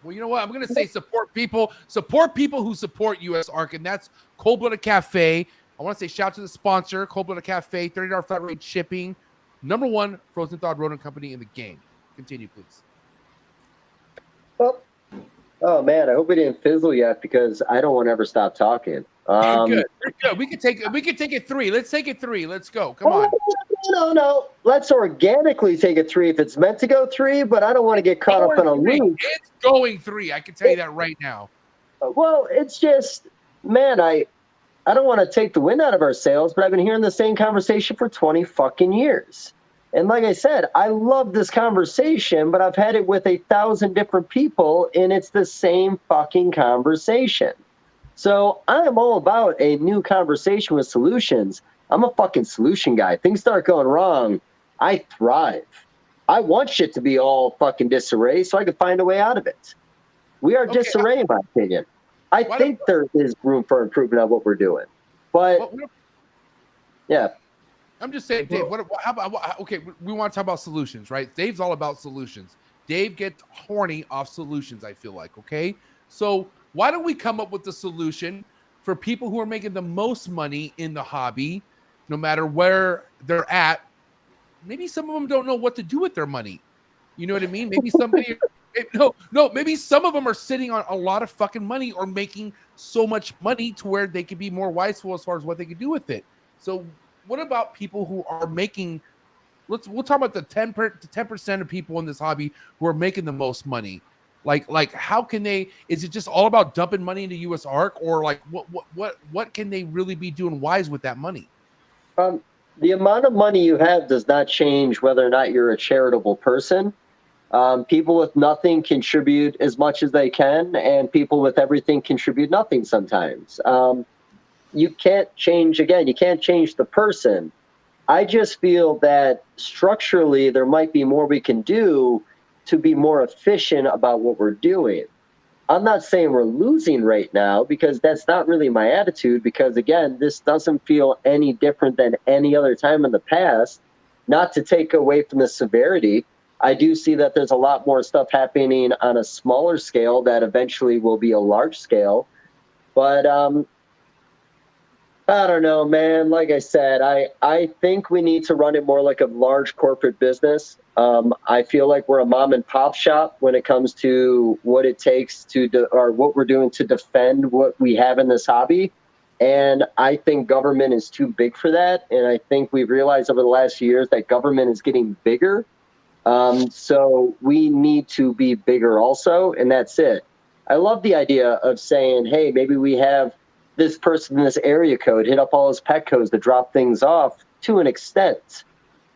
Well, you know what? I'm going to say support people who support USARK, and that's Cold Blooded Cafe. I want to say shout out to the sponsor, Cold Blooded Cafe, $30 flat rate shipping, #1 frozen thawed rodent company in the game. Continue, please. Well, oh man, I hope we didn't fizzle yet, because I don't want to ever stop talking. You're good. We could take it 3. Let's take it 3. Let's go. Come on. No. Let's organically take it 3 if it's meant to go 3, but I don't want to get caught up in a loop. It's going 3. I can tell you that right now. Well, it's just, man, I don't want to take the wind out of our sails, but I've been hearing the same conversation for 20 fucking years. And like I said, I love this conversation, but I've had it with 1,000 different people, and it's the same fucking conversation. So I am all about a new conversation with solutions. I'm a fucking solution guy. Things start going wrong, I thrive. I want shit to be all fucking disarray so I can find a way out of it. We are disarray, in my opinion. I think there is room for improvement on what we're doing. But, yeah. I'm just saying, Dave, how about, okay, we want to talk about solutions, right? Dave's all about solutions. Dave gets horny off solutions, I feel like, okay? So why don't we come up with the solution for people who are making the most money in the hobby, no matter where they're at? Maybe some of them don't know what to do with their money. You know what I mean? Maybe somebody, maybe some of them are sitting on a lot of fucking money or making so much money to where they could be more wiseful as far as what they could do with it. So what about people who are making, we'll talk about the 10% of people in this hobby who are making the most money. Like how can they, is it just all about dumping money into USARK, or like what can they really be doing wise with that money? The amount of money you have does not change whether or not you're a charitable person. People with nothing contribute as much as they can, and people with everything contribute nothing sometimes. You can't change, again, you can't change the person. I just feel that structurally there might be more we can do to be more efficient about what we're doing. I'm not saying we're losing right now, because that's not really my attitude, because again, this doesn't feel any different than any other time in the past. Not to take away from the severity, I do see that there's a lot more stuff happening on a smaller scale that eventually will be a large scale. But I don't know, man. Like I said, I think we need to run it more like a large corporate business. I feel like we're a mom and pop shop when it comes to what it takes or what we're doing to defend what we have in this hobby. And I think government is too big for that. And I think we've realized over the last few years that government is getting bigger. So we need to be bigger also. And that's it. I love the idea of saying, hey, maybe we have this person in this area code hit up all his pet codes to drop things off to an extent.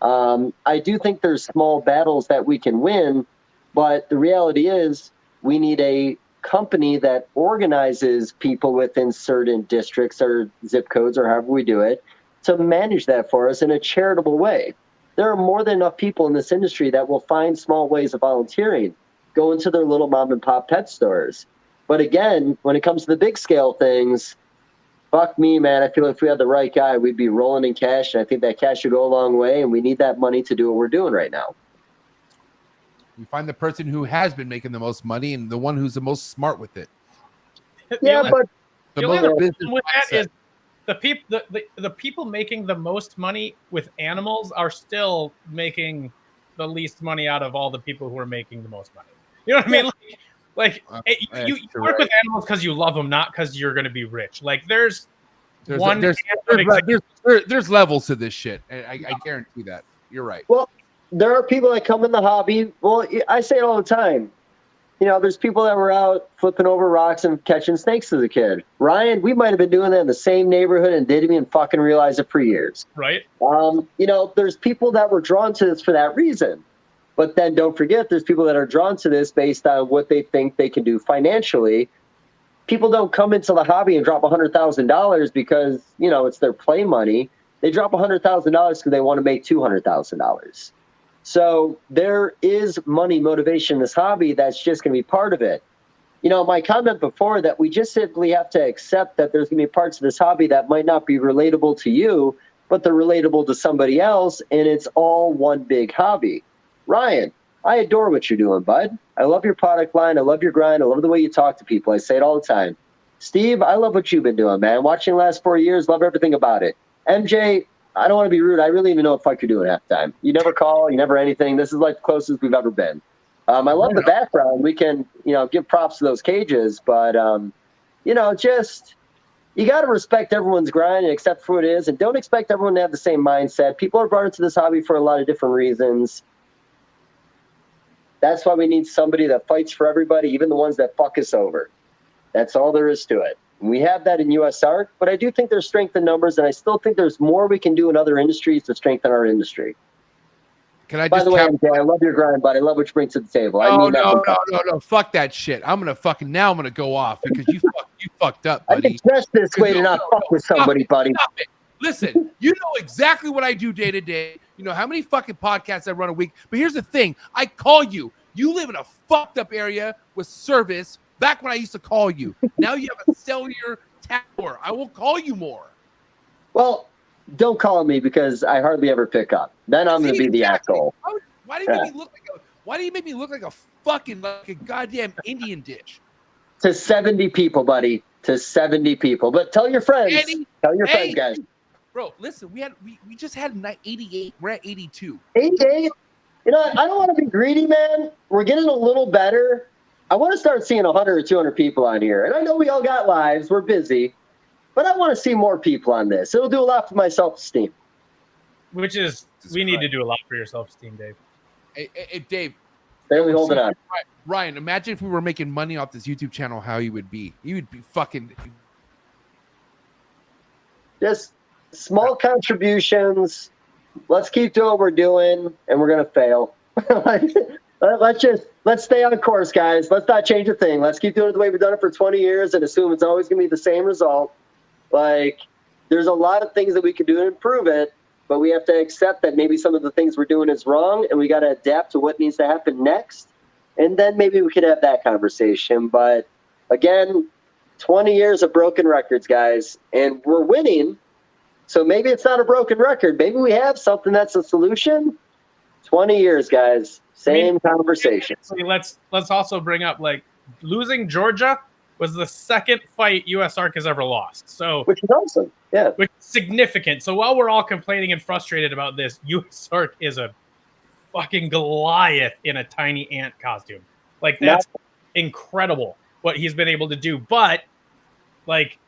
I do think there's small battles that we can win, but the reality is we need a company that organizes people within certain districts or zip codes or however we do it to manage that for us in a charitable way. There are more than enough people in this industry that will find small ways of volunteering, go into their little mom and pop pet stores. But again, when it comes to the big scale things, fuck me, man. I feel like if we had the right guy, we'd be rolling in cash. And I think that cash should go a long way. And we need that money to do what we're doing right now. We find the person who has been making the most money and the one who's the most smart with it. Yeah, but the only other problem with that is the people making the most money with animals are still making the least money out of all the people who are making the most money. You know what I mean? You work with animals because you love them, not because you're going to be rich. Like there's levels to this shit. I guarantee that. You're right. Well, there are people that come in the hobby. Well, I say it all the time. You know, there's people that were out flipping over rocks and catching snakes as a kid. Ryan, we might have been doing that in the same neighborhood and didn't even fucking realize it for years. Right. You know, there's people that were drawn to this for that reason. But then don't forget, there's people that are drawn to this based on what they think they can do financially. People don't come into the hobby and drop $100,000 because, you know, it's their play money. They drop $100,000 because they want to make $200,000. So there is money motivation in this hobby that's just going to be part of it. You know, my comment before that we just simply have to accept that there's going to be parts of this hobby that might not be relatable to you, but they're relatable to somebody else, and it's all one big hobby. Ryan, I adore what you're doing, bud. I love your product line. I love your grind. I love the way you talk to people. I say it all the time. Steve, I love what you've been doing, man. Watching the last 4 years, love everything about it. MJ, I don't want to be rude. I really even know what the fuck you're doing half the time. You never call. You never anything. This is like the closest we've ever been. I love the background. We can, you know, give props to those cages, but, you know, just you got to respect everyone's grind and accept for what it is, and don't expect everyone to have the same mindset. People are brought into this hobby for a lot of different reasons. That's why we need somebody that fights for everybody, even the ones that fuck us over. That's all there is to it. We have that in USARK, but I do think there's strength in numbers, and I still think there's more we can do in other industries to strengthen our industry. Can I By just the way, MJ, I love your grind, but I love what you bring to the table. I mean that. No. Fuck that shit. I'm gonna go off because you fucked up, I buddy. get dressed this way to not fuck with somebody, buddy. Stop it. Listen, you know exactly what I do day to day. You know how many fucking podcasts I run a week. But here's the thing: I call you. You live in a fucked up area with service. Back when I used to call you. Now you have a cellular tower. I will call you more. Well, don't call me because I hardly ever pick up. Then I'm going to be the asshole. Why do you make me look like why do you make me look like a fucking like a goddamn Indian dish? To 70 people, buddy. To 70 people. But tell your friends. Tell your friends, guys. Bro, listen, we just had 88. We're at 82. 88? You know, I don't want to be greedy, man. We're getting a little better. I want to start seeing 100 or 200 people on here. And I know we all got lives. We're busy. But I want to see more people on this. It'll do a lot for my self-esteem. Which is, we need to do a lot for your self-esteem, Dave. Hey, Dave. Barely holding on. Ryan, imagine if we were making money off this YouTube channel, how you would be. You would be fucking... Just small contributions. Let's keep doing what we're doing, and we're going to fail. Let's stay on course, guys. Let's not change a thing. Let's keep doing it the way we've done it for 20 years and assume it's always going to be the same result. Like, there's a lot of things that we could do to improve it, but we have to accept that maybe some of the things we're doing is wrong, and we got to adapt to what needs to happen next. And then maybe we could have that conversation. But again, 20 years of broken records, guys, and we're winning. So maybe it's not a broken record. Maybe we have something that's a solution. 20 years, guys. Same conversation. Let's also bring up, like, losing Georgia was the second fight USARK has ever lost. So, which is awesome. Yeah. Which is significant. So while we're all complaining and frustrated about this, USARK is a fucking Goliath in a tiny ant costume. Like, that's incredible what he's been able to do. But, like,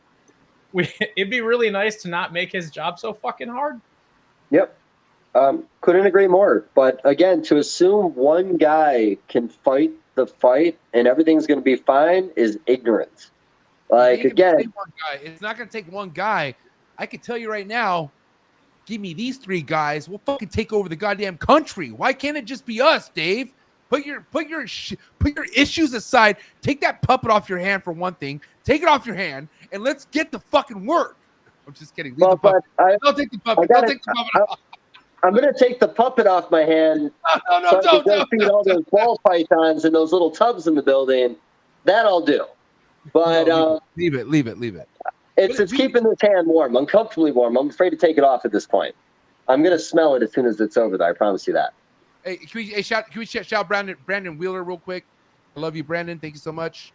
it'd be really nice to not make his job so fucking hard. Yep. Couldn't agree more. But again, to assume one guy can fight the fight and everything's going to be fine is ignorant. Like, again, it's not going to take one guy. I can tell you right now, give me these three guys, we'll fucking take over the goddamn country. Why can't it just be us, Dave? Put your issues aside. Take that puppet off your hand for one thing. Take it off your hand, and let's get the fucking work. I'm just kidding. Leave the puppet. Don't take the puppet. Don't take the puppet off. I'm going to take the puppet off my hand. Don't feed all those ball pythons and those little tubs in the building. That I'll do. But leave it. It's keeping this hand warm, uncomfortably warm. I'm afraid to take it off at this point. I'm going to smell it as soon as it's over there. I promise you that. Hey, can we shout Brandon Wheeler real quick? I love you, Brandon. Thank you so much.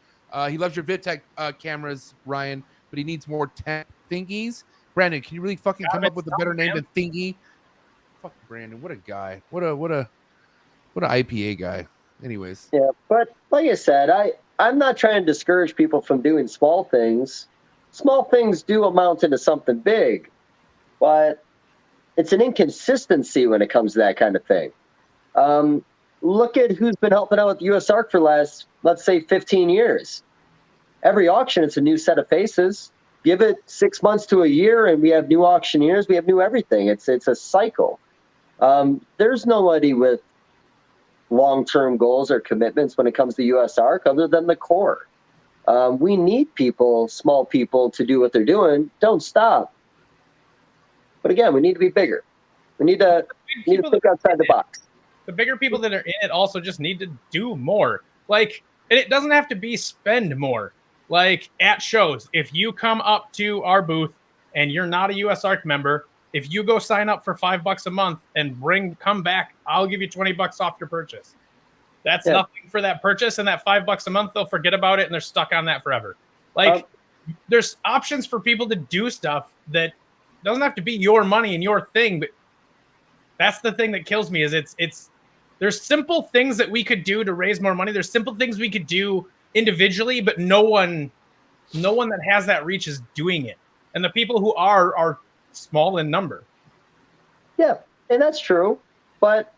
He loves your VidTech cameras, Ryan, but he needs more thingies. Brandon, can you really fucking come up with a better name than Thingy? Fuck Brandon, what a guy. What a IPA guy. Anyways. Yeah, but like I said, I'm not trying to discourage people from doing small things. Small things do amount into something big, but it's an inconsistency when it comes to that kind of thing. Look at who's been helping out with USARK for the last, let's say, 15 years. Every auction, it's a new set of faces. Give it 6 months to a year, and we have new auctioneers. We have new everything. It's a cycle. There's nobody with long-term goals or commitments when it comes to USARK other than the core. We need people, small people, to do what they're doing. Don't stop. But again, we need to be bigger. We need to think outside the box. The bigger people that are in it also just need to do more. Like, and it doesn't have to be spend more. Like, at shows, if you come up to our booth and you're not a USARK member, if you go sign up for $5 a month and come back, I'll give you $20 off your purchase. That's nothing for that purchase, and that $5 a month, they'll forget about it and they're stuck on that forever. Like, there's options for people to do stuff that doesn't have to be your money and your thing, but that's the thing that kills me is it's there's simple things that we could do to raise more money. There's simple things we could do individually, but no one that has that reach is doing it. And the people who are small in number. Yeah, and that's true. But,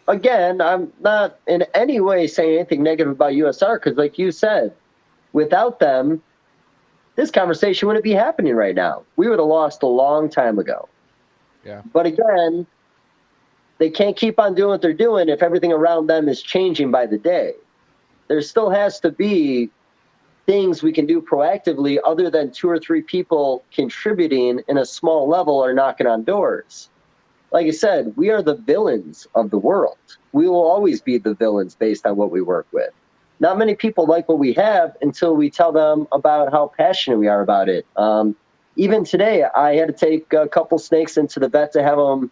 again, I'm not in any way saying anything negative about USARK because, like you said, without them, this conversation wouldn't be happening right now. We would have lost a long time ago. Yeah. But again, they can't keep on doing what they're doing if everything around them is changing by the day. There still has to be things we can do proactively other than 2 or 3 people contributing in a small level or knocking on doors. Like I said, we are the villains of the world. We will always be the villains based on what we work with. Not many people like what we have until we tell them about how passionate we are about it. Even today, I had to take a couple snakes into the vet to have them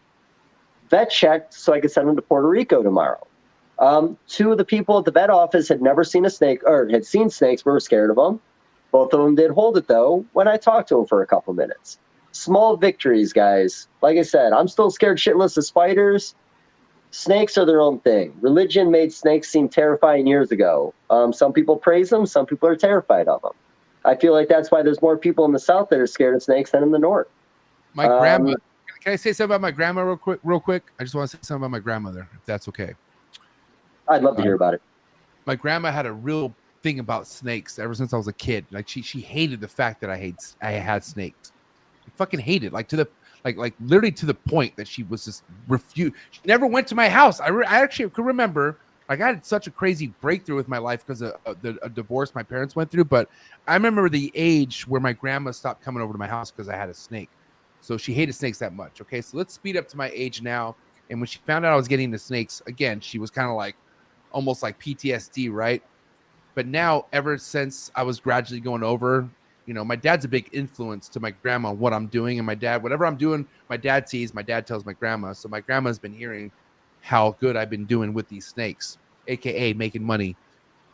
vet checked so I could send them to Puerto Rico tomorrow. 2 of the people at the vet office had never seen a snake, or had seen snakes, but were scared of them. Both of them did hold it, though, when I talked to them for a couple minutes. Small victories, guys. Like I said, I'm still scared shitless of spiders. Snakes are their own thing. Religion made snakes seem terrifying years ago. Some people praise them. Some people are terrified of them. I feel like that's why there's more people in the South that are scared of snakes than in the North. My grandma. Can I say something about my grandma real quick? I just want to say something about my grandmother, if that's okay. I'd love to hear about it. My grandma had a real thing about snakes ever since I was a kid. Like she hated the fact that I had snakes. She fucking hated, like to the like literally to the point that she was just refused. She never went to my house. I actually could remember, like, I had such a crazy breakthrough with my life because of a divorce my parents went through. But I remember the age where my grandma stopped coming over to my house because I had a snake. So she hated snakes that much. Okay, so let's speed up to my age now. And when she found out I was getting the snakes, again, she was kind of like almost like PTSD, right? But now, ever since I was gradually going over, you know, my dad's a big influence to my grandma on what I'm doing. And my dad, whatever I'm doing, my dad sees, my dad tells my grandma. So my grandma's been hearing how good I've been doing with these snakes, AKA making money.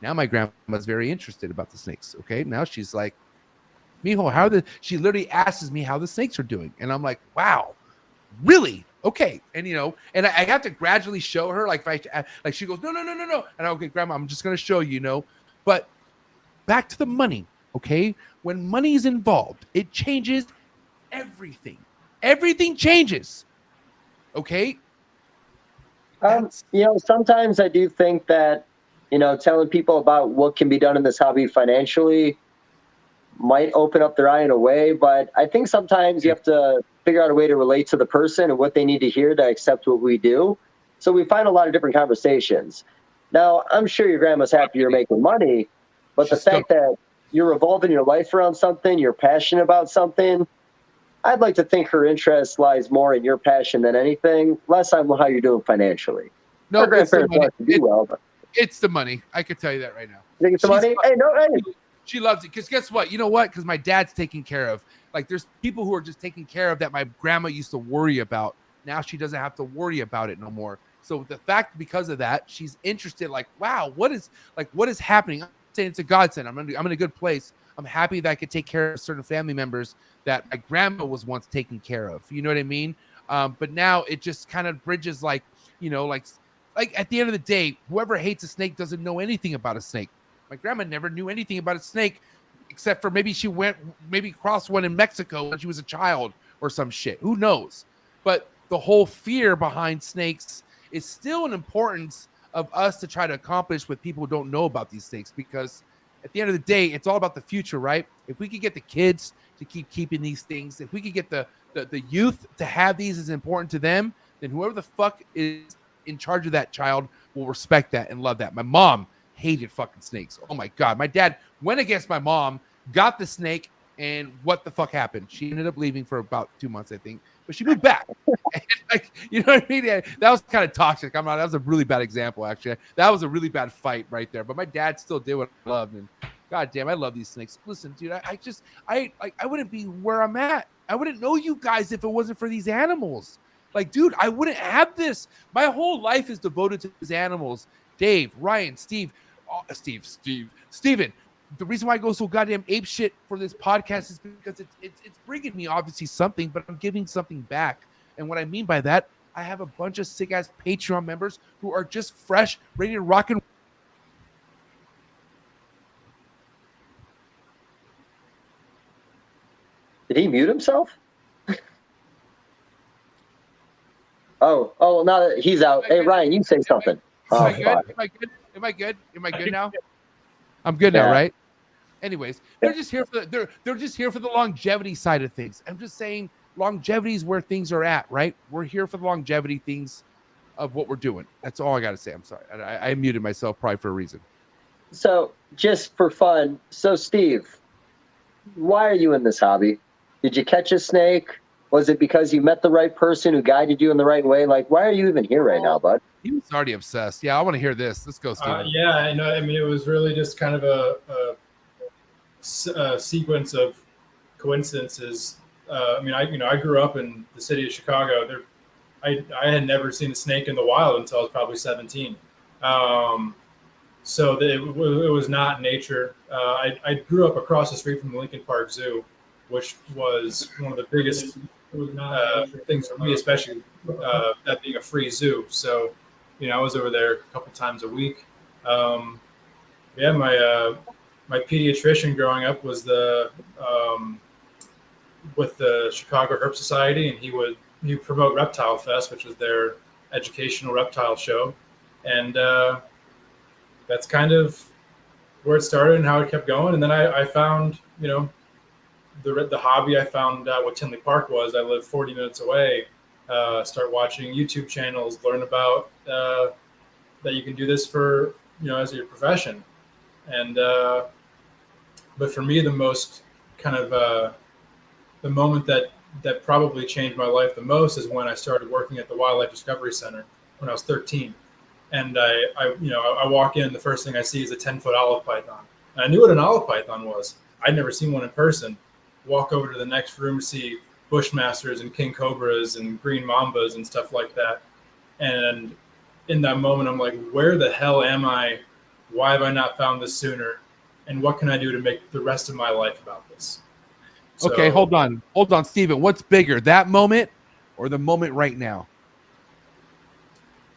Now my grandma's very interested about the snakes. Okay, now she's like, mijo, she literally asks me how the snakes are doing. And I'm like, wow, really? Okay. And, you know, and I have to gradually show her, like, like she goes, no. And I go, okay, grandma, I'm just going to show you, you know, but back to the money. Okay. When money is involved, it changes everything. Everything changes. Okay. You know, sometimes I do think that, you know, telling people about what can be done in this hobby financially might open up their eye in a way, but I think sometimes you have to figure out a way to relate to the person and what they need to hear to accept what we do. So we find a lot of different conversations. Now, I'm sure your grandma's happy you're making money, but the fact that you're revolving your life around something, you're passionate about something, I'd like to think her interest lies more in your passion than anything, less on how you're doing financially. No, her grandparents want to do well, but it's the money. I could tell you that right now. You think it's the money? Hey, no, hey. She loves it because guess what? You know what? Because my dad's taking care of. Like, there's people who are just taking care of that my grandma used to worry about. Now she doesn't have to worry about it no more. So the fact, because of that, she's interested. Like, wow, what is happening? I'm saying it's a godsend. I'm in a good place. I'm happy that I could take care of certain family members that my grandma was once taking care of. You know what I mean? But now it just kind of bridges, like, you know, like at the end of the day, whoever hates a snake doesn't know anything about a snake. My grandma never knew anything about a snake, except for maybe she crossed one in Mexico when she was a child or some shit. Who knows? But the whole fear behind snakes is still an importance of us to try to accomplish with people who don't know about these snakes, because at the end of the day, it's all about the future, right? If we could get the kids to keep keeping these things, if we could get the youth to have these as important to them, then whoever the fuck is in charge of that child will respect that and love that. My mom hated fucking snakes. Oh my God. My dad went against my mom, got the snake, and what the fuck happened? She ended up leaving for about 2 months, I think, but she moved back. And, like, you know what I mean? That was kind of toxic. That was a really bad example, actually. That was a really bad fight right there. But my dad still did what I loved, and God damn, I love these snakes. Listen, dude, I wouldn't be where I'm at. I wouldn't know you guys if it wasn't for these animals. Like, dude, I wouldn't have this. My whole life is devoted to these animals. Dave, Ryan, Steven. The reason why I go so goddamn ape shit for this podcast is because it's bringing me obviously something, but I'm giving something back. And what I mean by that, I have a bunch of sick ass Patreon members who are just fresh, ready to rock and. Did he mute himself? Oh, now that he's out. Hey, Ryan, you say something. Am I good now? I'm good now, right? Anyways, they're just here for the longevity side of things. I'm just saying longevity is where things are at, right? We're here for the longevity things. of what we're doing. That's all I got to say. I'm sorry. I muted myself probably for a reason. So just for fun. So Steve, why are you in this hobby? Did you catch a snake? Was it because you met the right person who guided you in the right way? Like, why are you even here right now, bud? He was already obsessed. Yeah, I want to hear this. Let's go, Steven. Yeah, I know. I mean, it was really just kind of a sequence of coincidences. I mean, I grew up in the city of Chicago. I had never seen a snake in the wild until I was probably 17. So it was not nature. I grew up across the street from the Lincoln Park Zoo, which was one of the biggest things for me, especially that being a free zoo. So, I was over there a couple times a week. Yeah, my pediatrician growing up was with the Chicago Herp Society, and he would promote Reptile Fest, which was their educational reptile show, and that's kind of where it started and how it kept going. And then I found, the hobby. I found out what Tinley Park was. I lived 40 minutes away. Start watching YouTube channels, learn about that you can do this for as your profession. And but for me, the most kind of the moment that probably changed my life the most is when I started working at the Wildlife Discovery Center when I was 13. And I walk in, the first thing I see is a 10-foot olive python. And I knew what an olive python was. I'd never seen one in person. Walk over to the next room, see bushmasters and king cobras and green mambas and stuff like that. And in that moment, I'm like, where the hell am I? Why have I not found this sooner? And what can I do to make the rest of my life about this? So, okay, hold on, Steven. What's bigger, that moment or the moment right now?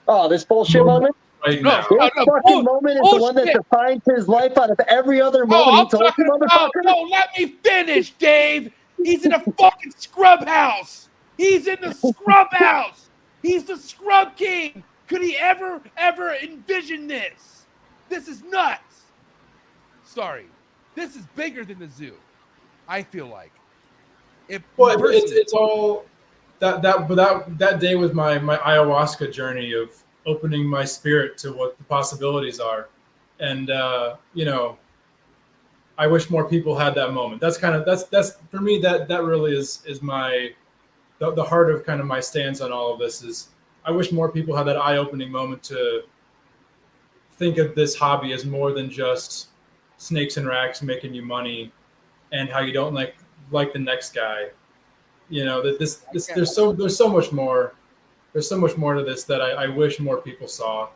Oh, this bullshit moment? Right now. This fucking moment is the one that defines his life out of every other moment he told you, motherfucker. No, let me finish, Dave. He's in a fucking scrub house. He's in the scrub house. He's the scrub king. Could he ever envision this? This is nuts. Sorry. This is bigger than the zoo, I feel like. It's all that day was my ayahuasca journey of opening my spirit to what the possibilities are. And I wish more people had that moment. That's for me, that really is my the heart of kind of my stance on all of this is I wish more people had that eye-opening moment to think of this hobby as more than just snakes and racks making you money and how you don't like the next guy. That there's so much more. There's so much more to this that I wish more people saw.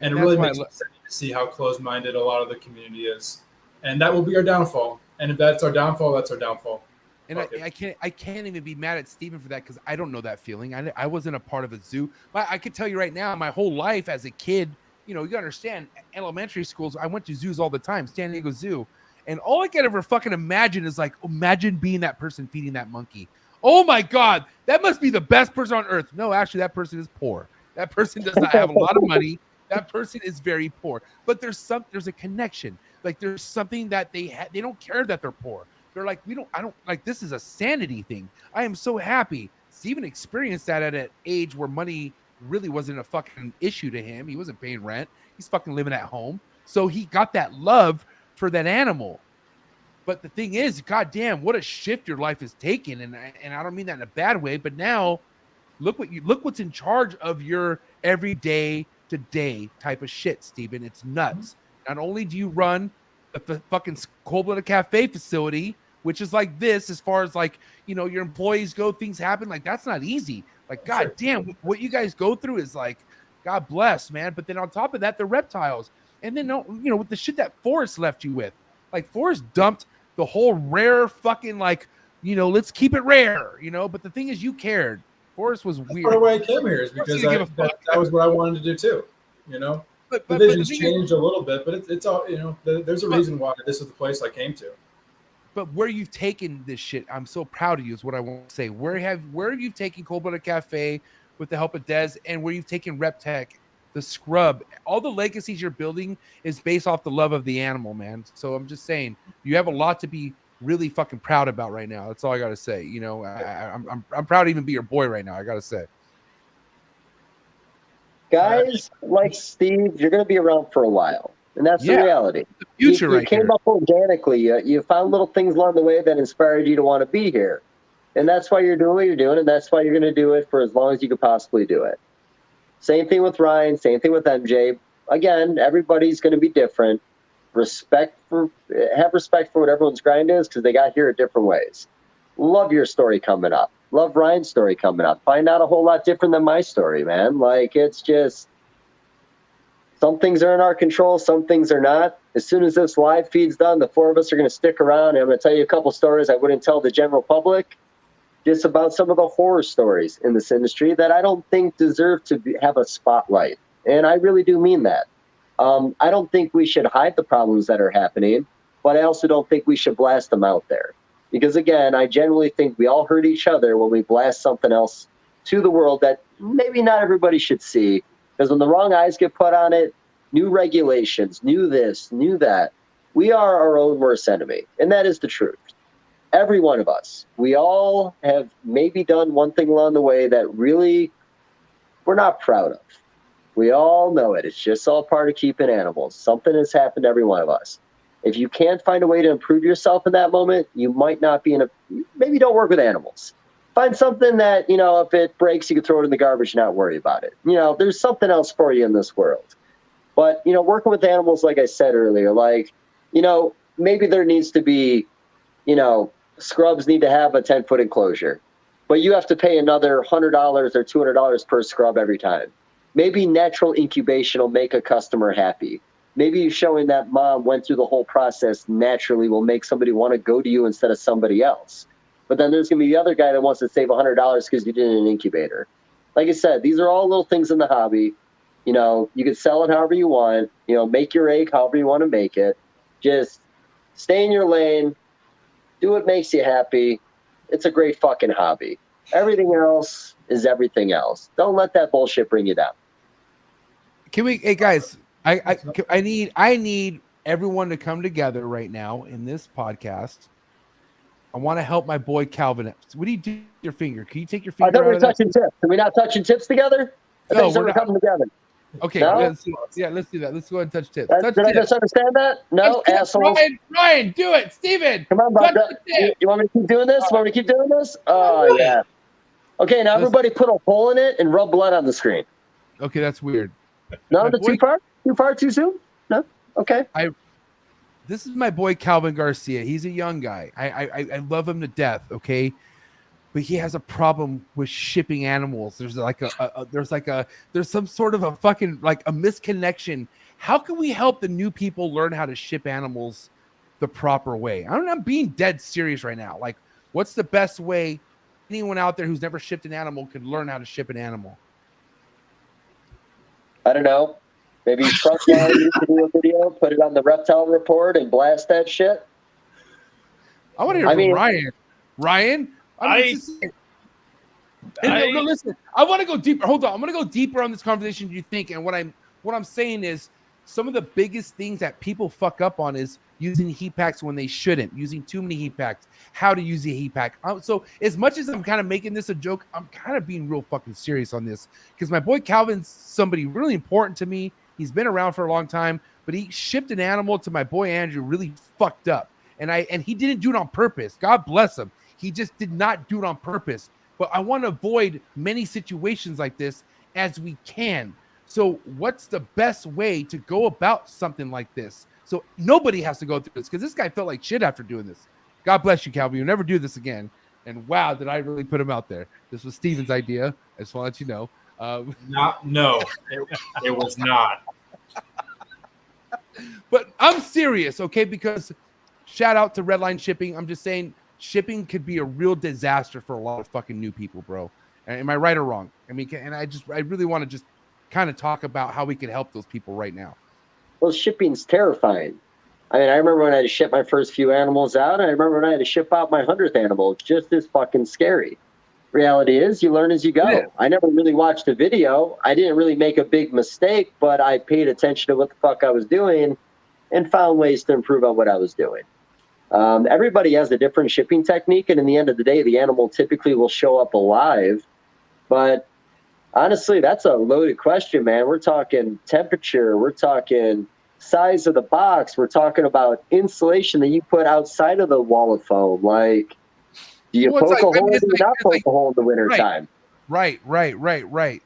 And it really makes me sad to see how closed-minded a lot of the community is. And that will be our downfall. And if that's our downfall, that's our downfall. And I can't even be mad at Steven for that because I don't know that feeling. I wasn't a part of a zoo. But I could tell you right now, my whole life as a kid, you understand, elementary schools, I went to zoos all the time, San Diego Zoo. And all I can ever fucking imagine is imagine being that person feeding that monkey. Oh my God, that must be the best person on earth. No, actually, that person is poor. That person does not have a lot of money. That person is very poor. But there's a connection. Like there's something that they don't care that they're poor. They're like, this is a sanity thing. I am so happy. Steven experienced that at an age where money really wasn't a fucking issue to him. He wasn't paying rent. He's fucking living at home. So he got that love for that animal. But the thing is, goddamn, what a shift your life has taken. And I don't mean that in a bad way, but now look what's in charge of your everyday to day type of shit, Steven. It's nuts. Not only do you run the fucking Cold-Blooded Cafe facility, which is like this, as far as your employees go, things happen. Like that's not easy. Like, goddamn, what you guys go through is like, God bless, man. But then on top of that, the reptiles. And then, with the shit that Forrest left you with, like Forrest dumped the whole rare fucking let's keep it rare, But the thing is, you cared. Forrest was weird. Part of why I came here is because that was what I wanted to do too, But the vision's changed a little bit, but it's all, there's a reason why this is the place I came to. But where you've taken this shit, I'm so proud of you is what I want to say. Where have you taken Cold-Blooded Cafe with the help of Dez, and where you've taken RepTech, the scrub, all the legacies you're building is based off the love of the animal, man. So I'm just saying, you have a lot to be really fucking proud about right now. That's all I got to say. I'm proud to even be your boy right now. I got to say. guys like Steve, you're going to be around for a while. And that's the reality. The future you came up organically. You found little things along the way that inspired you to want to be here. And that's why you're doing what you're doing, and that's why you're going to do it for as long as you could possibly do it. Same thing with Ryan, same thing with MJ. Again, everybody's going to be different. Have respect for what everyone's grind is, because they got here in different ways. Love your story coming up. Love Ryan's story coming up. Find out a whole lot different than my story, man. Like, it's just, some things are in our control, some things are not. As soon as this live feed's done, the four of us are going to stick around, and I'm going to tell you a couple stories I wouldn't tell the general public, just about some of the horror stories in this industry that I don't think deserve to have a spotlight. And I really do mean that. I don't think we should hide the problems that are happening, but I also don't think we should blast them out there. Because again, I generally think we all hurt each other when we blast something else to the world that maybe not everybody should see. Because when the wrong eyes get put on it, new regulations, new this, new that, we are our own worst enemy. And that is the truth. Every one of us, we all have maybe done one thing along the way that really we're not proud of. We all know it. It's just all part of keeping animals. Something has happened to every one of us. If you can't find a way to improve yourself in that moment, you might not be maybe don't work with animals. Find something that, if it breaks, you can throw it in the garbage and not worry about it. There's something else for you in this world. But, working with animals, like I said earlier, maybe there needs to be, scrubs need to have a 10-foot enclosure, but you have to pay another $100 or $200 per scrub every time. Maybe natural incubation will make a customer happy. Maybe showing that mom went through the whole process naturally will make somebody want to go to you instead of somebody else. But then there's going to be the other guy that wants to save $100 because you did an incubator. Like I said, these are all little things in the hobby. You can sell it however you want. Make your egg however you want to make it. Just stay in your lane. Do what makes you happy. It's a great fucking hobby. Everything else is everything else. Don't let that bullshit bring you down. Hey guys, I need everyone to come together right now in this podcast. I want to help my boy Calvin. What do you do with your finger? Can you take your finger? I thought we were touching tips. Are we not touching tips together? No, we're not coming together. Okay, no? let's do that. Let's go ahead and touch tips. Did I misunderstand that? No, asshole. Ryan, do it. Steven. Come on, bud. You want me to keep doing this? Oh, yeah. Okay, now everybody put a hole in it and rub blood on the screen. Okay, that's weird. No, too far? Too far, too soon? No? Okay. This is my boy Calvin Garcia. He's a young guy. I love him to death, okay? But he has a problem with shipping animals. There's there's some sort of a fucking a misconnection. How can we help the new people learn how to ship animals the proper way? I'm being dead serious right now. What's the best way anyone out there who's never shipped an animal could learn how to ship an animal? I don't know. Maybe Trump you could do a video, put it on the Reptile Report, and blast that shit. I want to hear from Ryan. Ryan, listen. I want to go deeper. Hold on. I'm going to go deeper on this conversation. Do you think? And what I'm saying is, some of the biggest things that people fuck up on is using heat packs when they shouldn't, using too many heat packs, how to use a heat pack. So as much as I'm kind of making this a joke, I'm kind of being real fucking serious on this, because my boy Calvin's somebody really important to me. He's been around for a long time, but he shipped an animal to my boy Andrew really fucked up. And he didn't do it on purpose. God bless him. He just did not do it on purpose. But I want to avoid many situations like this as we can. So what's the best way to go about something like this, so nobody has to go through this? Because this guy felt like shit after doing this. God bless you, Calvin. You'll never do this again. And wow, did I really put him out there? This was Steven's idea. I just want to let you know. It was not. But I'm serious, okay? Because shout out to Redline Shipping. I'm just saying shipping could be a real disaster for a lot of fucking new people, bro. Am I right or wrong? I mean, and I really want to just kind of talk about how we can help those people right now. Well, shipping's terrifying. I mean, I remember when I had to ship my first few animals out, and I remember when I had to ship out my 100th animal. It's just as fucking scary. Reality is, you learn as you go. Yeah. I never really watched a video. I didn't really make a big mistake, but I paid attention to what the fuck I was doing and found ways to improve on what I was doing. Everybody has a different shipping technique, and in the end of the day, the animal typically will show up alive. But Honestly, that's a loaded question, man. We're talking temperature. We're talking size of the box. We're talking about insulation that you put outside of the wall of foam. Like, do you Well, it's poke like- a I mean, hole or it's do you like- not it's poke like- a hole in the winter Right. time? Right.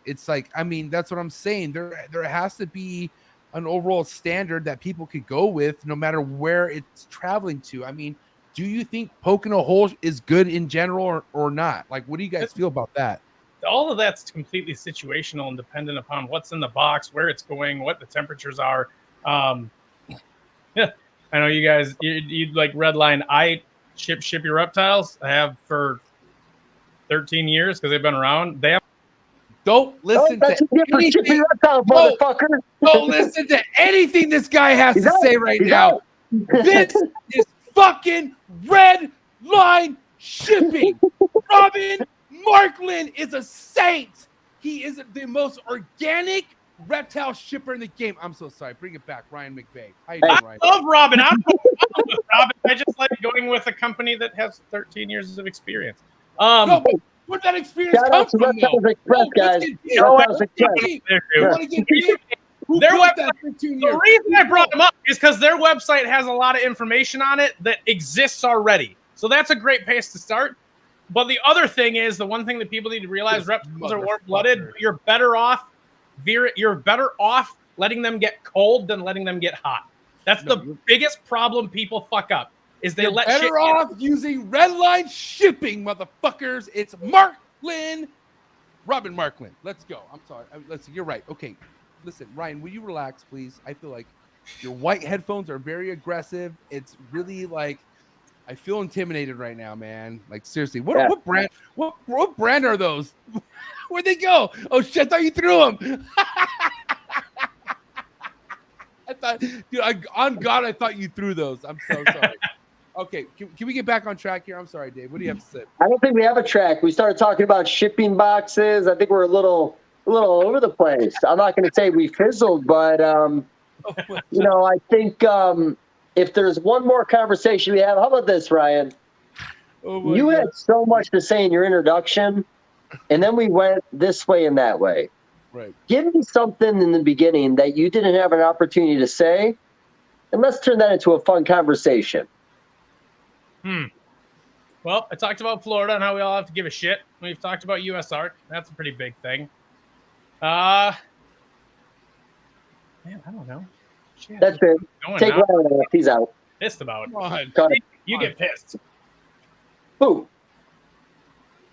It's like, I mean, that's what I'm saying. There has to be an overall standard that people could go with no matter where it's traveling to. I mean, do you think poking a hole is good in general or not? Like, what do you guys feel about that? All of that's completely situational and dependent upon what's in the box, where it's going, what the temperatures are. Yeah, I know you guys, you'd like Redline. I ship your reptiles. I have for 13 years because they've been around. They have Don't listen that's to a different shipping anything. reptiles, No. motherfucker. Don't listen to anything this guy has He's to out. say right He's now. out. This is fucking red line shipping. Robin Markland is a saint. He is the most organic reptile shipper in the game. I'm so sorry. Bring it back, Ryan McVeigh. How you doing, Ryan? I love Robin. I'm no problem with Robin. I just like going with a company that has 13 years of experience. No, but where'd that experience Shout come out to from, though? Reptiles Express, No, let's guys. get deep. Reptiles Express. You want to get deep? Who Their built that website- 13 The years? reason I brought them up is because their website has a lot of information on it that exists already. So that's a great place to start. But the other thing is, the one thing that people need to realize, This reptiles are motherfucker. warm-blooded. You're better off letting them get cold than letting them get hot. That's No, the biggest problem people fuck up, is they You're let shit better get- off using Redline shipping, motherfuckers. It's Markland. Robin Markland. Let's go. I'm sorry. Listen, you're right. Okay. Listen, Ryan, will you relax, please? I feel like your white headphones are very aggressive. It's really like I feel intimidated right now, man. Like seriously, what brand? What brand are those? Where'd they go? Oh shit! I thought you threw them. I thought, dude, on God, I thought you threw those. I'm so sorry. Okay, can we get back on track here? I'm sorry, Dave. What do you have to say? I don't think we have a track. We started talking about shipping boxes. I think we're a little all over the place. I'm not going to say we fizzled, but you know, I think if there's one more conversation we have, how about this, Ryan? Oh my You God. had so much to say in your introduction, and then we went this way and that way. Right. Give me something in the beginning that you didn't have an opportunity to say, and let's turn that into a fun conversation. Well, I talked about Florida and how we all have to give a shit. We've talked about USARK. That's a pretty big thing. Man, I don't know. Shit, That's it. going Take now. Ryan off. He's out. Pissed about. Come on. Got it. You get pissed. Who?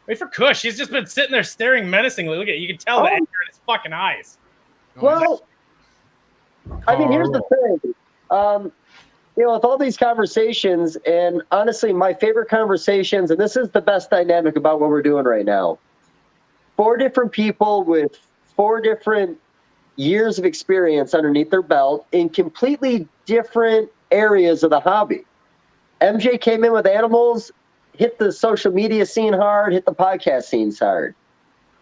Wait for Kush. He's just been sitting there staring menacingly. Look at you can tell the anger in his fucking eyes. Well, I mean, here's the thing. You know, with all these conversations, and honestly, my favorite conversations, and this is the best dynamic about what we're doing right now. 4 different people with 4 different years of experience underneath their belt in completely different areas of the hobby. MJ came in with animals, hit the social media scene hard, hit the podcast scenes hard.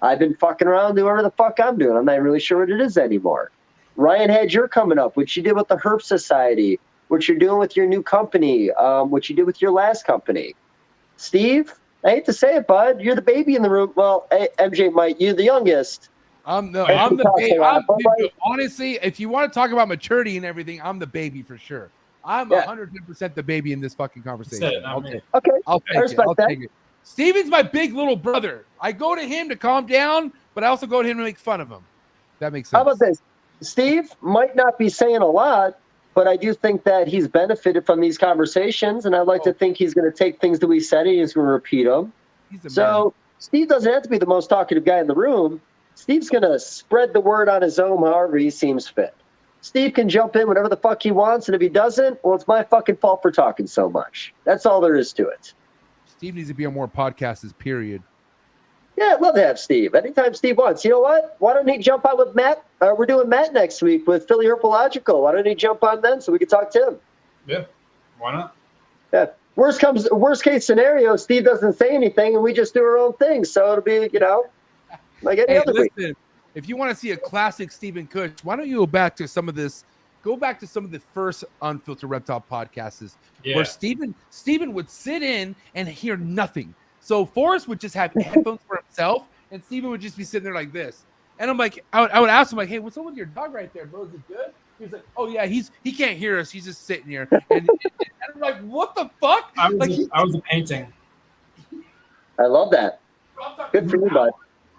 I've been fucking around doing whatever the fuck I'm doing. I'm not really sure what it is anymore. Ryan had your coming up, what you did with the Herp Society, what you're doing with your new company, what you did with your last company. Steve, I hate to say it, bud, you're the baby in the room. Well, MJ might, you're the youngest. I'm the Talk baby. a lot, but like- Honestly, if you want to talk about maturity and everything, I'm the baby for sure. I'm 110% the baby in this fucking conversation. That's it, not me. Okay, I'll I take it. respect I'll that. take it. Steven's my big little brother. I go to him to calm down, but I also go to him to make fun of him. That makes sense. How about this? Steve might not be saying a lot, but I do think that he's benefited from these conversations, and I'd like to think he's going to take things that we said and he's going to repeat them. He's a man. So Steve doesn't have to be the most talkative guy in the room. Steve's going to spread the word on his own however he seems fit. Steve can jump in whatever the fuck he wants, and if he doesn't, well, it's my fucking fault for talking so much. That's all there is to it. Steve needs to be on more podcasts, period. Yeah, I'd love to have Steve. Anytime Steve wants. You know what? Why don't he jump on with Matt? We're doing Matt next week with Philly Herpological. Why don't he jump on then so we can talk to him? Yeah, why not? Yeah. Worst case scenario, Steve doesn't say anything and we just do our own thing. So it'll be, you know, like any Hey, other week. listen, if you want to see a classic Stephen Kush, why don't you go back to some of the first Unfiltered Reptile podcasts Yeah. where Stephen would sit in and hear nothing. So Forrest would just have headphones for himself, and Stephen would just be sitting there like this. And I'm like, I would ask him like, hey, what's up with your dog right there, bro? Is it good? He's like, oh yeah, he can't hear us. He's just sitting here. And I'm like, what the fuck? I was a painting. I love that. Good for you, bud.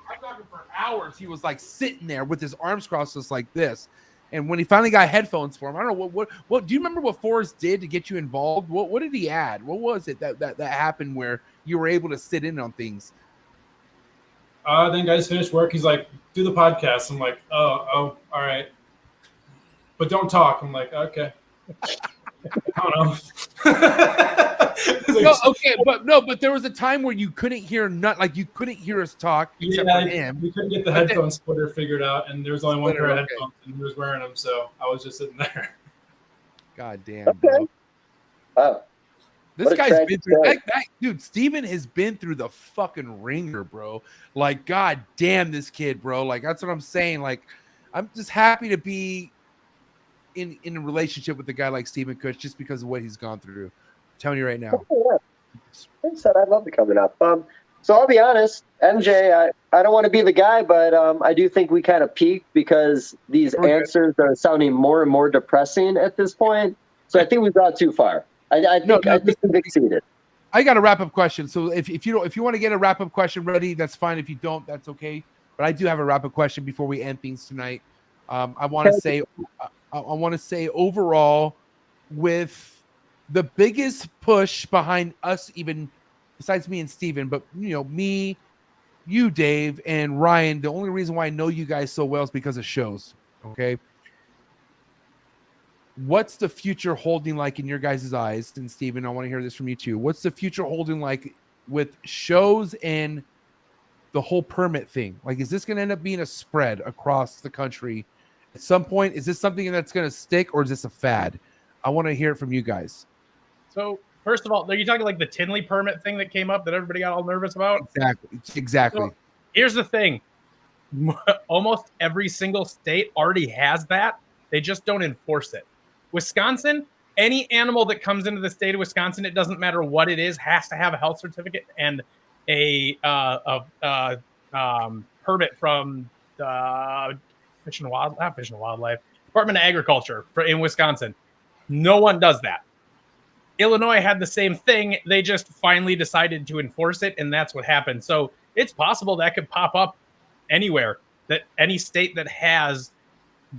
I'm talking for hours. He was like sitting there with his arms crossed just like this. And when he finally got headphones for him, I don't know what do you remember what Forrest did to get you involved? What did he add? What was it that happened where you were able to sit in on things? Then guys finished work. He's like, do the podcast. I'm like, oh, all right. But don't talk. I'm like, okay. I don't know. Like, but there was a time where you couldn't hear you couldn't hear us talk except for him. We couldn't get the headphone splitter figured out, and there was only one pair of headphones, and he was wearing them, so I was just sitting there. God damn, bro. Wow. This guy's been through that, dude. Steven has been through the fucking ringer, bro. Like, god damn, this kid, bro. Like, that's what I'm saying. Like, I'm just happy to be in a relationship with a guy like Steven Kush just because of what he's gone through. I'm telling you right now. I said I'd love to coming up. So I'll be honest, MJ, I don't want to be the guy, but I do think we kind of peaked because these answers are sounding more and more depressing at this point. So I think we've got too far. I think we've exceeded. I got a wrap-up question. So if you want to get a wrap-up question ready, that's fine. If you don't, that's okay. But I do have a wrap-up question before we end things tonight. I want to say overall, with the biggest push behind us, even besides me and Steven, but me, you, Dave, and Ryan, the only reason why I know you guys so well is because of shows. Okay. What's the future holding like in your guys' eyes? And Steven, I want to hear this from you too. What's the future holding like with shows and the whole permit thing? Like, is this going to end up being a spread across the country at some point? Is this something that's going to stick, or is this a fad? I want to hear it from you guys. So, first of all, are you talking like the Tinley permit thing that came up that everybody got all nervous about? Exactly. So, here's the thing. Almost every single state already has that. They just don't enforce it. Wisconsin, any animal that comes into the state of Wisconsin, it doesn't matter what it is, has to have a health certificate and a permit from the Fish and Wildlife Department of Agriculture in Wisconsin. No one does that. Illinois had the same thing. They just finally decided to enforce it, and that's what happened. So it's possible that could pop up anywhere, that any state that has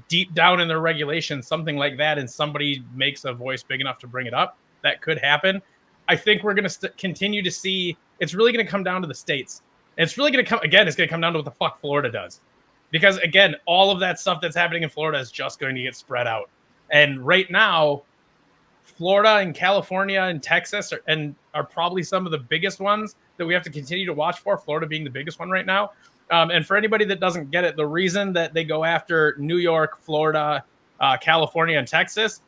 deep down in their regulations something like that, and somebody makes a voice big enough to bring it up, that could happen. I think we're going to continue to see. It's really going to come down to the states. And it's really going to come, again, it's going to come down to what the fuck Florida does. Because, again, all of that stuff that's happening in Florida is just going to get spread out. And right now, Florida and California and Texas are probably some of the biggest ones that we have to continue to watch for, Florida being the biggest one right now. And for anybody that doesn't get it, the reason that they go after New York, Florida, California, and Texas,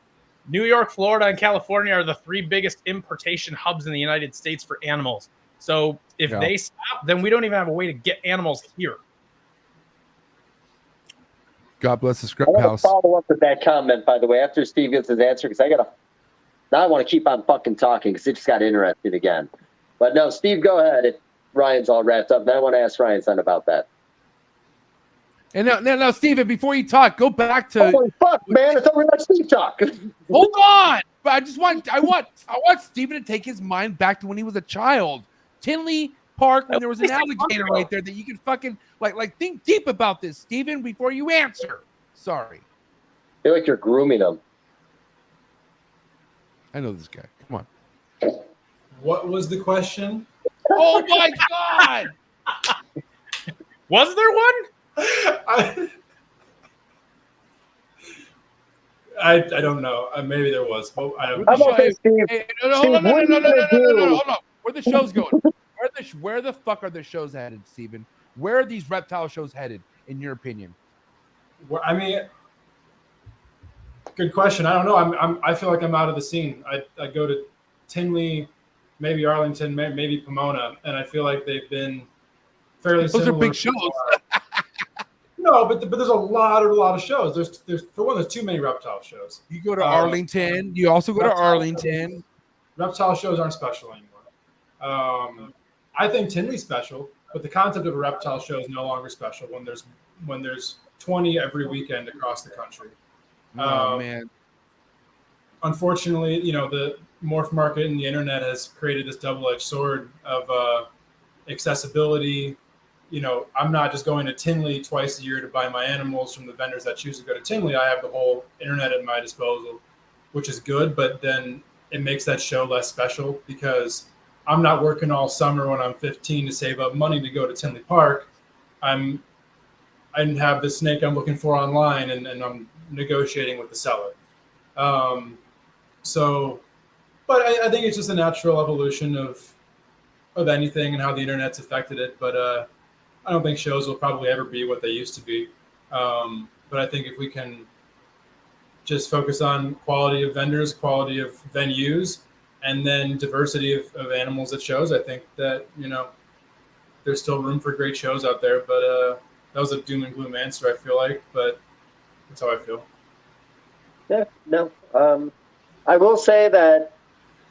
New York, Florida, and California are the three biggest importation hubs in the United States for animals. So if they stop, then we don't even have a way to get animals here. God bless the script house. I want to follow up with that comment, by the way, after Steve gets his answer, because now I want to keep on fucking talking because it just got interested again. But no, Steve, go ahead. If Ryan's all wrapped up, then I want to ask Ryan something about that. And now, Steven, before you talk, go back to. Holy fuck, man! I thought we were let Steve talk. Hold on, but I want Steven to take his mind back to when he was a child. Tinley Park, when there was an alligator right there that you could fucking like think deep about this, Steven, before you answer. Sorry. I feel like you're grooming him. I know this guy. Come on. What was the question? Oh my God! Was there one? I don't know. Maybe there was. Oh, I don't How know. about this, Steve? Hey, no, hold on. Where the show's going? Where the fuck are the shows headed, Steven? Where are these reptile shows headed, in your opinion? Well, I mean, good question. I don't know. I feel like I'm out of the scene. I go to Tinley, maybe Arlington, maybe Pomona, and I feel like they've been fairly similar. Those are big shows. No, but there's a lot of shows. There's for one, there's too many reptile shows. You go to Arlington. You also go to Arlington. Reptile shows aren't special anymore. I think Tinley's special. But the concept of a reptile show is no longer special when there's 20 every weekend across the country. Oh man. Unfortunately, the morph market and the internet has created this double-edged sword of accessibility. I'm not just going to Tinley twice a year to buy my animals from the vendors that choose to go to Tinley. I have the whole internet at my disposal, which is good, but then it makes that show less special because I'm not working all summer when I'm 15 to save up money to go to Tinley Park. I have the snake I'm looking for online, and I'm negotiating with the seller. But I think it's just a natural evolution of anything and how the internet's affected it. But I don't think shows will probably ever be what they used to be. But I think if we can just focus on quality of vendors, quality of venues, and then diversity of animals at shows, I think that, there's still room for great shows out there. But that was a doom and gloom answer, I feel like, but that's how I feel. Yeah, no. I will say that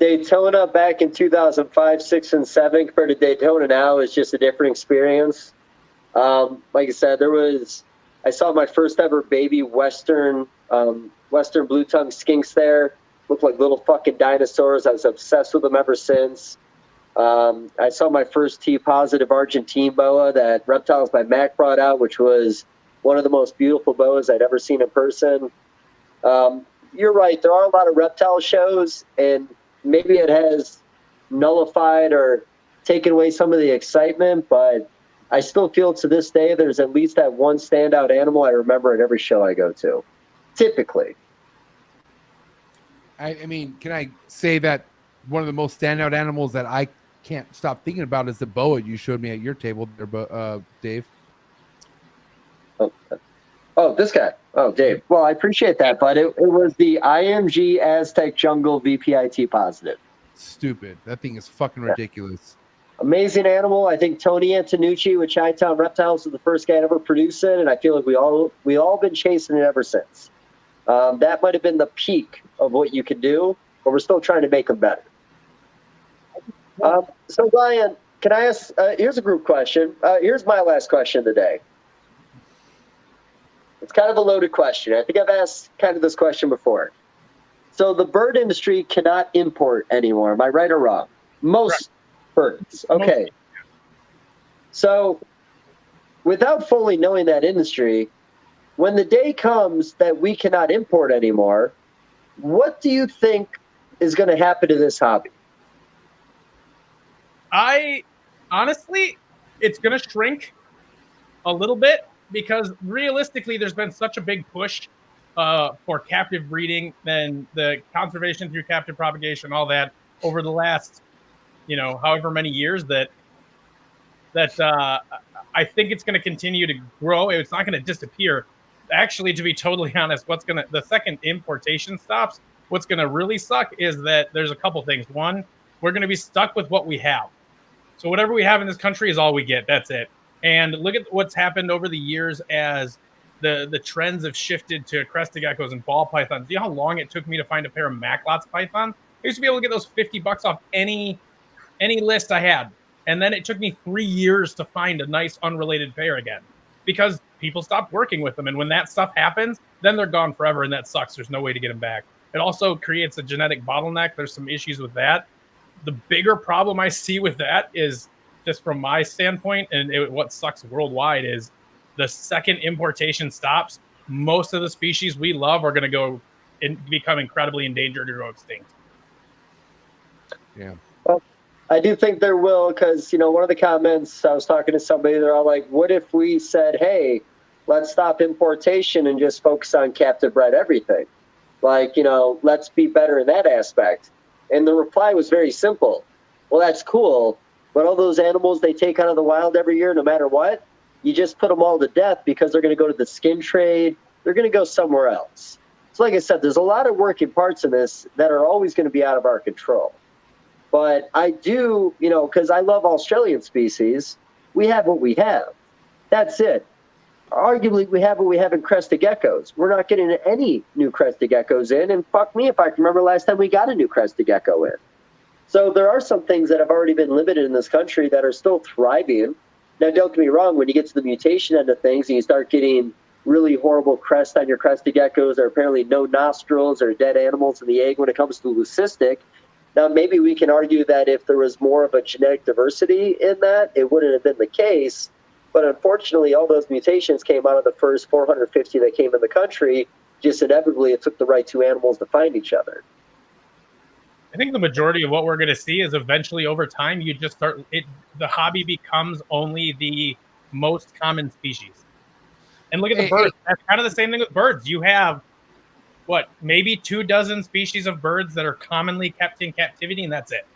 Daytona back in 2005, 6, and 7 compared to Daytona now is just a different experience. Like I said, I saw my first ever baby Western blue tongue skinks there. Looked like little fucking dinosaurs. I was obsessed with them ever since. I saw my first T-positive Argentine boa that Reptiles by Mac brought out, which was one of the most beautiful boas I'd ever seen in person. You're right. There are a lot of reptile shows, and maybe it has nullified or taken away some of the excitement, but I still feel to this day there's at least that one standout animal I remember at every show I go to, typically. I mean, can I say that one of the most standout animals that I can't stop thinking about is the boa you showed me at your table there, Dave? Oh, this guy. Oh, Dave. Well, I appreciate that, but it was the IMG Aztec Jungle VPIT positive. Stupid. That thing is fucking ridiculous. Amazing animal. I think Tony Antonucci with Chi-Town Reptiles was the first guy to ever produce it, and I feel like we all been chasing it ever since. That might have been the peak of what you could do, but we're still trying to make them better. So, Ryan, can I ask? Here's a group question. Here's my last question of the day. It's kind of a loaded question. I think I've asked kind of this question before. So the bird industry cannot import anymore. Am I right or wrong? Most birds. Okay. So without fully knowing that industry, when the day comes that we cannot import anymore, what do you think is going to happen to this hobby? Honestly, it's going to shrink a little bit because realistically, there's been such a big push for captive breeding and the conservation through captive propagation, all that over the last, however many years that I think it's going to continue to grow. It's not going to disappear. Actually, to be totally honest, the second importation stops, what's going to really suck is that there's a couple things. One, we're going to be stuck with what we have. So whatever we have in this country is all we get. That's it. And look at what's happened over the years as the trends have shifted to crested geckos and ball pythons. Do you know how long it took me to find a pair of Maclots python? I used to be able to get those $50 off any list I had. And then it took me 3 years to find a nice unrelated pair again because people stopped working with them. And when that stuff happens, then they're gone forever. And that sucks. There's no way to get them back. It also creates a genetic bottleneck. There's some issues with that. The bigger problem I see with that is just from my standpoint, and what sucks worldwide is the second importation stops, most of the species we love are going to go and become incredibly endangered or go extinct. Yeah. Well, I do think there will because, one of the comments, I was talking to somebody, they're all like, what if we said, hey, let's stop importation and just focus on captive bred everything? Like, let's be better in that aspect. And the reply was very simple. Well, that's cool. But all those animals they take out of the wild every year, no matter what, you just put them all to death because they're going to go to the skin trade. They're going to go somewhere else. So like I said, there's a lot of working parts in this that are always going to be out of our control. But I do, because I love Australian species, we have what we have. That's it. Arguably, we have what we have in crested geckos. We're not getting any new crested geckos in, and fuck me if I can remember last time we got a new crested gecko in. So there are some things that have already been limited in this country that are still thriving. Now, don't get me wrong, when you get to the mutation end of things and you start getting really horrible crest on your crested geckos, or apparently no nostrils or dead animals in the egg when it comes to leucistic, now maybe we can argue that if there was more of a genetic diversity in that, it wouldn't have been the case. But unfortunately, all those mutations came out of the first 450 that came in the country. Just inevitably, it took the right two animals to find each other. I think the majority of what we're going to see is eventually over time, you just start it. The hobby becomes only the most common species. And look at the birds. That's kind of the same thing with birds. You have maybe 24 species of birds that are commonly kept in captivity, and that's it.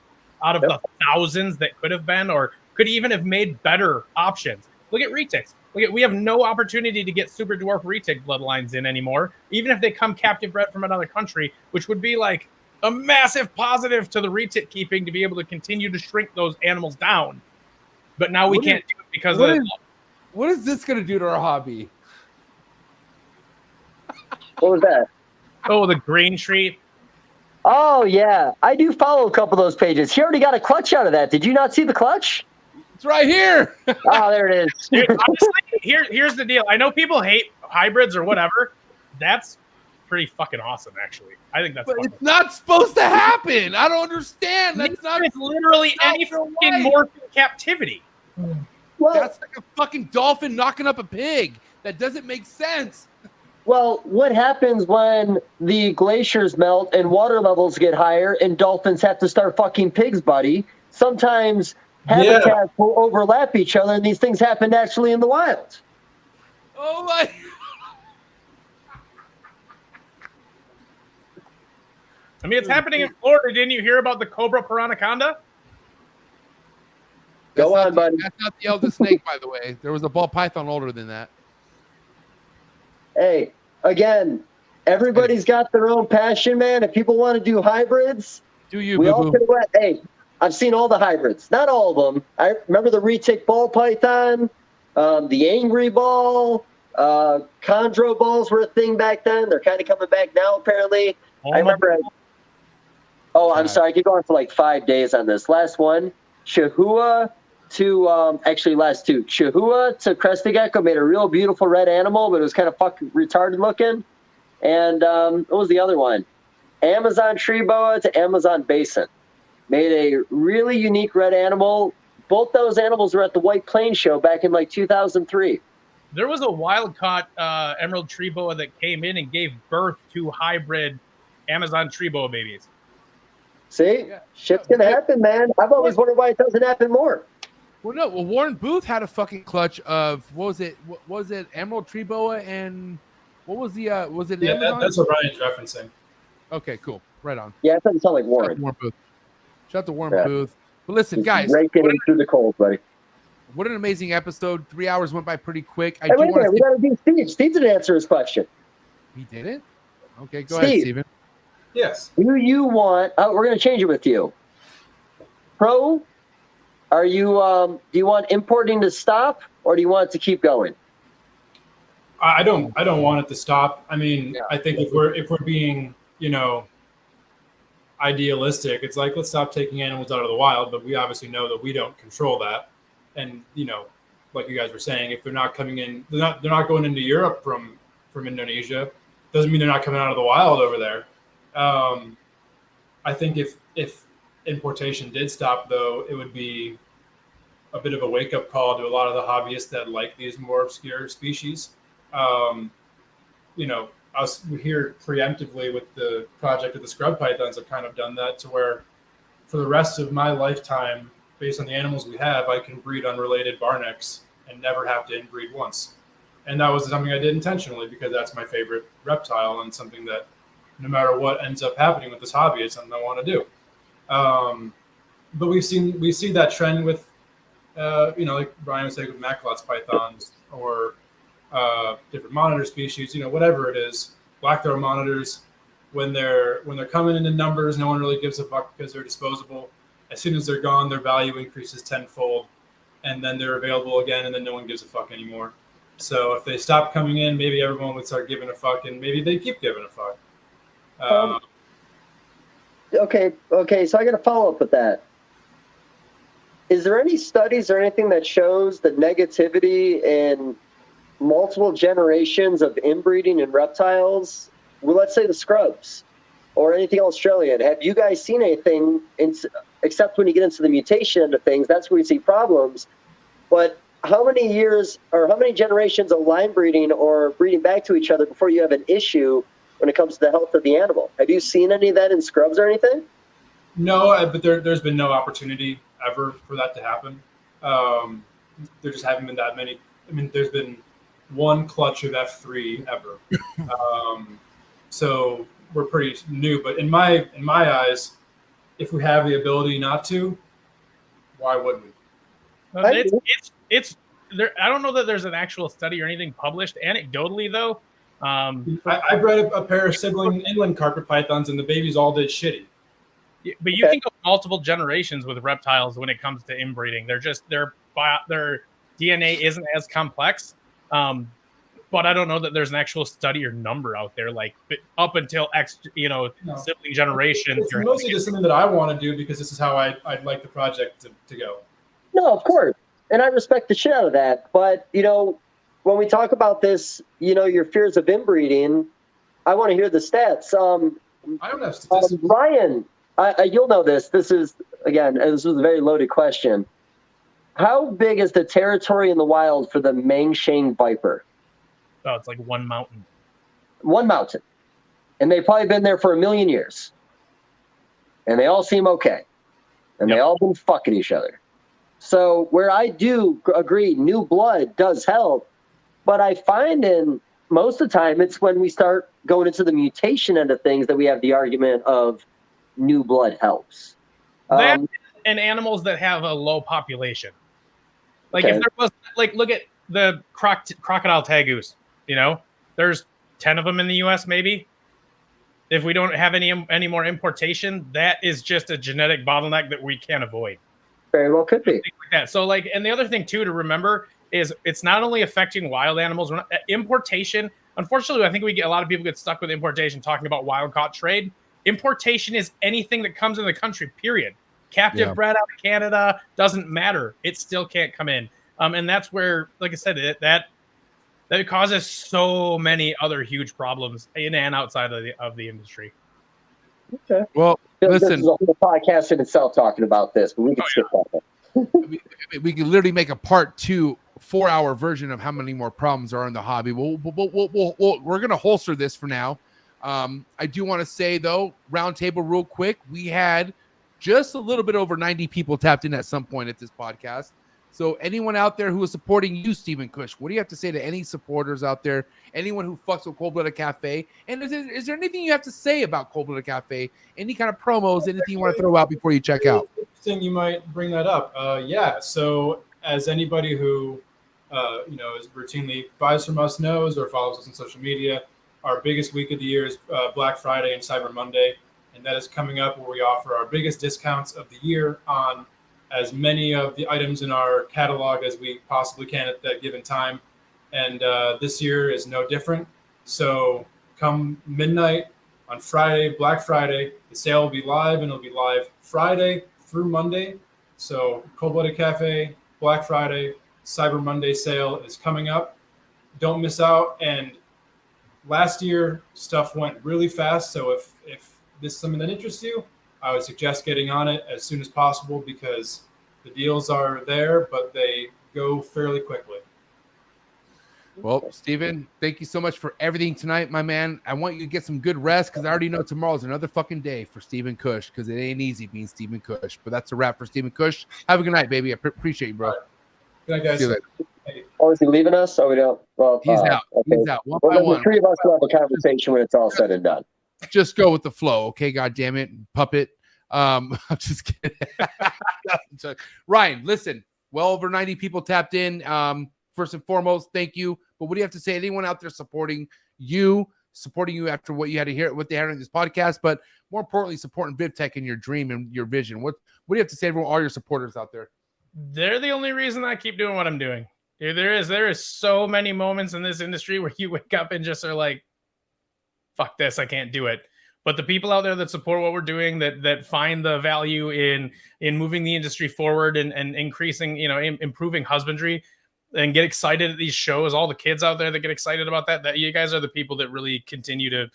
Out of the thousands that could have been, or could even have made better options. Look at retics. We have no opportunity to get super dwarf retic bloodlines in anymore, even if they come captive bred from another country, which would be like a massive positive to the retic keeping to be able to continue to shrink those animals down. But now we can't do it because what is this going to do to our hobby? What was that? Oh, the green tree. Oh, yeah. I do follow a couple of those pages. He already got a clutch out of that. Did you not see the clutch? It's right here. Oh, there it is. Dude, honestly, here's the deal. I know people hate hybrids or whatever. That's pretty fucking awesome, actually. I think that's But it's not supposed to happen. I don't understand. That's not literally any fucking morph in captivity. Well, that's like a fucking dolphin knocking up a pig. That doesn't make sense. Well, what happens when the glaciers melt and water levels get higher and dolphins have to start fucking pigs, buddy? Sometimes habitats will overlap each other, and these things happen naturally in the wild. Oh my! I mean, it's happening in Florida. Didn't you hear about the cobra piranaconda? Go on, buddy. That's not the eldest snake, by the way. There was a ball python older than that. Hey, again, everybody's got their own passion, man. If people want to do hybrids, do you? We all can. Hey, I've seen all the hybrids. Not all of them. I remember the retic ball python, the angry ball, chondro balls were a thing back then. They're kind of coming back now, apparently. I remember. I'm sorry. I could go on for like 5 days on this. Last one, Chihuahua to actually last two. Chihuahua to crested gecko made a real beautiful red animal, but it was kind of fucking retarded looking. And what was the other one? Amazon tree boa to Amazon basin. Made a really unique red animal. Both those animals were at the White Plains show back in like 2003. There was a wild-caught emerald tree boa that came in and gave birth to hybrid Amazon tree boa babies. See? Shit's going to happen, man. I've always wondered why it doesn't happen more. Well, no. Well, Warren Booth had a fucking clutch of, what was it? What was it? Emerald tree boa and what was the, was it Amazon? That's what Ryan's referencing. Okay, cool. Right on. Yeah, it doesn't sound like Warren. Warren Booth. Shout out to Warren Booth. But listen, guys. Raking through the cold, buddy. What an amazing episode. 3 hours went by pretty quick. Wait a minute. We got to do Steve. Steve didn't answer his question. He didn't? Okay, go ahead, Steven. Yes. Do you want, we're going to change it with you. Pro, are you, do you want importing to stop or do you want it to keep going? I don't want it to stop. I mean, I think if we're being, idealistic, it's like, let's stop taking animals out of the wild, but we obviously know that we don't control that. And, like you guys were saying, if they're not coming in, they're not going into Europe from Indonesia, doesn't mean they're not coming out of the wild over there. I think if importation did stop, though, it would be a bit of a wake-up call to a lot of the hobbyists that like these more obscure species. We here preemptively with the project of the scrub pythons have kind of done that to where for the rest of my lifetime, based on the animals we have, I can breed unrelated barnecks and never have to inbreed once. And that was something I did intentionally because that's my favorite reptile and something that no matter what ends up happening with this hobby, it's something I want to do. But we see that trend with, like Brian was saying with Macklot's pythons or different monitor species, whatever it is, black throat monitors, when they're coming in numbers, no one really gives a fuck because they're disposable. As soon as they're gone, their value increases tenfold, and then they're available again, and then no one gives a fuck anymore. So if they stop coming in, maybe everyone would start giving a fuck, and maybe they keep giving a fuck. Okay. So I got to follow up with that. is there any studies or anything that shows the negativity in multiple generations of inbreeding in reptiles? Well, let's say the scrubs or anything Australian. Have you guys seen anything, except when you get into the mutation end of things? That's where you see problems. But how many years or how many generations of line breeding or breeding back to each other before you have an issue when it comes to the health of the animal? Have you seen any of that in scrubs or anything? No, but there's been no opportunity ever for that to happen. There just haven't been that many. I mean, there's been one clutch of F3 ever. So we're pretty new. But in my eyes, if we have the ability not to, why wouldn't we? It's there. I don't know that there's an actual study or anything published anecdotally though. I bred a pair of sibling inland carpet pythons, and the babies all did shitty. But you can go multiple generations with reptiles when it comes to inbreeding. Their DNA isn't as complex. But I don't know that there's an actual study or number out there like up until sibling generations. It's mostly just something that I want to do because this is how I'd like the project to go. No, of course. And I respect the shit out of that. But, when we talk about this, your fears of inbreeding, I want to hear the stats. I don't have statistics. Ryan, you'll know this. This was a very loaded question. How big is the territory in the wild for the Mangshang viper? Oh, it's like one mountain. One mountain. And they've probably been there for 1 million years. And they all seem okay. And they all been fucking each other. So where I do agree, new blood does help. But I find in most of the time, it's when we start going into the mutation end of things that we have the argument of new blood helps. That and animals that have a low population. Like if there was, look at the crocodile tagus. There's 10 of them in the U.S. maybe. If we don't have any more importation, that is just a genetic bottleneck that we can't avoid. Very well could be. Like that. So and the other thing too to remember is it's not only affecting wild animals. Importation, unfortunately, I think a lot of people get stuck with importation talking about wild caught trade. Importation is anything that comes in the country, period. Captive bred out of Canada, doesn't matter. It still can't come in. And that's where, like I said, that causes so many other huge problems in and outside of the industry. Okay. Well, listen. This is a whole podcast in itself talking about this, but we can skip that. We can literally make a part 2 4-hour version of how many more problems are in the hobby. We're going to holster this for now. I do want to say, though, roundtable real quick. We had just a little bit over 90 people tapped in at some point at this podcast. So anyone out there who is supporting you, Stephen Kush, what do you have to say to any supporters out there, anyone who fucks with Cold Blooded Cafe? And is there anything you have to say about Cold Blooded Cafe? Any kind of promos, anything you want to throw out before you check out? Interesting you might bring that up. So as anybody who is routinely buys from us knows or follows us on social media, our biggest week of the year is Black Friday and Cyber Monday. And that is coming up where we offer our biggest discounts of the year on as many of the items in our catalog as we possibly can at that given time. And this year is no different. So come midnight on Friday, Black Friday, the sale will be live, and it'll be live Friday through Monday. So Cold Blooded Cafe, Black Friday, Cyber Monday sale is coming up. Don't miss out. And last year, stuff went really fast. So if this is something that interests you, I would suggest getting on it as soon as possible because the deals are there, but they go fairly quickly. Well, Steven, thank you so much for everything tonight, my man. I want you to get some good rest because I already know tomorrow's another fucking day for Stephen Kush because it ain't easy being Stephen Kush. But that's a wrap for Stephen Kush. Have a good night, baby. I appreciate you, bro. Good night, guys. See you later. Oh, is he leaving us? Oh, we don't. Well, He's out. Okay. He's out. One Well, by then the one. three of us will have a conversation when it's all said and done. Just go with the flow, okay? God damn it, puppet. I'm just kidding. Ryan, listen. Well over 90 people tapped in. First and foremost, thank you. But what do you have to say? Anyone out there supporting you after what you had to hear, what they had on this podcast, but more importantly, supporting VivTech and your dream and your vision. What do you have to say to all your supporters out there? They're the only reason I keep doing what I'm doing. There is so many moments in this industry where you wake up and just are like, fuck this, I can't do it. But the people out there that support what we're doing, that find the value in moving the industry forward and increasing, improving husbandry, and get excited at these shows, all the kids out there that get excited about that you guys are the people that really continue to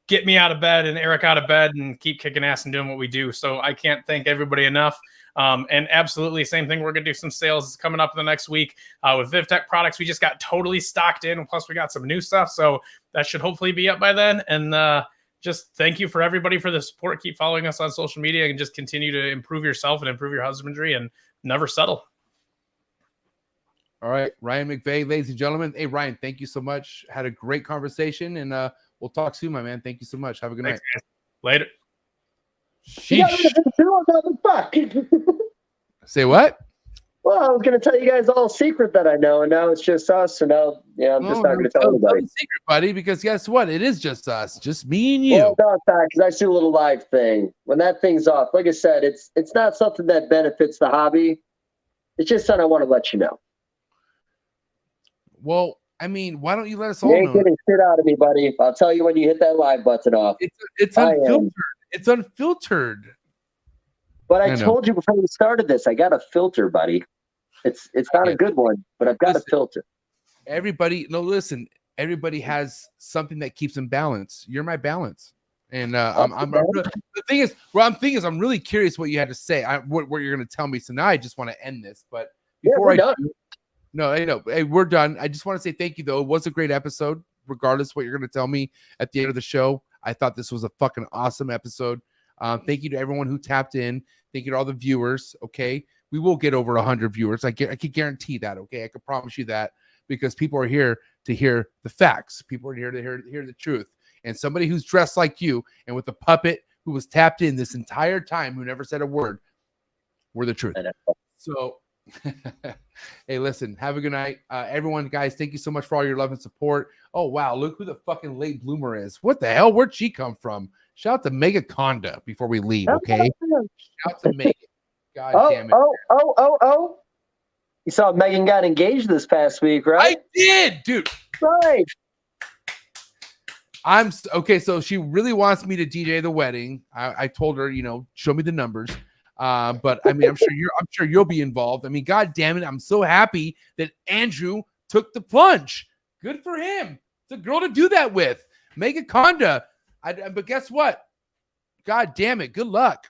get me out of bed and Eric out of bed and keep kicking ass and doing what we do. So I can't thank everybody enough. And absolutely same thing. We're going to do some sales coming up in the next week with VivTech products. We just got totally stocked in. And plus we got some new stuff. So that should hopefully be up by then. And just thank you for everybody for the support. Keep following us on social media and just continue to improve yourself and improve your husbandry and never settle. All right. Ryan McVeigh, ladies and gentlemen. Hey, Ryan, thank you so much. Had a great conversation, and we'll talk soon, my man. Thank you so much. Have a good night. Guys. Later. Say what? Well, I was going to tell you guys all a secret that I know, and now it's just us. So now, I'm just not going to tell anybody. Secret, buddy, because guess what? It is just us, just me and you. Well, no, because I see a little live thing. When that thing's off, like I said, it's not something that benefits the hobby. It's just something I want to let you know. Well, I mean, why don't you let us all You ain't know? getting shit out of me, buddy. I'll tell you when you hit that live button off. It's unfiltered. It's unfiltered. But I told you before we started this, I got a filter, buddy. It's not a good one, but I've got a filter. Listen, everybody has something that keeps them balanced. You're my balance. And the thing is, I'm really curious what you had to say. What you're going to tell me. So now I just want to end this. But before No, I know. Hey, we're done. I just want to say thank you, though. It was a great episode, regardless of what you're going to tell me at the end of the show. I thought this was a fucking awesome episode. Thank you to everyone who tapped in. Thank you to all the viewers. Okay, we will get over 100 viewers. I can guarantee that. Okay, I can promise you that, because people are here to hear the facts. People are here to hear the truth. And somebody who's dressed like you and with a puppet who was tapped in this entire time, who never said a word, we're the truth. So. Hey, listen, have a good night, everyone. Guys, thank you so much for all your love and support. Oh wow, look who the fucking late bloomer is. What the hell? Where'd she come from? Shout out to Mega Conda before we leave. Okay, shout out to Megan. God damn it. Oh, you saw Megan got engaged this past week, right? I did, dude. Right. I'm okay. So she really wants me to DJ the wedding. I told her, show me the numbers. But I mean, I'm sure you'll be involved. I mean, God damn it. I'm so happy that Andrew took the plunge. Good for him. It's a girl to do that with. Mega Conda. But guess what? God damn it. Good luck.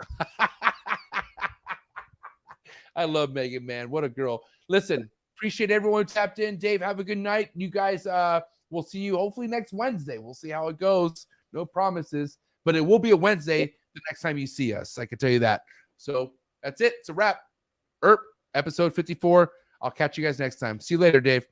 I love Megan, man. What a girl. Listen, appreciate everyone who tapped in. Dave, have a good night. You guys, we'll see you hopefully next Wednesday. We'll see how it goes. No promises, but it will be a Wednesday the next time you see us. I can tell you that. So that's it. It's a wrap. Episode 54. I'll catch you guys next time. See you later, Dave.